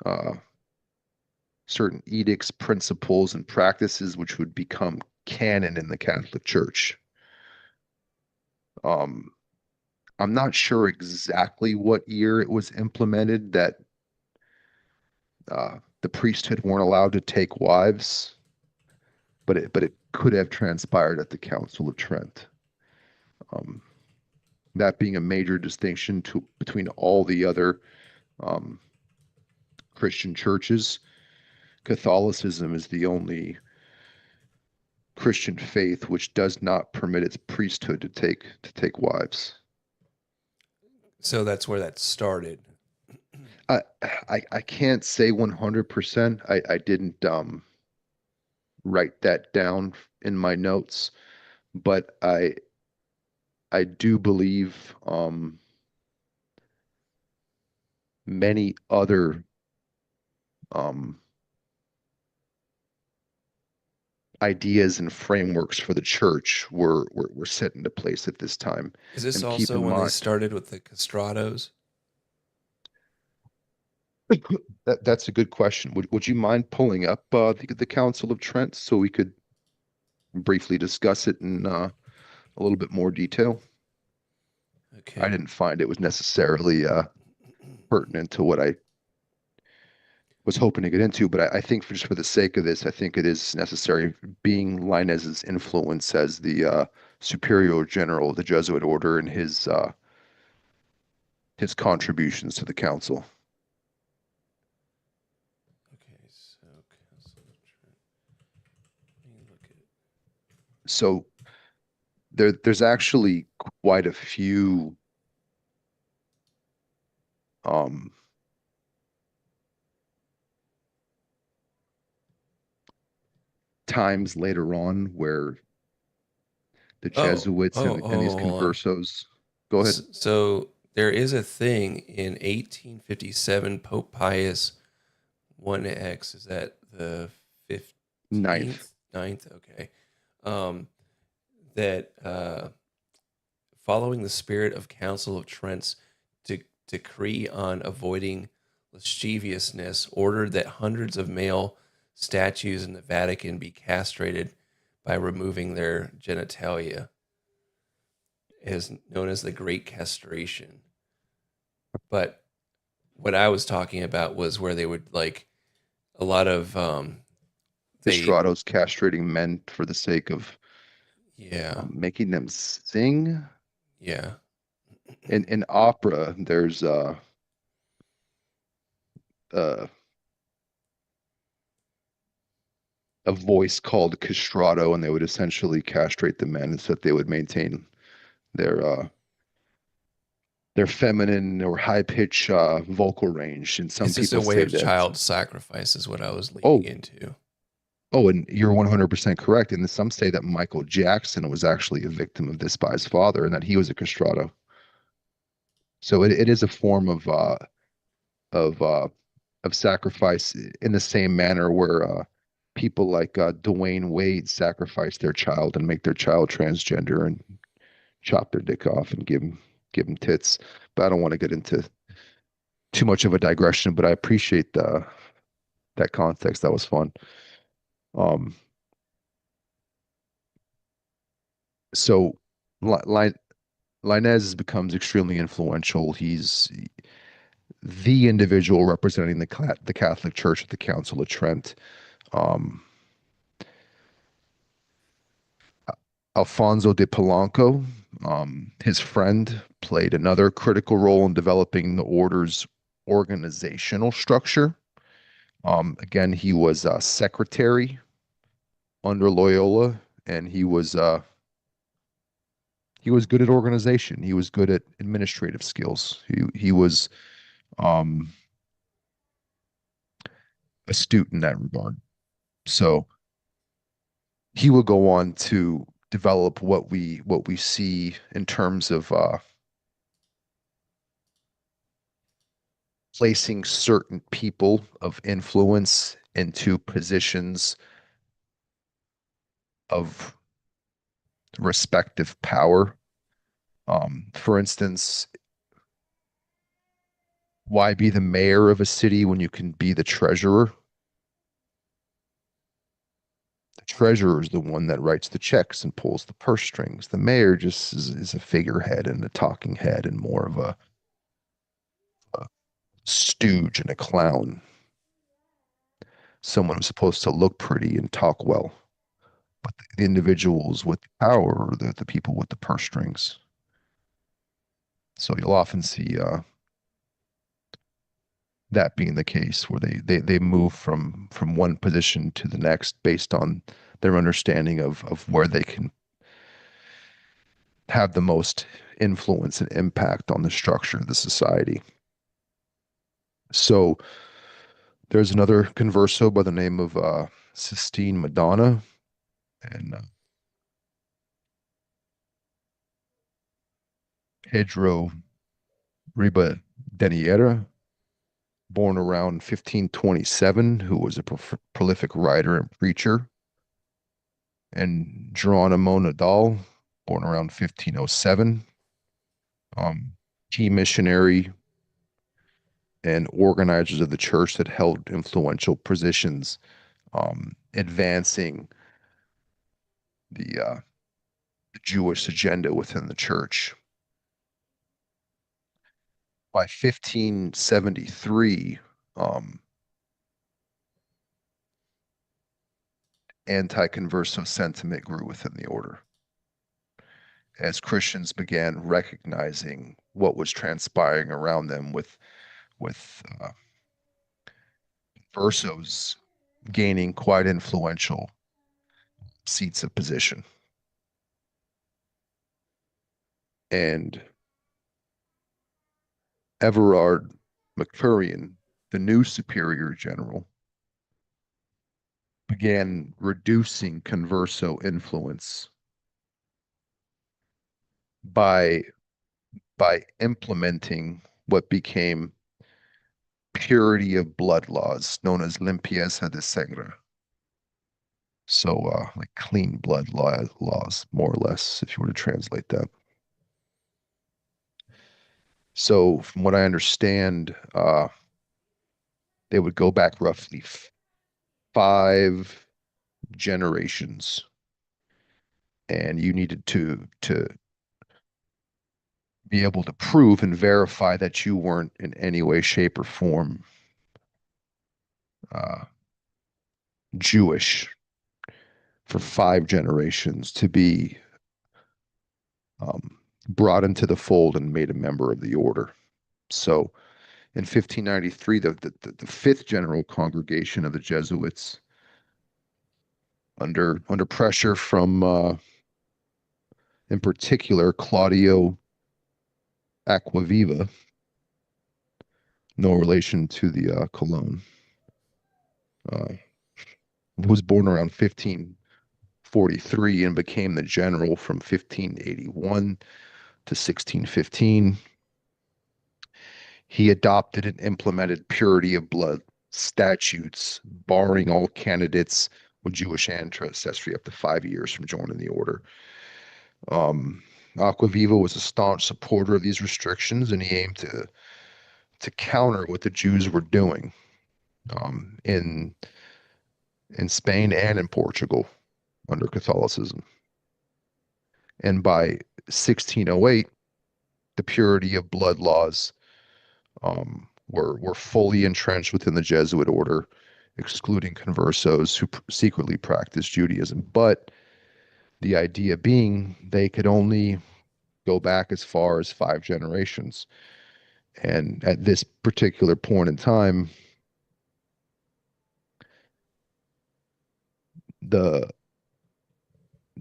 uh, certain edicts, principles, and practices which would become canon in the Catholic Church. Um, I'm not sure exactly what year it was implemented that the priesthood weren't allowed to take wives, but it could have transpired at the Council of Trent. Um, that being a major distinction between all the other um, Christian churches. Catholicism is the only Christian faith which does not permit its priesthood to take wives. So that's where that started. I I can't say 100%. I didn't write that down in my notes, but I do believe many other um, ideas and frameworks for the church were set into place at this time. Is this And keep also in when they mind started with the castratos? that's a good question. Would you mind pulling up the Council of Trent so we could briefly discuss it in a little bit more detail? I Okay. didn't find it was necessarily pertinent to what I was hoping to get into, but I think just for the sake of this, I think it is necessary, being Linez's influence as the superior general of the Jesuit order and his contributions to the council. Okay. So Council of Trent. Let me look at it. So there's actually quite a few um, times later on where the Jesuits and these Hold on. conversos. Go ahead. So there is a thing in 1857. Pope Pius 1X. Is that the Ninth. 15th? 9th? Okay. Um, that following the spirit of Council of Trent's decree on avoiding lasciviousness, ordered that hundreds of male statues in the Vatican be castrated by removing their genitalia, is known as the Great Castration. But what I was talking about was where they would like a lot of they Castratos castrating men for the sake of yeah, making them sing. yeah. In opera, there's uh, a voice called castrato, and they would essentially castrate the men so that they would maintain their uh, their feminine or high pitch vocal range. And some It's just a people way say of that, child sacrifice is what I was leading oh, into. oh, and you're 100% correct. And some say that Michael Jackson was actually a victim of this by his father, and that he was a castrato. So it is a form of uh, of sacrifice in the same manner where people like Dwayne Wade sacrifice their child and make their child transgender and chop their dick off and give him tits. But I don't want to get into too much of a digression. But I appreciate that context. That was fun. Um, so Linez becomes extremely influential. He's the individual representing the Catholic Church at the Council of Trent. Um, Alfonso de Polanco, his friend, played another critical role in developing the order's organizational structure. Again, he was a secretary under Loyola, and he was good at organization. He was good at administrative skills. He was um, astute in that regard. So he will go on to develop what we see in terms of placing certain people of influence into positions of respective power. For instance, Why be the mayor of a city when you can be the treasurer? The treasurer is the one that writes the checks and pulls the purse strings. The mayor just is a figurehead and a talking head and more of a stooge and a clown. Someone who's supposed to look pretty and talk well. But the individuals with power are the people with the purse strings. So you'll often see that being the case, where they move from one position to the next based on their understanding of where they can have the most influence and impact on the structure of the society. So there's another converso by the name of Sistine Madonna, and Pedro Ribadeneyra, born around 1527, who was a prolific writer and preacher, and Geronimo Nadal, born around 1507, key missionary and organizers of the church that held influential positions, advancing the Jewish agenda within the church. By 1573, anti-converso sentiment grew within the order as Christians began recognizing what was transpiring around them with conversos gaining quite influential seats of position. And Everard Mercurian, the new superior general, began reducing converso influence by implementing what became purity of blood laws known as limpieza de sangre. So like clean blood laws, more or less, if you were to translate that. So from what I understand, they would go back roughly 5 generations, and you needed to be able to prove and verify that you weren't in any way, shape, or form Jewish for 5 generations to be brought into the fold and made a member of the order. So in 1593, the 5th general congregation of the Jesuits, under pressure from in particular Claudio Acquaviva, no relation to the Cologne, was born around 1543 and became the general from 1581 to 1615. He adopted and implemented purity of blood statutes, barring all candidates with Jewish ancestry up to 5 years from joining the order. Acquaviva was a staunch supporter of these restrictions, and he aimed to counter what the Jews were doing in Spain and in Portugal under Catholicism. And by 1608, the purity of blood laws were fully entrenched within the Jesuit order, excluding conversos who secretly practiced Judaism. But the idea being they could only go back as far as 5 generations. And at this particular point in time, the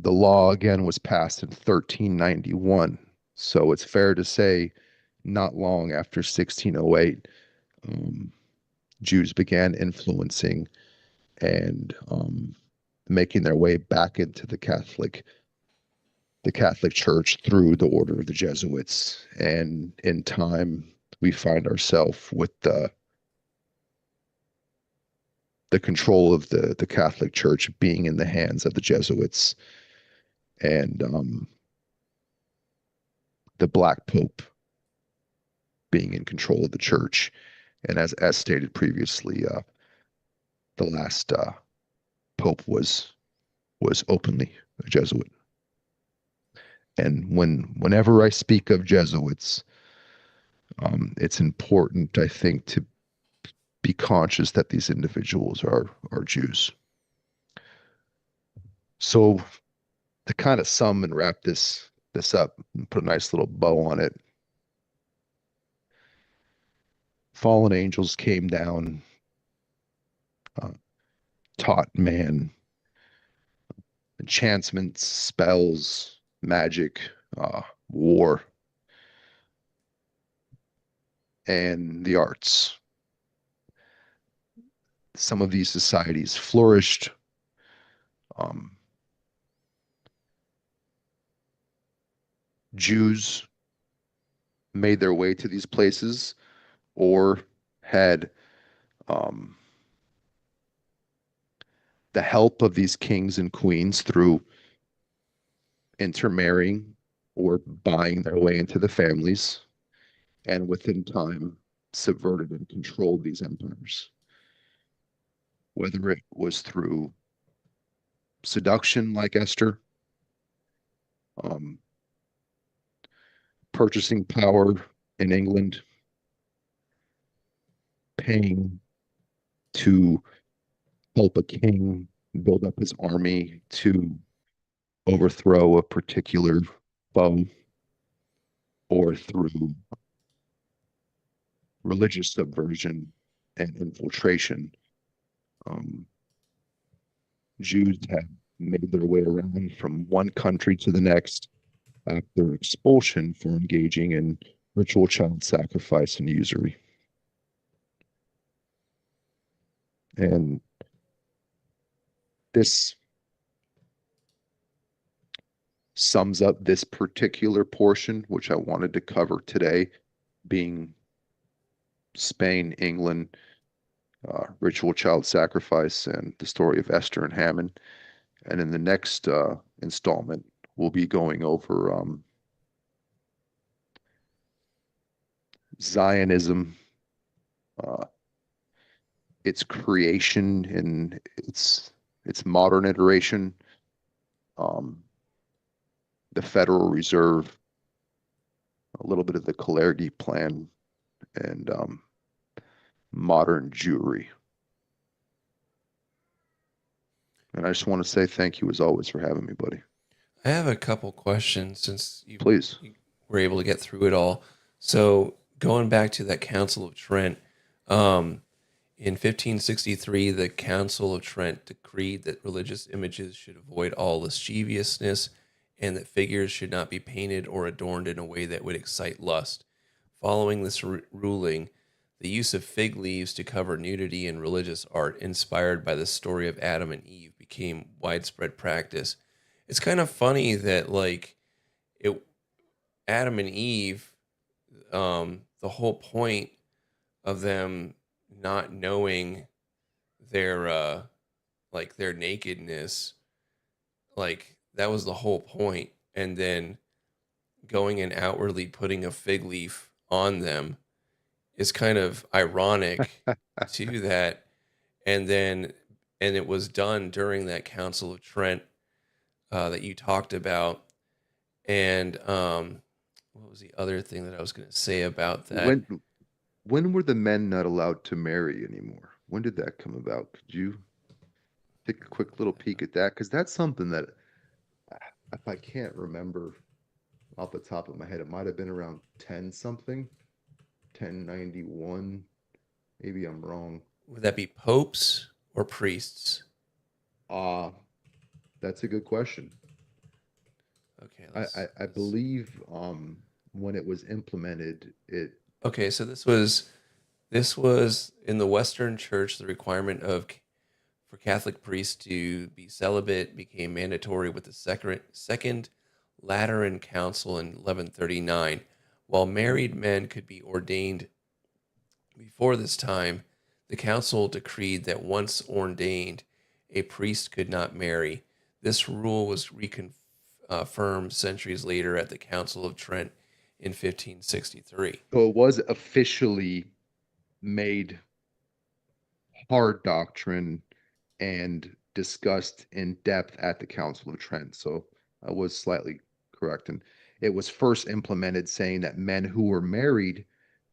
law again was passed in 1391. So it's fair to say not long after 1608, Jews began influencing and making their way back into the Catholic Church through the order of the Jesuits. And in time, we find ourselves with the control of the Catholic Church being in the hands of the Jesuits, and the Black Pope being in control of the church. And as stated previously, the last pope was openly a Jesuit. And whenever I speak of Jesuits, it's important, I think, to be conscious that these individuals are Jews. So to kind of sum and wrap this up and put a nice little bow on it, fallen angels came down, uh, taught man enchantments, spells, magic, war, and the arts. Some of these societies flourished. Jews made their way to these places or had the help of these kings and queens through intermarrying or buying their way into the families, and within time subverted and controlled these empires. Whether it was through seduction like Esther, purchasing power in England, paying to help a king build up his army to overthrow a particular foe, or through religious subversion and infiltration. Jews have made their way around from one country to the next after expulsion for engaging in ritual child sacrifice and usury. And this sums up this particular portion, which I wanted to cover today, being Spain, England, ritual child sacrifice, and the story of Esther and Haman. And in the next installment, we'll be going over Zionism, its creation and its modern iteration, the Federal Reserve, a little bit of the Kalergi plan, and modern Jewry. And I just want to say thank you as always for having me, buddy. I have a couple questions since Please. you were able to get through it all. So going back to that Council of Trent, in 1563, the Council of Trent decreed that religious images should avoid all lasciviousness and that figures should not be painted or adorned in a way that would excite lust. Following this ruling, the use of fig leaves to cover nudity in religious art, inspired by the story of Adam and Eve, became widespread practice. It's kind of funny that Adam and Eve, the whole point of them not knowing their their nakedness, that was the whole point, and then going and outwardly putting a fig leaf on them is kind of ironic to that. And it was done during that Council of Trent that you talked about. And what was the other thing that I was going to say about that? When were the men not allowed to marry anymore? When did that come about? Could you take a quick little peek at that? Because that's something that, if I can't remember off the top of my head, it might have been around 10 something, 1091. Maybe I'm wrong. Would that be popes or priests? That's a good question. Okay. I believe when it was implemented, it. Okay, so this was in the Western Church. The requirement for Catholic priests to be celibate became mandatory with the Second Lateran Council in 1139. While married men could be ordained before this time, the council decreed that once ordained, a priest could not marry. This rule was reconfirmed centuries later at the Council of Trent in 1563. So it was officially made hard doctrine and discussed in depth at the Council of Trent. So I was slightly correct. And it was first implemented saying that men who were married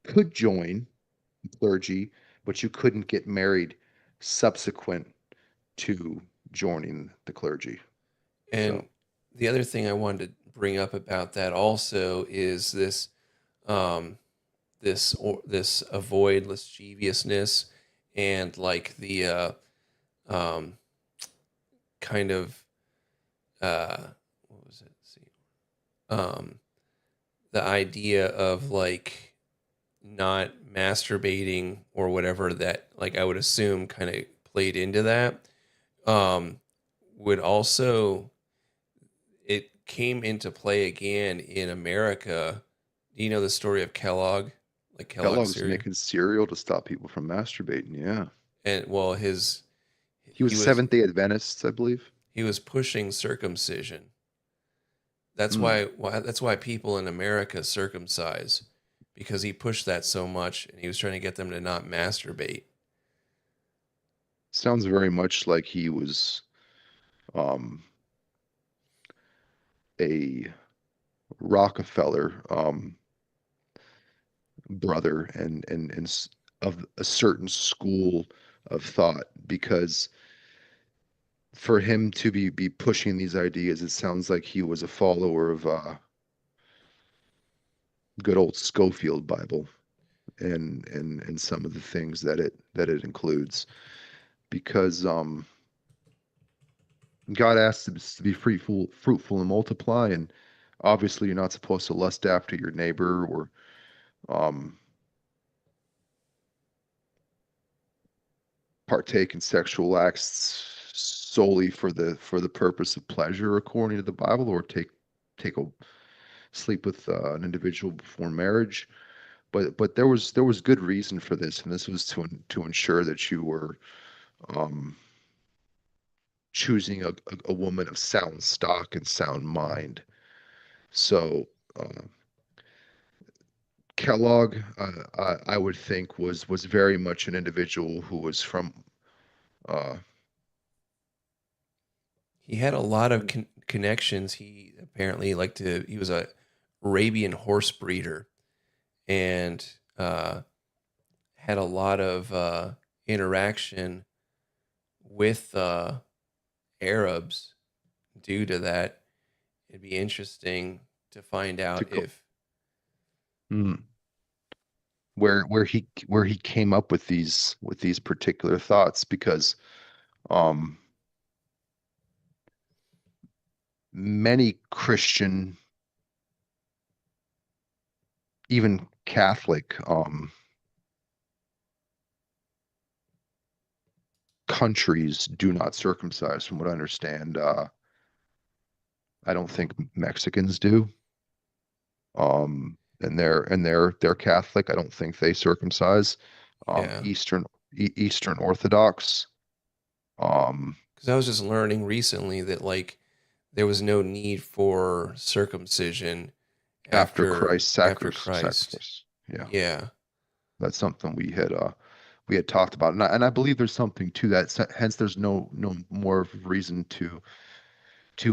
could join the clergy, but you couldn't get married subsequent to joining the clergy. And So the other thing I wanted to bring up about that also is this um, this avoid lasciviousness and like the um, kind of what was it? Let's see, um, the idea of like not masturbating or whatever that like I would assume kind of played into that um, would also it came into play again in America. Do you know the story of Kellogg, like Kellogg Kellogg's cereal? making cereal to stop people from masturbating. Yeah. And well, his He was he was Seventh-day Adventist, I believe. he was pushing circumcision. That's Mm. why that's why people in America circumcise because he pushed that so much and he was trying to get them to not masturbate. Sounds very much like he was um, a Rockefeller brother and of a certain school of thought because for him to be pushing these ideas, it sounds like he was a follower of good old Schofield Bible and some of the things that it includes because God asks us to be fruitful and multiply, and obviously you're not supposed to lust after your neighbor or um, partake in sexual acts solely for the purpose of pleasure according to the Bible, or take a sleep with an individual before marriage. But there was good reason for this, and this was to ensure that you were um, choosing a woman of sound stock and sound mind. So uh, Kellogg, I would think, was very much an individual who was from uh, He had a lot of connections. He apparently liked to. He was a Arabian horse breeder and had a lot of interaction with Arabs due to that. It'd be interesting to find to out go, if mm, where he came up with these particular thoughts because um, many Christian, even Catholic countries do not circumcise, from what I understand. I don't think Mexicans do. And they're Catholic. I don't think they circumcise. yeah. Eastern Orthodox. Um, Because I was just learning recently that like there was no need for circumcision after Christ's after Christ. sacrifice. Yeah, Yeah. that's something we had talked about, and I believe there's something to that. Hence, there's no more reason to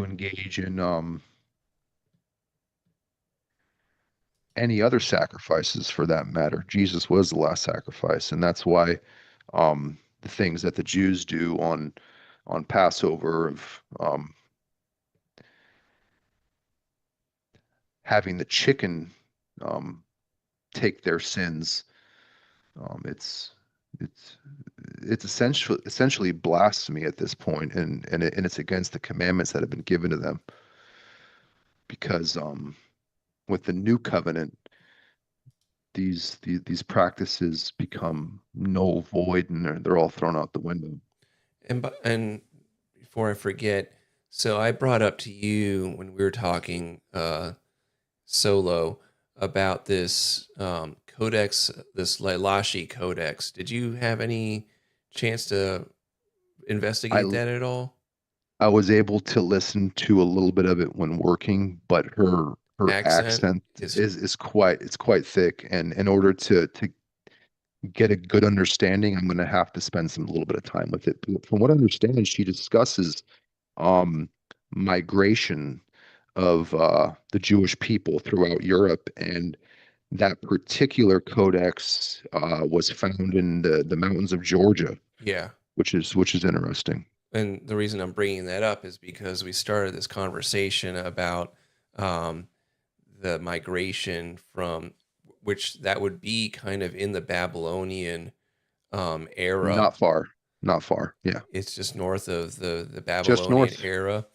engage in any other sacrifices for that matter. Jesus was the last sacrifice, and that's why the things that the Jews do on Passover of having the chicken um, take their sins, um, it's it's it's essentially blasphemy at this point, and it's against the commandments that have been given to them because with the new covenant these practices become null void and they're all thrown out the window. And before I forget, so I brought up to you when we were talking solo about this codex, this Lailashi codex. Did you have any chance to I investigate that at all? I was able to listen to a little bit of it when working, but her accent accent is is quite it's quite thick, and in order to get a good understanding, I'm going to have to spend some a little bit of time with it. But from what I understand, she discusses um, migration of the Jewish people throughout Europe, and that particular codex was found in the mountains of Georgia, yeah. which is interesting. And the reason I'm bringing that up is because we started this conversation about um, the migration from which that would be kind of in the Babylonian era. Not far, not far. Yeah, It's just north of the just Babylonian north era,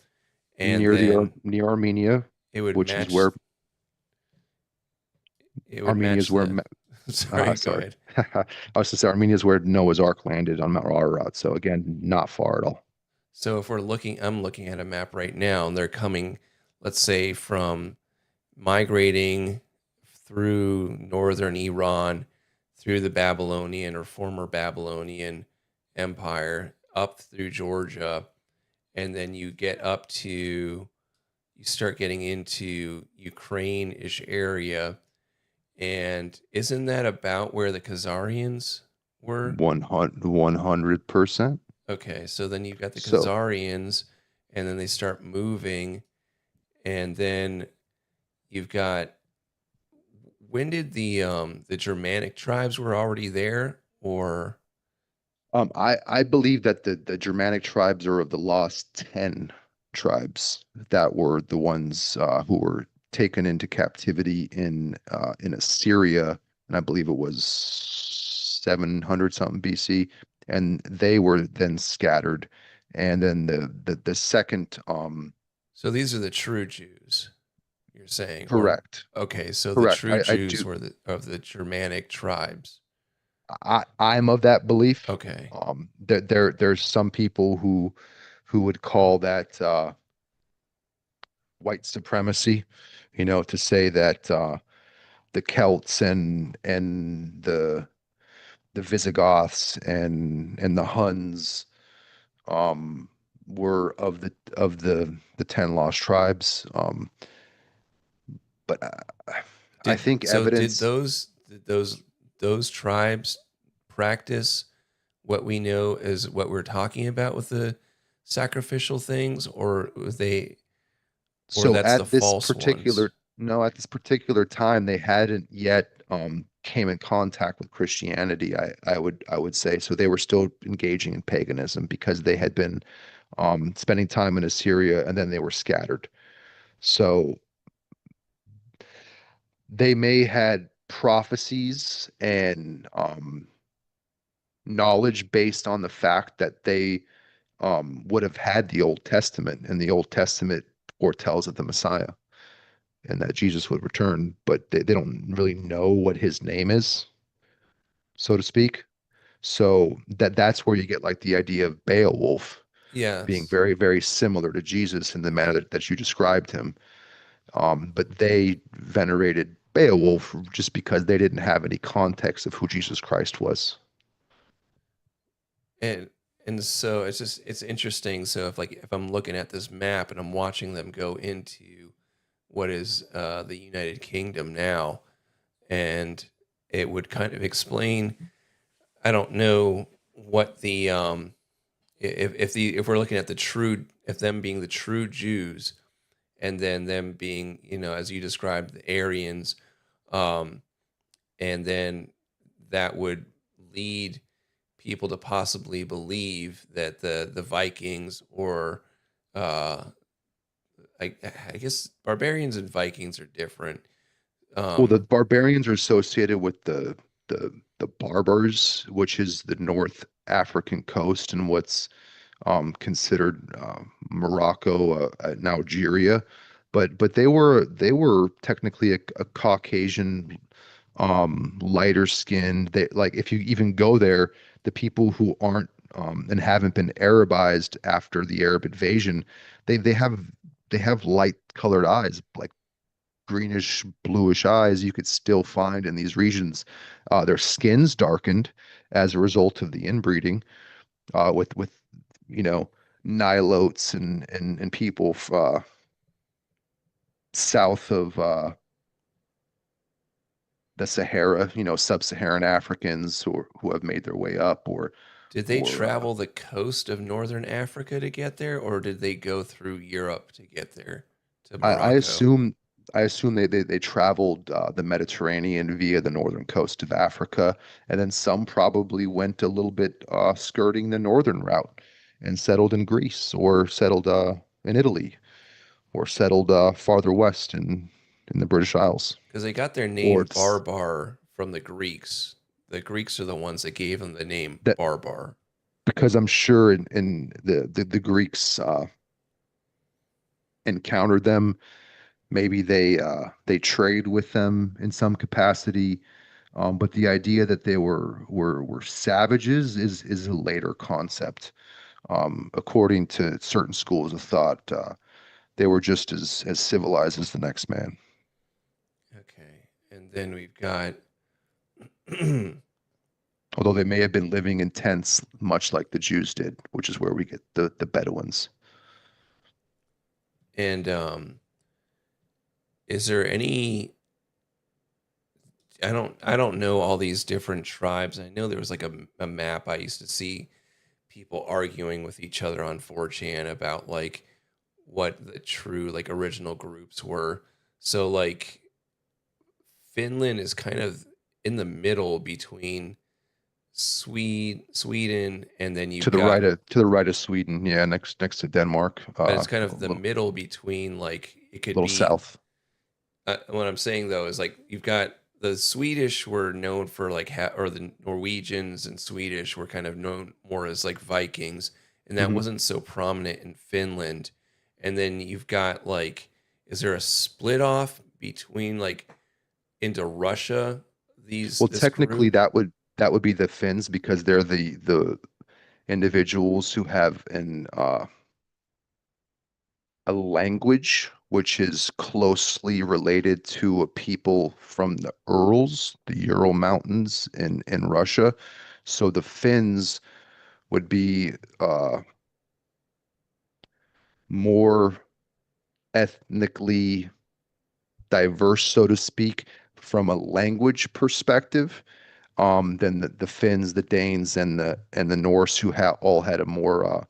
and then near Armenia, it would which is match where Armenia is where the. Sorry, go sorry. ahead. I was to say Armenia is where Noah's Ark landed on Mount Ararat. So again, not far at all. So if I'm looking at a map right now, and they're coming, let's say, from migrating through northern Iran, through the Babylonian or former Babylonian Empire, up through Georgia, and then you start getting into Ukraine-ish area. And isn't that about where the Khazarians were? 100%. Okay, so then you've got the So Khazarians, and then they start moving, and then you've got when did the Germanic tribes were already there, or I believe that the Germanic tribes are of the lost 10 tribes that were the ones who were taken into captivity in Assyria, and I believe it was 700 something BC, and they were then scattered. And then the second so these are the true Jews, you're saying, or correct, okay, so the correct. true I Jews do were of the Germanic tribes. I'm of that belief. Okay, There's some people who would call that white supremacy, to say that the Celts and the Visigoths and the Huns um, were of the 10 lost tribes. But I did think so did evidence. those tribes practice what we know as what we're talking about with the sacrificial things, or was they, or So that's the false ones? at this particular time, they hadn't yet came in contact with Christianity. I would say so. They were still engaging in paganism because they had been spending time in Assyria, and then they were scattered. So they may had prophecies and knowledge based on the fact that they would have had the Old Testament, and the Old Testament foretells of the Messiah and that Jesus would return, but they don't really know what his name is, so to speak. So that's where you get like the idea of Beowulf being Yes. very, very similar to Jesus in the manner that you described him. But they venerated Beowulf just because they didn't have any context of who Jesus Christ was. and and so it's interesting. So if I'm looking at this map and I'm watching them go into what is the United Kingdom now, and it would kind of explain, I don't know what the if we're looking at the true, if them being the true Jews, and then them being, as you described, the Aryans, um and then that would lead people to possibly believe that the Vikings, or uh I, I guess barbarians and Vikings are different. Well, the Um, barbarians are associated with the Barbars, which is the North African coast and what's considered Morocco and Algeria. But they were technically a Caucasian, lighter skinned. They like if you even go there, the people who aren't and haven't been Arabized after the Arab invasion, they have light colored eyes, like greenish, bluish eyes you could still find in these regions. Their skin's darkened as a result of the inbreeding with you know Nilotes and people south of the Sahara, sub-Saharan Africans who have made their way up, Did they or travel the coast of northern Africa to get there, or did they go through Europe to get there to I Morocco? assume they traveled the Mediterranean via the northern coast of Africa, and then some probably went a little bit skirting the northern route and settled in Greece, or settled in Italy, or settled farther west in the British Isles, Because they got their or name it's Barbar from the Greeks. The Greeks are the ones that gave them the name that Barbar. because I'm sure in the Greeks encountered them. Maybe they trade with them in some capacity. But the idea that they were savages is a later concept. According to certain schools of thought, they were just as civilized as the next man. Okay. And then we've got Although they may have been living in tents, much like the Jews did, which is where we get the Bedouins. and is there any I don't know all these different tribes. I know there was like a map I used to see people arguing with each other on 4chan about like what the true like original groups were. So like Finland is kind of in the middle between Sweden, and then you've got, To the right of Sweden, yeah, next to Denmark, but it's kind a of the middle between like it could little be. south. What I'm saying though is like you've got the Swedish were known for like or the Norwegians and Swedish were kind of known more as like Vikings, and that Hmm. wasn't so prominent in Finland. And then you've got like, is there a split off between like into Russia? Well, This technically, group. that would be the Finns because they're the individuals who have a language which is closely related to a people from the Urals, the Ural Mountains in Russia. So the Finns would be more ethnically diverse, so to speak, from a language perspective, than the Finns, the Danes, and the Norse, who all had a more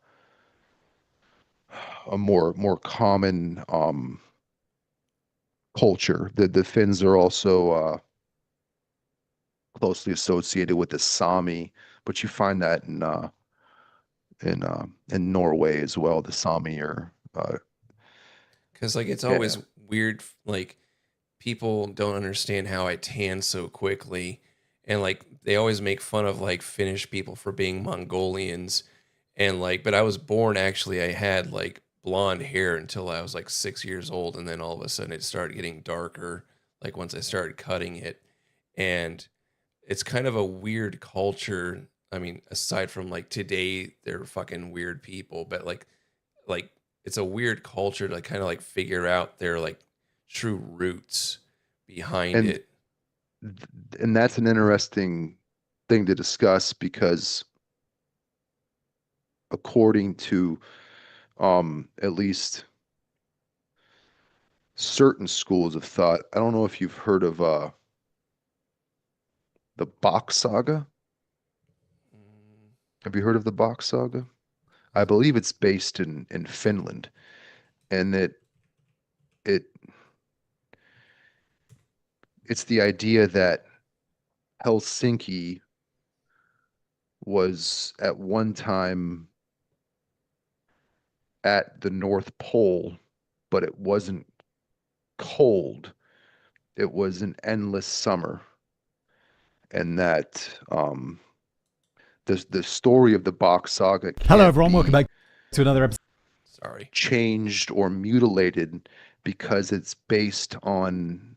common culture. The Finns are also closely associated with the Sami, but you find that in Norway as well. The Sami are Because like it's always yeah. weird, like people don't understand how I tan so quickly, and like they always make fun of like Finnish people for being Mongolians, and like, but I was born actually. I had like blonde hair until I was like 6 years old, and then all of a sudden it started getting darker. Like once I started cutting it, and it's kind of a weird culture. I mean, aside from like today, they're fucking weird people, but like it's a weird culture to kind of like figure out their like true roots behind and it. and that's an interesting thing to discuss because according to at least certain schools of thought, I don't know if you've heard of the Bach Saga. Mm, Have you heard of the Bach Saga? I believe it's based in Finland, and it it's the idea that Helsinki was at one time at the North Pole, but it wasn't cold. It was an endless summer, and that the story of the Bach Saga Hello, can't everyone. Welcome be back to another episode. sorry. changed or mutilated because it's based on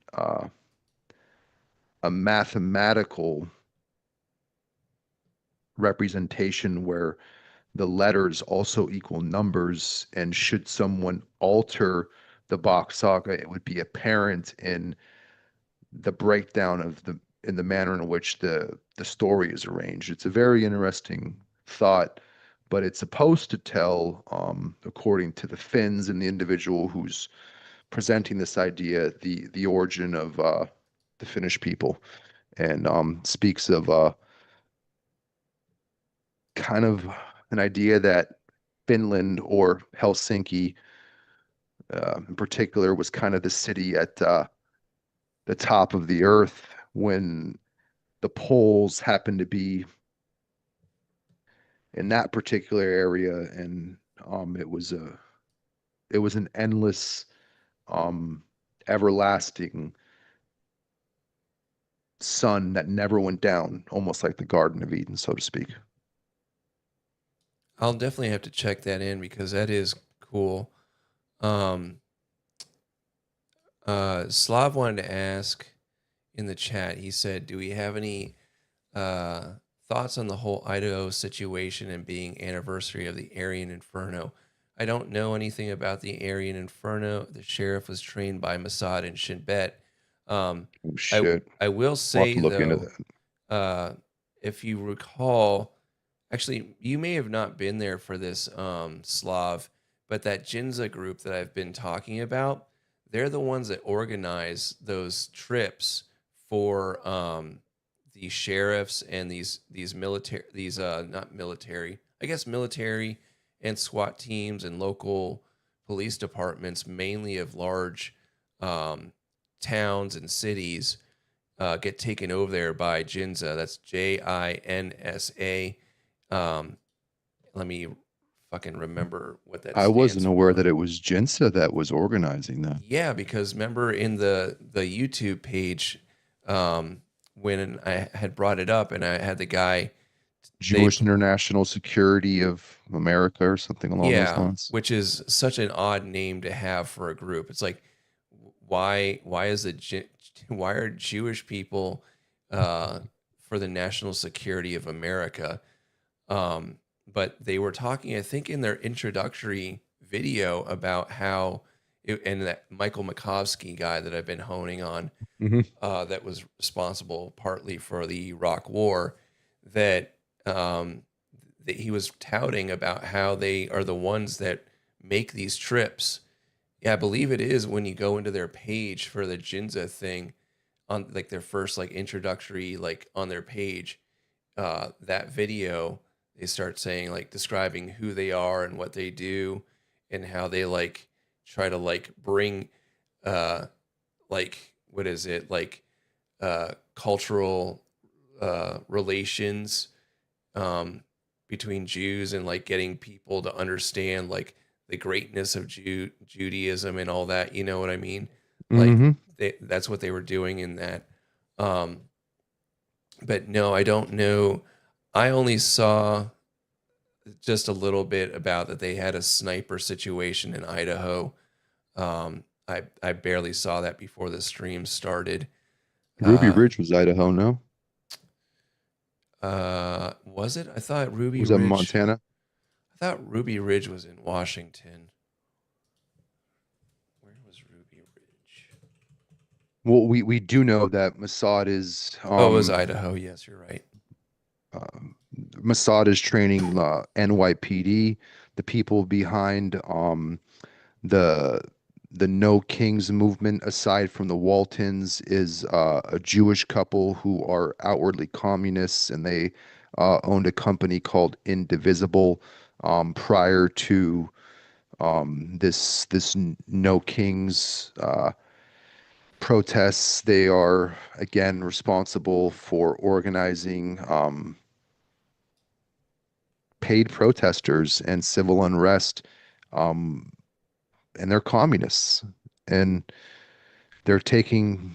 a mathematical representation where the letters also equal numbers, and should someone alter the Bach Saga, it would be apparent in the breakdown of in the manner in which the story is arranged. It's a very interesting thought, but it's supposed to tell, according to the Finns and the individual who's presenting this idea, the origin of the Finnish people, and speaks of kind of an idea that Finland, or Helsinki in particular, was kind of the city at the top of the earth when the poles happened to be in that particular area, and it was an endless, everlasting sun that never went down, almost like the Garden of Eden, so to speak. I'll definitely have to check that in because that is cool. Um, Slav wanted to ask in the chat. He said, "Do we have any thoughts on the whole Idaho situation and being anniversary of the Aryan Inferno?" I don't know anything about the Aryan Inferno. The sheriff was trained by Mossad and Shin Bet. Um, Oh, shit. I will We'll have say to look into though, that. if you recall, actually, you may have not been there for this, Slav, but that Jinza group that I've been talking about, they're the ones that organize those trips for the sheriffs and these military, these not military, I guess military and SWAT teams and local police departments, mainly of large towns and cities, get taken over there by Jinza. That's JINSA. Let me fucking remember what that I stands wasn't aware for. that it was Jinsa that was organizing that. Yeah, because remember in the YouTube page, when I had brought it up and I had the guy, Jewish International Security of America or something along those yeah, lines. which is such an odd name to have for a group. It's like, why is why are Jewish people for the national security of America? But they were talking, I think, in their introductory video about how, and that Michael Makovsky guy that I've been honing on, Mhm. that was responsible partly for the Iraq War, that that he was touting about how they are the ones that make these trips. Yeah, I believe it is when you go into their page for the Jinza thing, on like their first like introductory, like on their page, that video, they start saying like describing who they are and what they do and how they like try to like bring like what is it, like cultural relations between Jews and like getting people to understand like the greatness of Judaism and all that, you know what I mean? Like Mhm. that's what they were doing in that. Um, but no, I don't know. I only saw just a little bit about that they had a sniper situation in Idaho. I barely saw that before the stream started. Ruby Ridge was Idaho, no? Was it? I thought Ruby Was that Ridge. Montana? I thought Ruby Ridge was in Washington. Where was Ruby Ridge? Well, we do know that Mossad is Oh, it was Idaho. Yes, you're right. Mossad is training NYPD, the people behind the No Kings movement, aside from the Waltons, is a Jewish couple who are outwardly communists, and they owned a company called Indivisible prior to this No Kings protests. They are again responsible for organizing paid protesters and civil unrest, um, and they're communists, and they're taking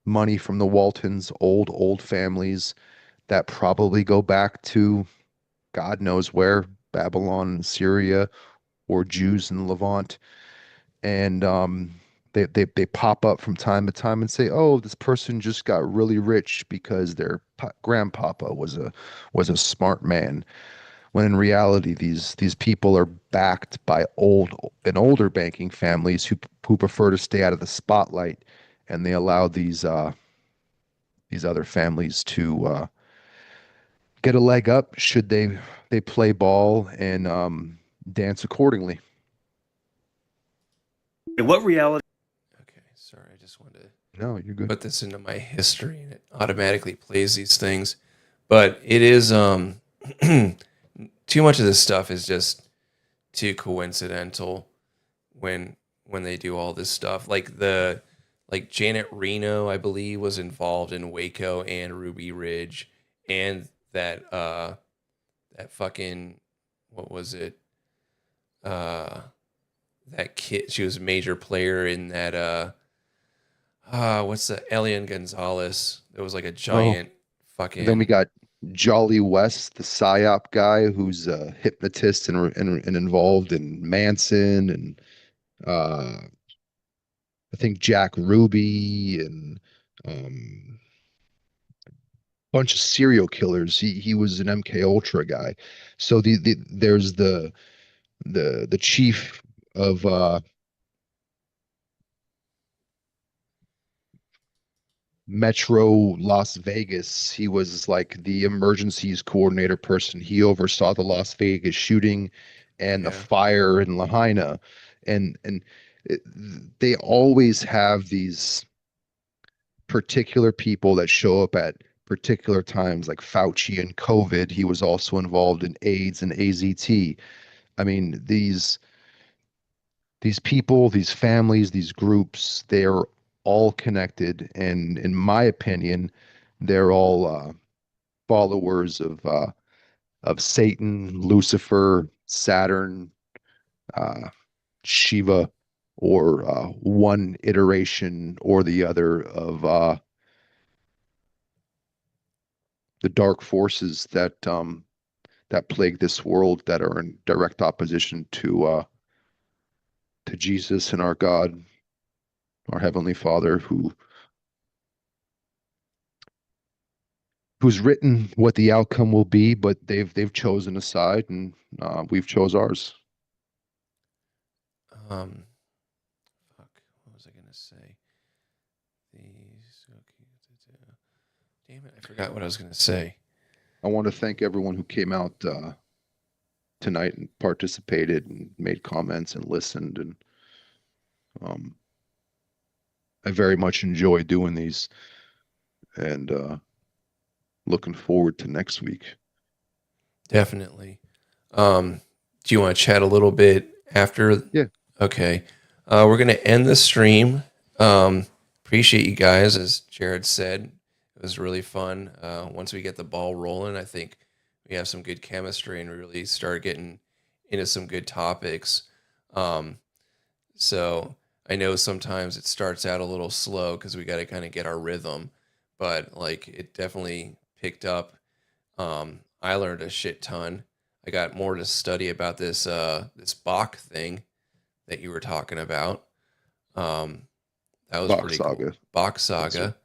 money from the Waltons, old families that probably go back to God knows where, Babylon and Syria, or Jews in Levant, and they pop up from time to time and say, "Oh, this person just got really rich because their grandpapa was a smart man." When in reality, these people are backed by older banking families who prefer to stay out of the spotlight, and they allow these other families to get a leg up should they play ball and dance accordingly. What reality Sorry, I just wanted to No, you're good. put this into my history, and it automatically plays these things. But it is too much of this stuff is just too coincidental when they do all this stuff. Like Janet Reno, I believe, was involved in Waco and Ruby Ridge, and that fucking, what was it? That kid, she was a major player in that what's the Elian Gonzalez? There was like a giant Then we fucking got Jolly West, the psyop guy, who's a hypnotist and involved in Manson, and uh, I think Jack Ruby, and um, bunch of serial killers. He was an MK Ultra guy. So there's the chief of Metro Las Vegas. He was like the emergencies coordinator person. He oversaw the Las Vegas shooting and the yeah. fire in Lahaina. And it, they always have these particular people that show up at particular times, like Fauci and COVID. He was also involved in AIDS and AZT. I mean, these people, these families, these groups, they're all connected, and in my opinion, they're all followers of Satan, Lucifer, Saturn, uh, Shiva, or one iteration or the other of the dark forces that plague this world, that are in direct opposition to Jesus and our God, our Heavenly Father, who's written what the outcome will be, but they've chosen a side, and we've chose ours. Um, fuck. What was I gonna say? These. Okay. Damn it! I forgot what I was gonna say. I want to thank everyone who came out tonight and participated and made comments and listened, and um, I very much enjoy doing these, and looking forward to next week. Definitely. Do you want to chat a little bit after? Yeah. Okay. We're gonna end the stream. Appreciate you guys, as Jared said. It was really fun. Once we get the ball rolling, I think we have some good chemistry and we really start getting into some good topics. So I know sometimes it starts out a little slow because we got to kind of get our rhythm, but like it definitely picked up. I learned a shit ton. I got more to study about this Bach thing that you were talking about. That was Bach pretty Saga. cool. Bach Yes, Saga. sir.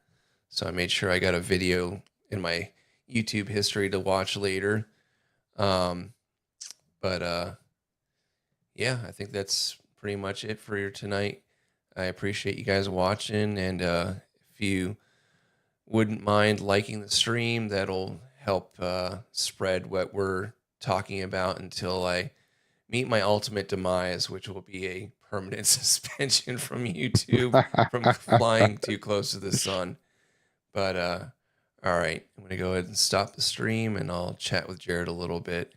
So I made sure I got a video in my YouTube history to watch later. But yeah, I think that's pretty much it for tonight. I appreciate you guys watching, and if you wouldn't mind liking the stream, that'll help spread what we're talking about until I meet my ultimate demise, which will be a permanent suspension from YouTube from flying too close to the sun. But all right, I'm gonna go ahead and stop the stream, and I'll chat with Jared a little bit.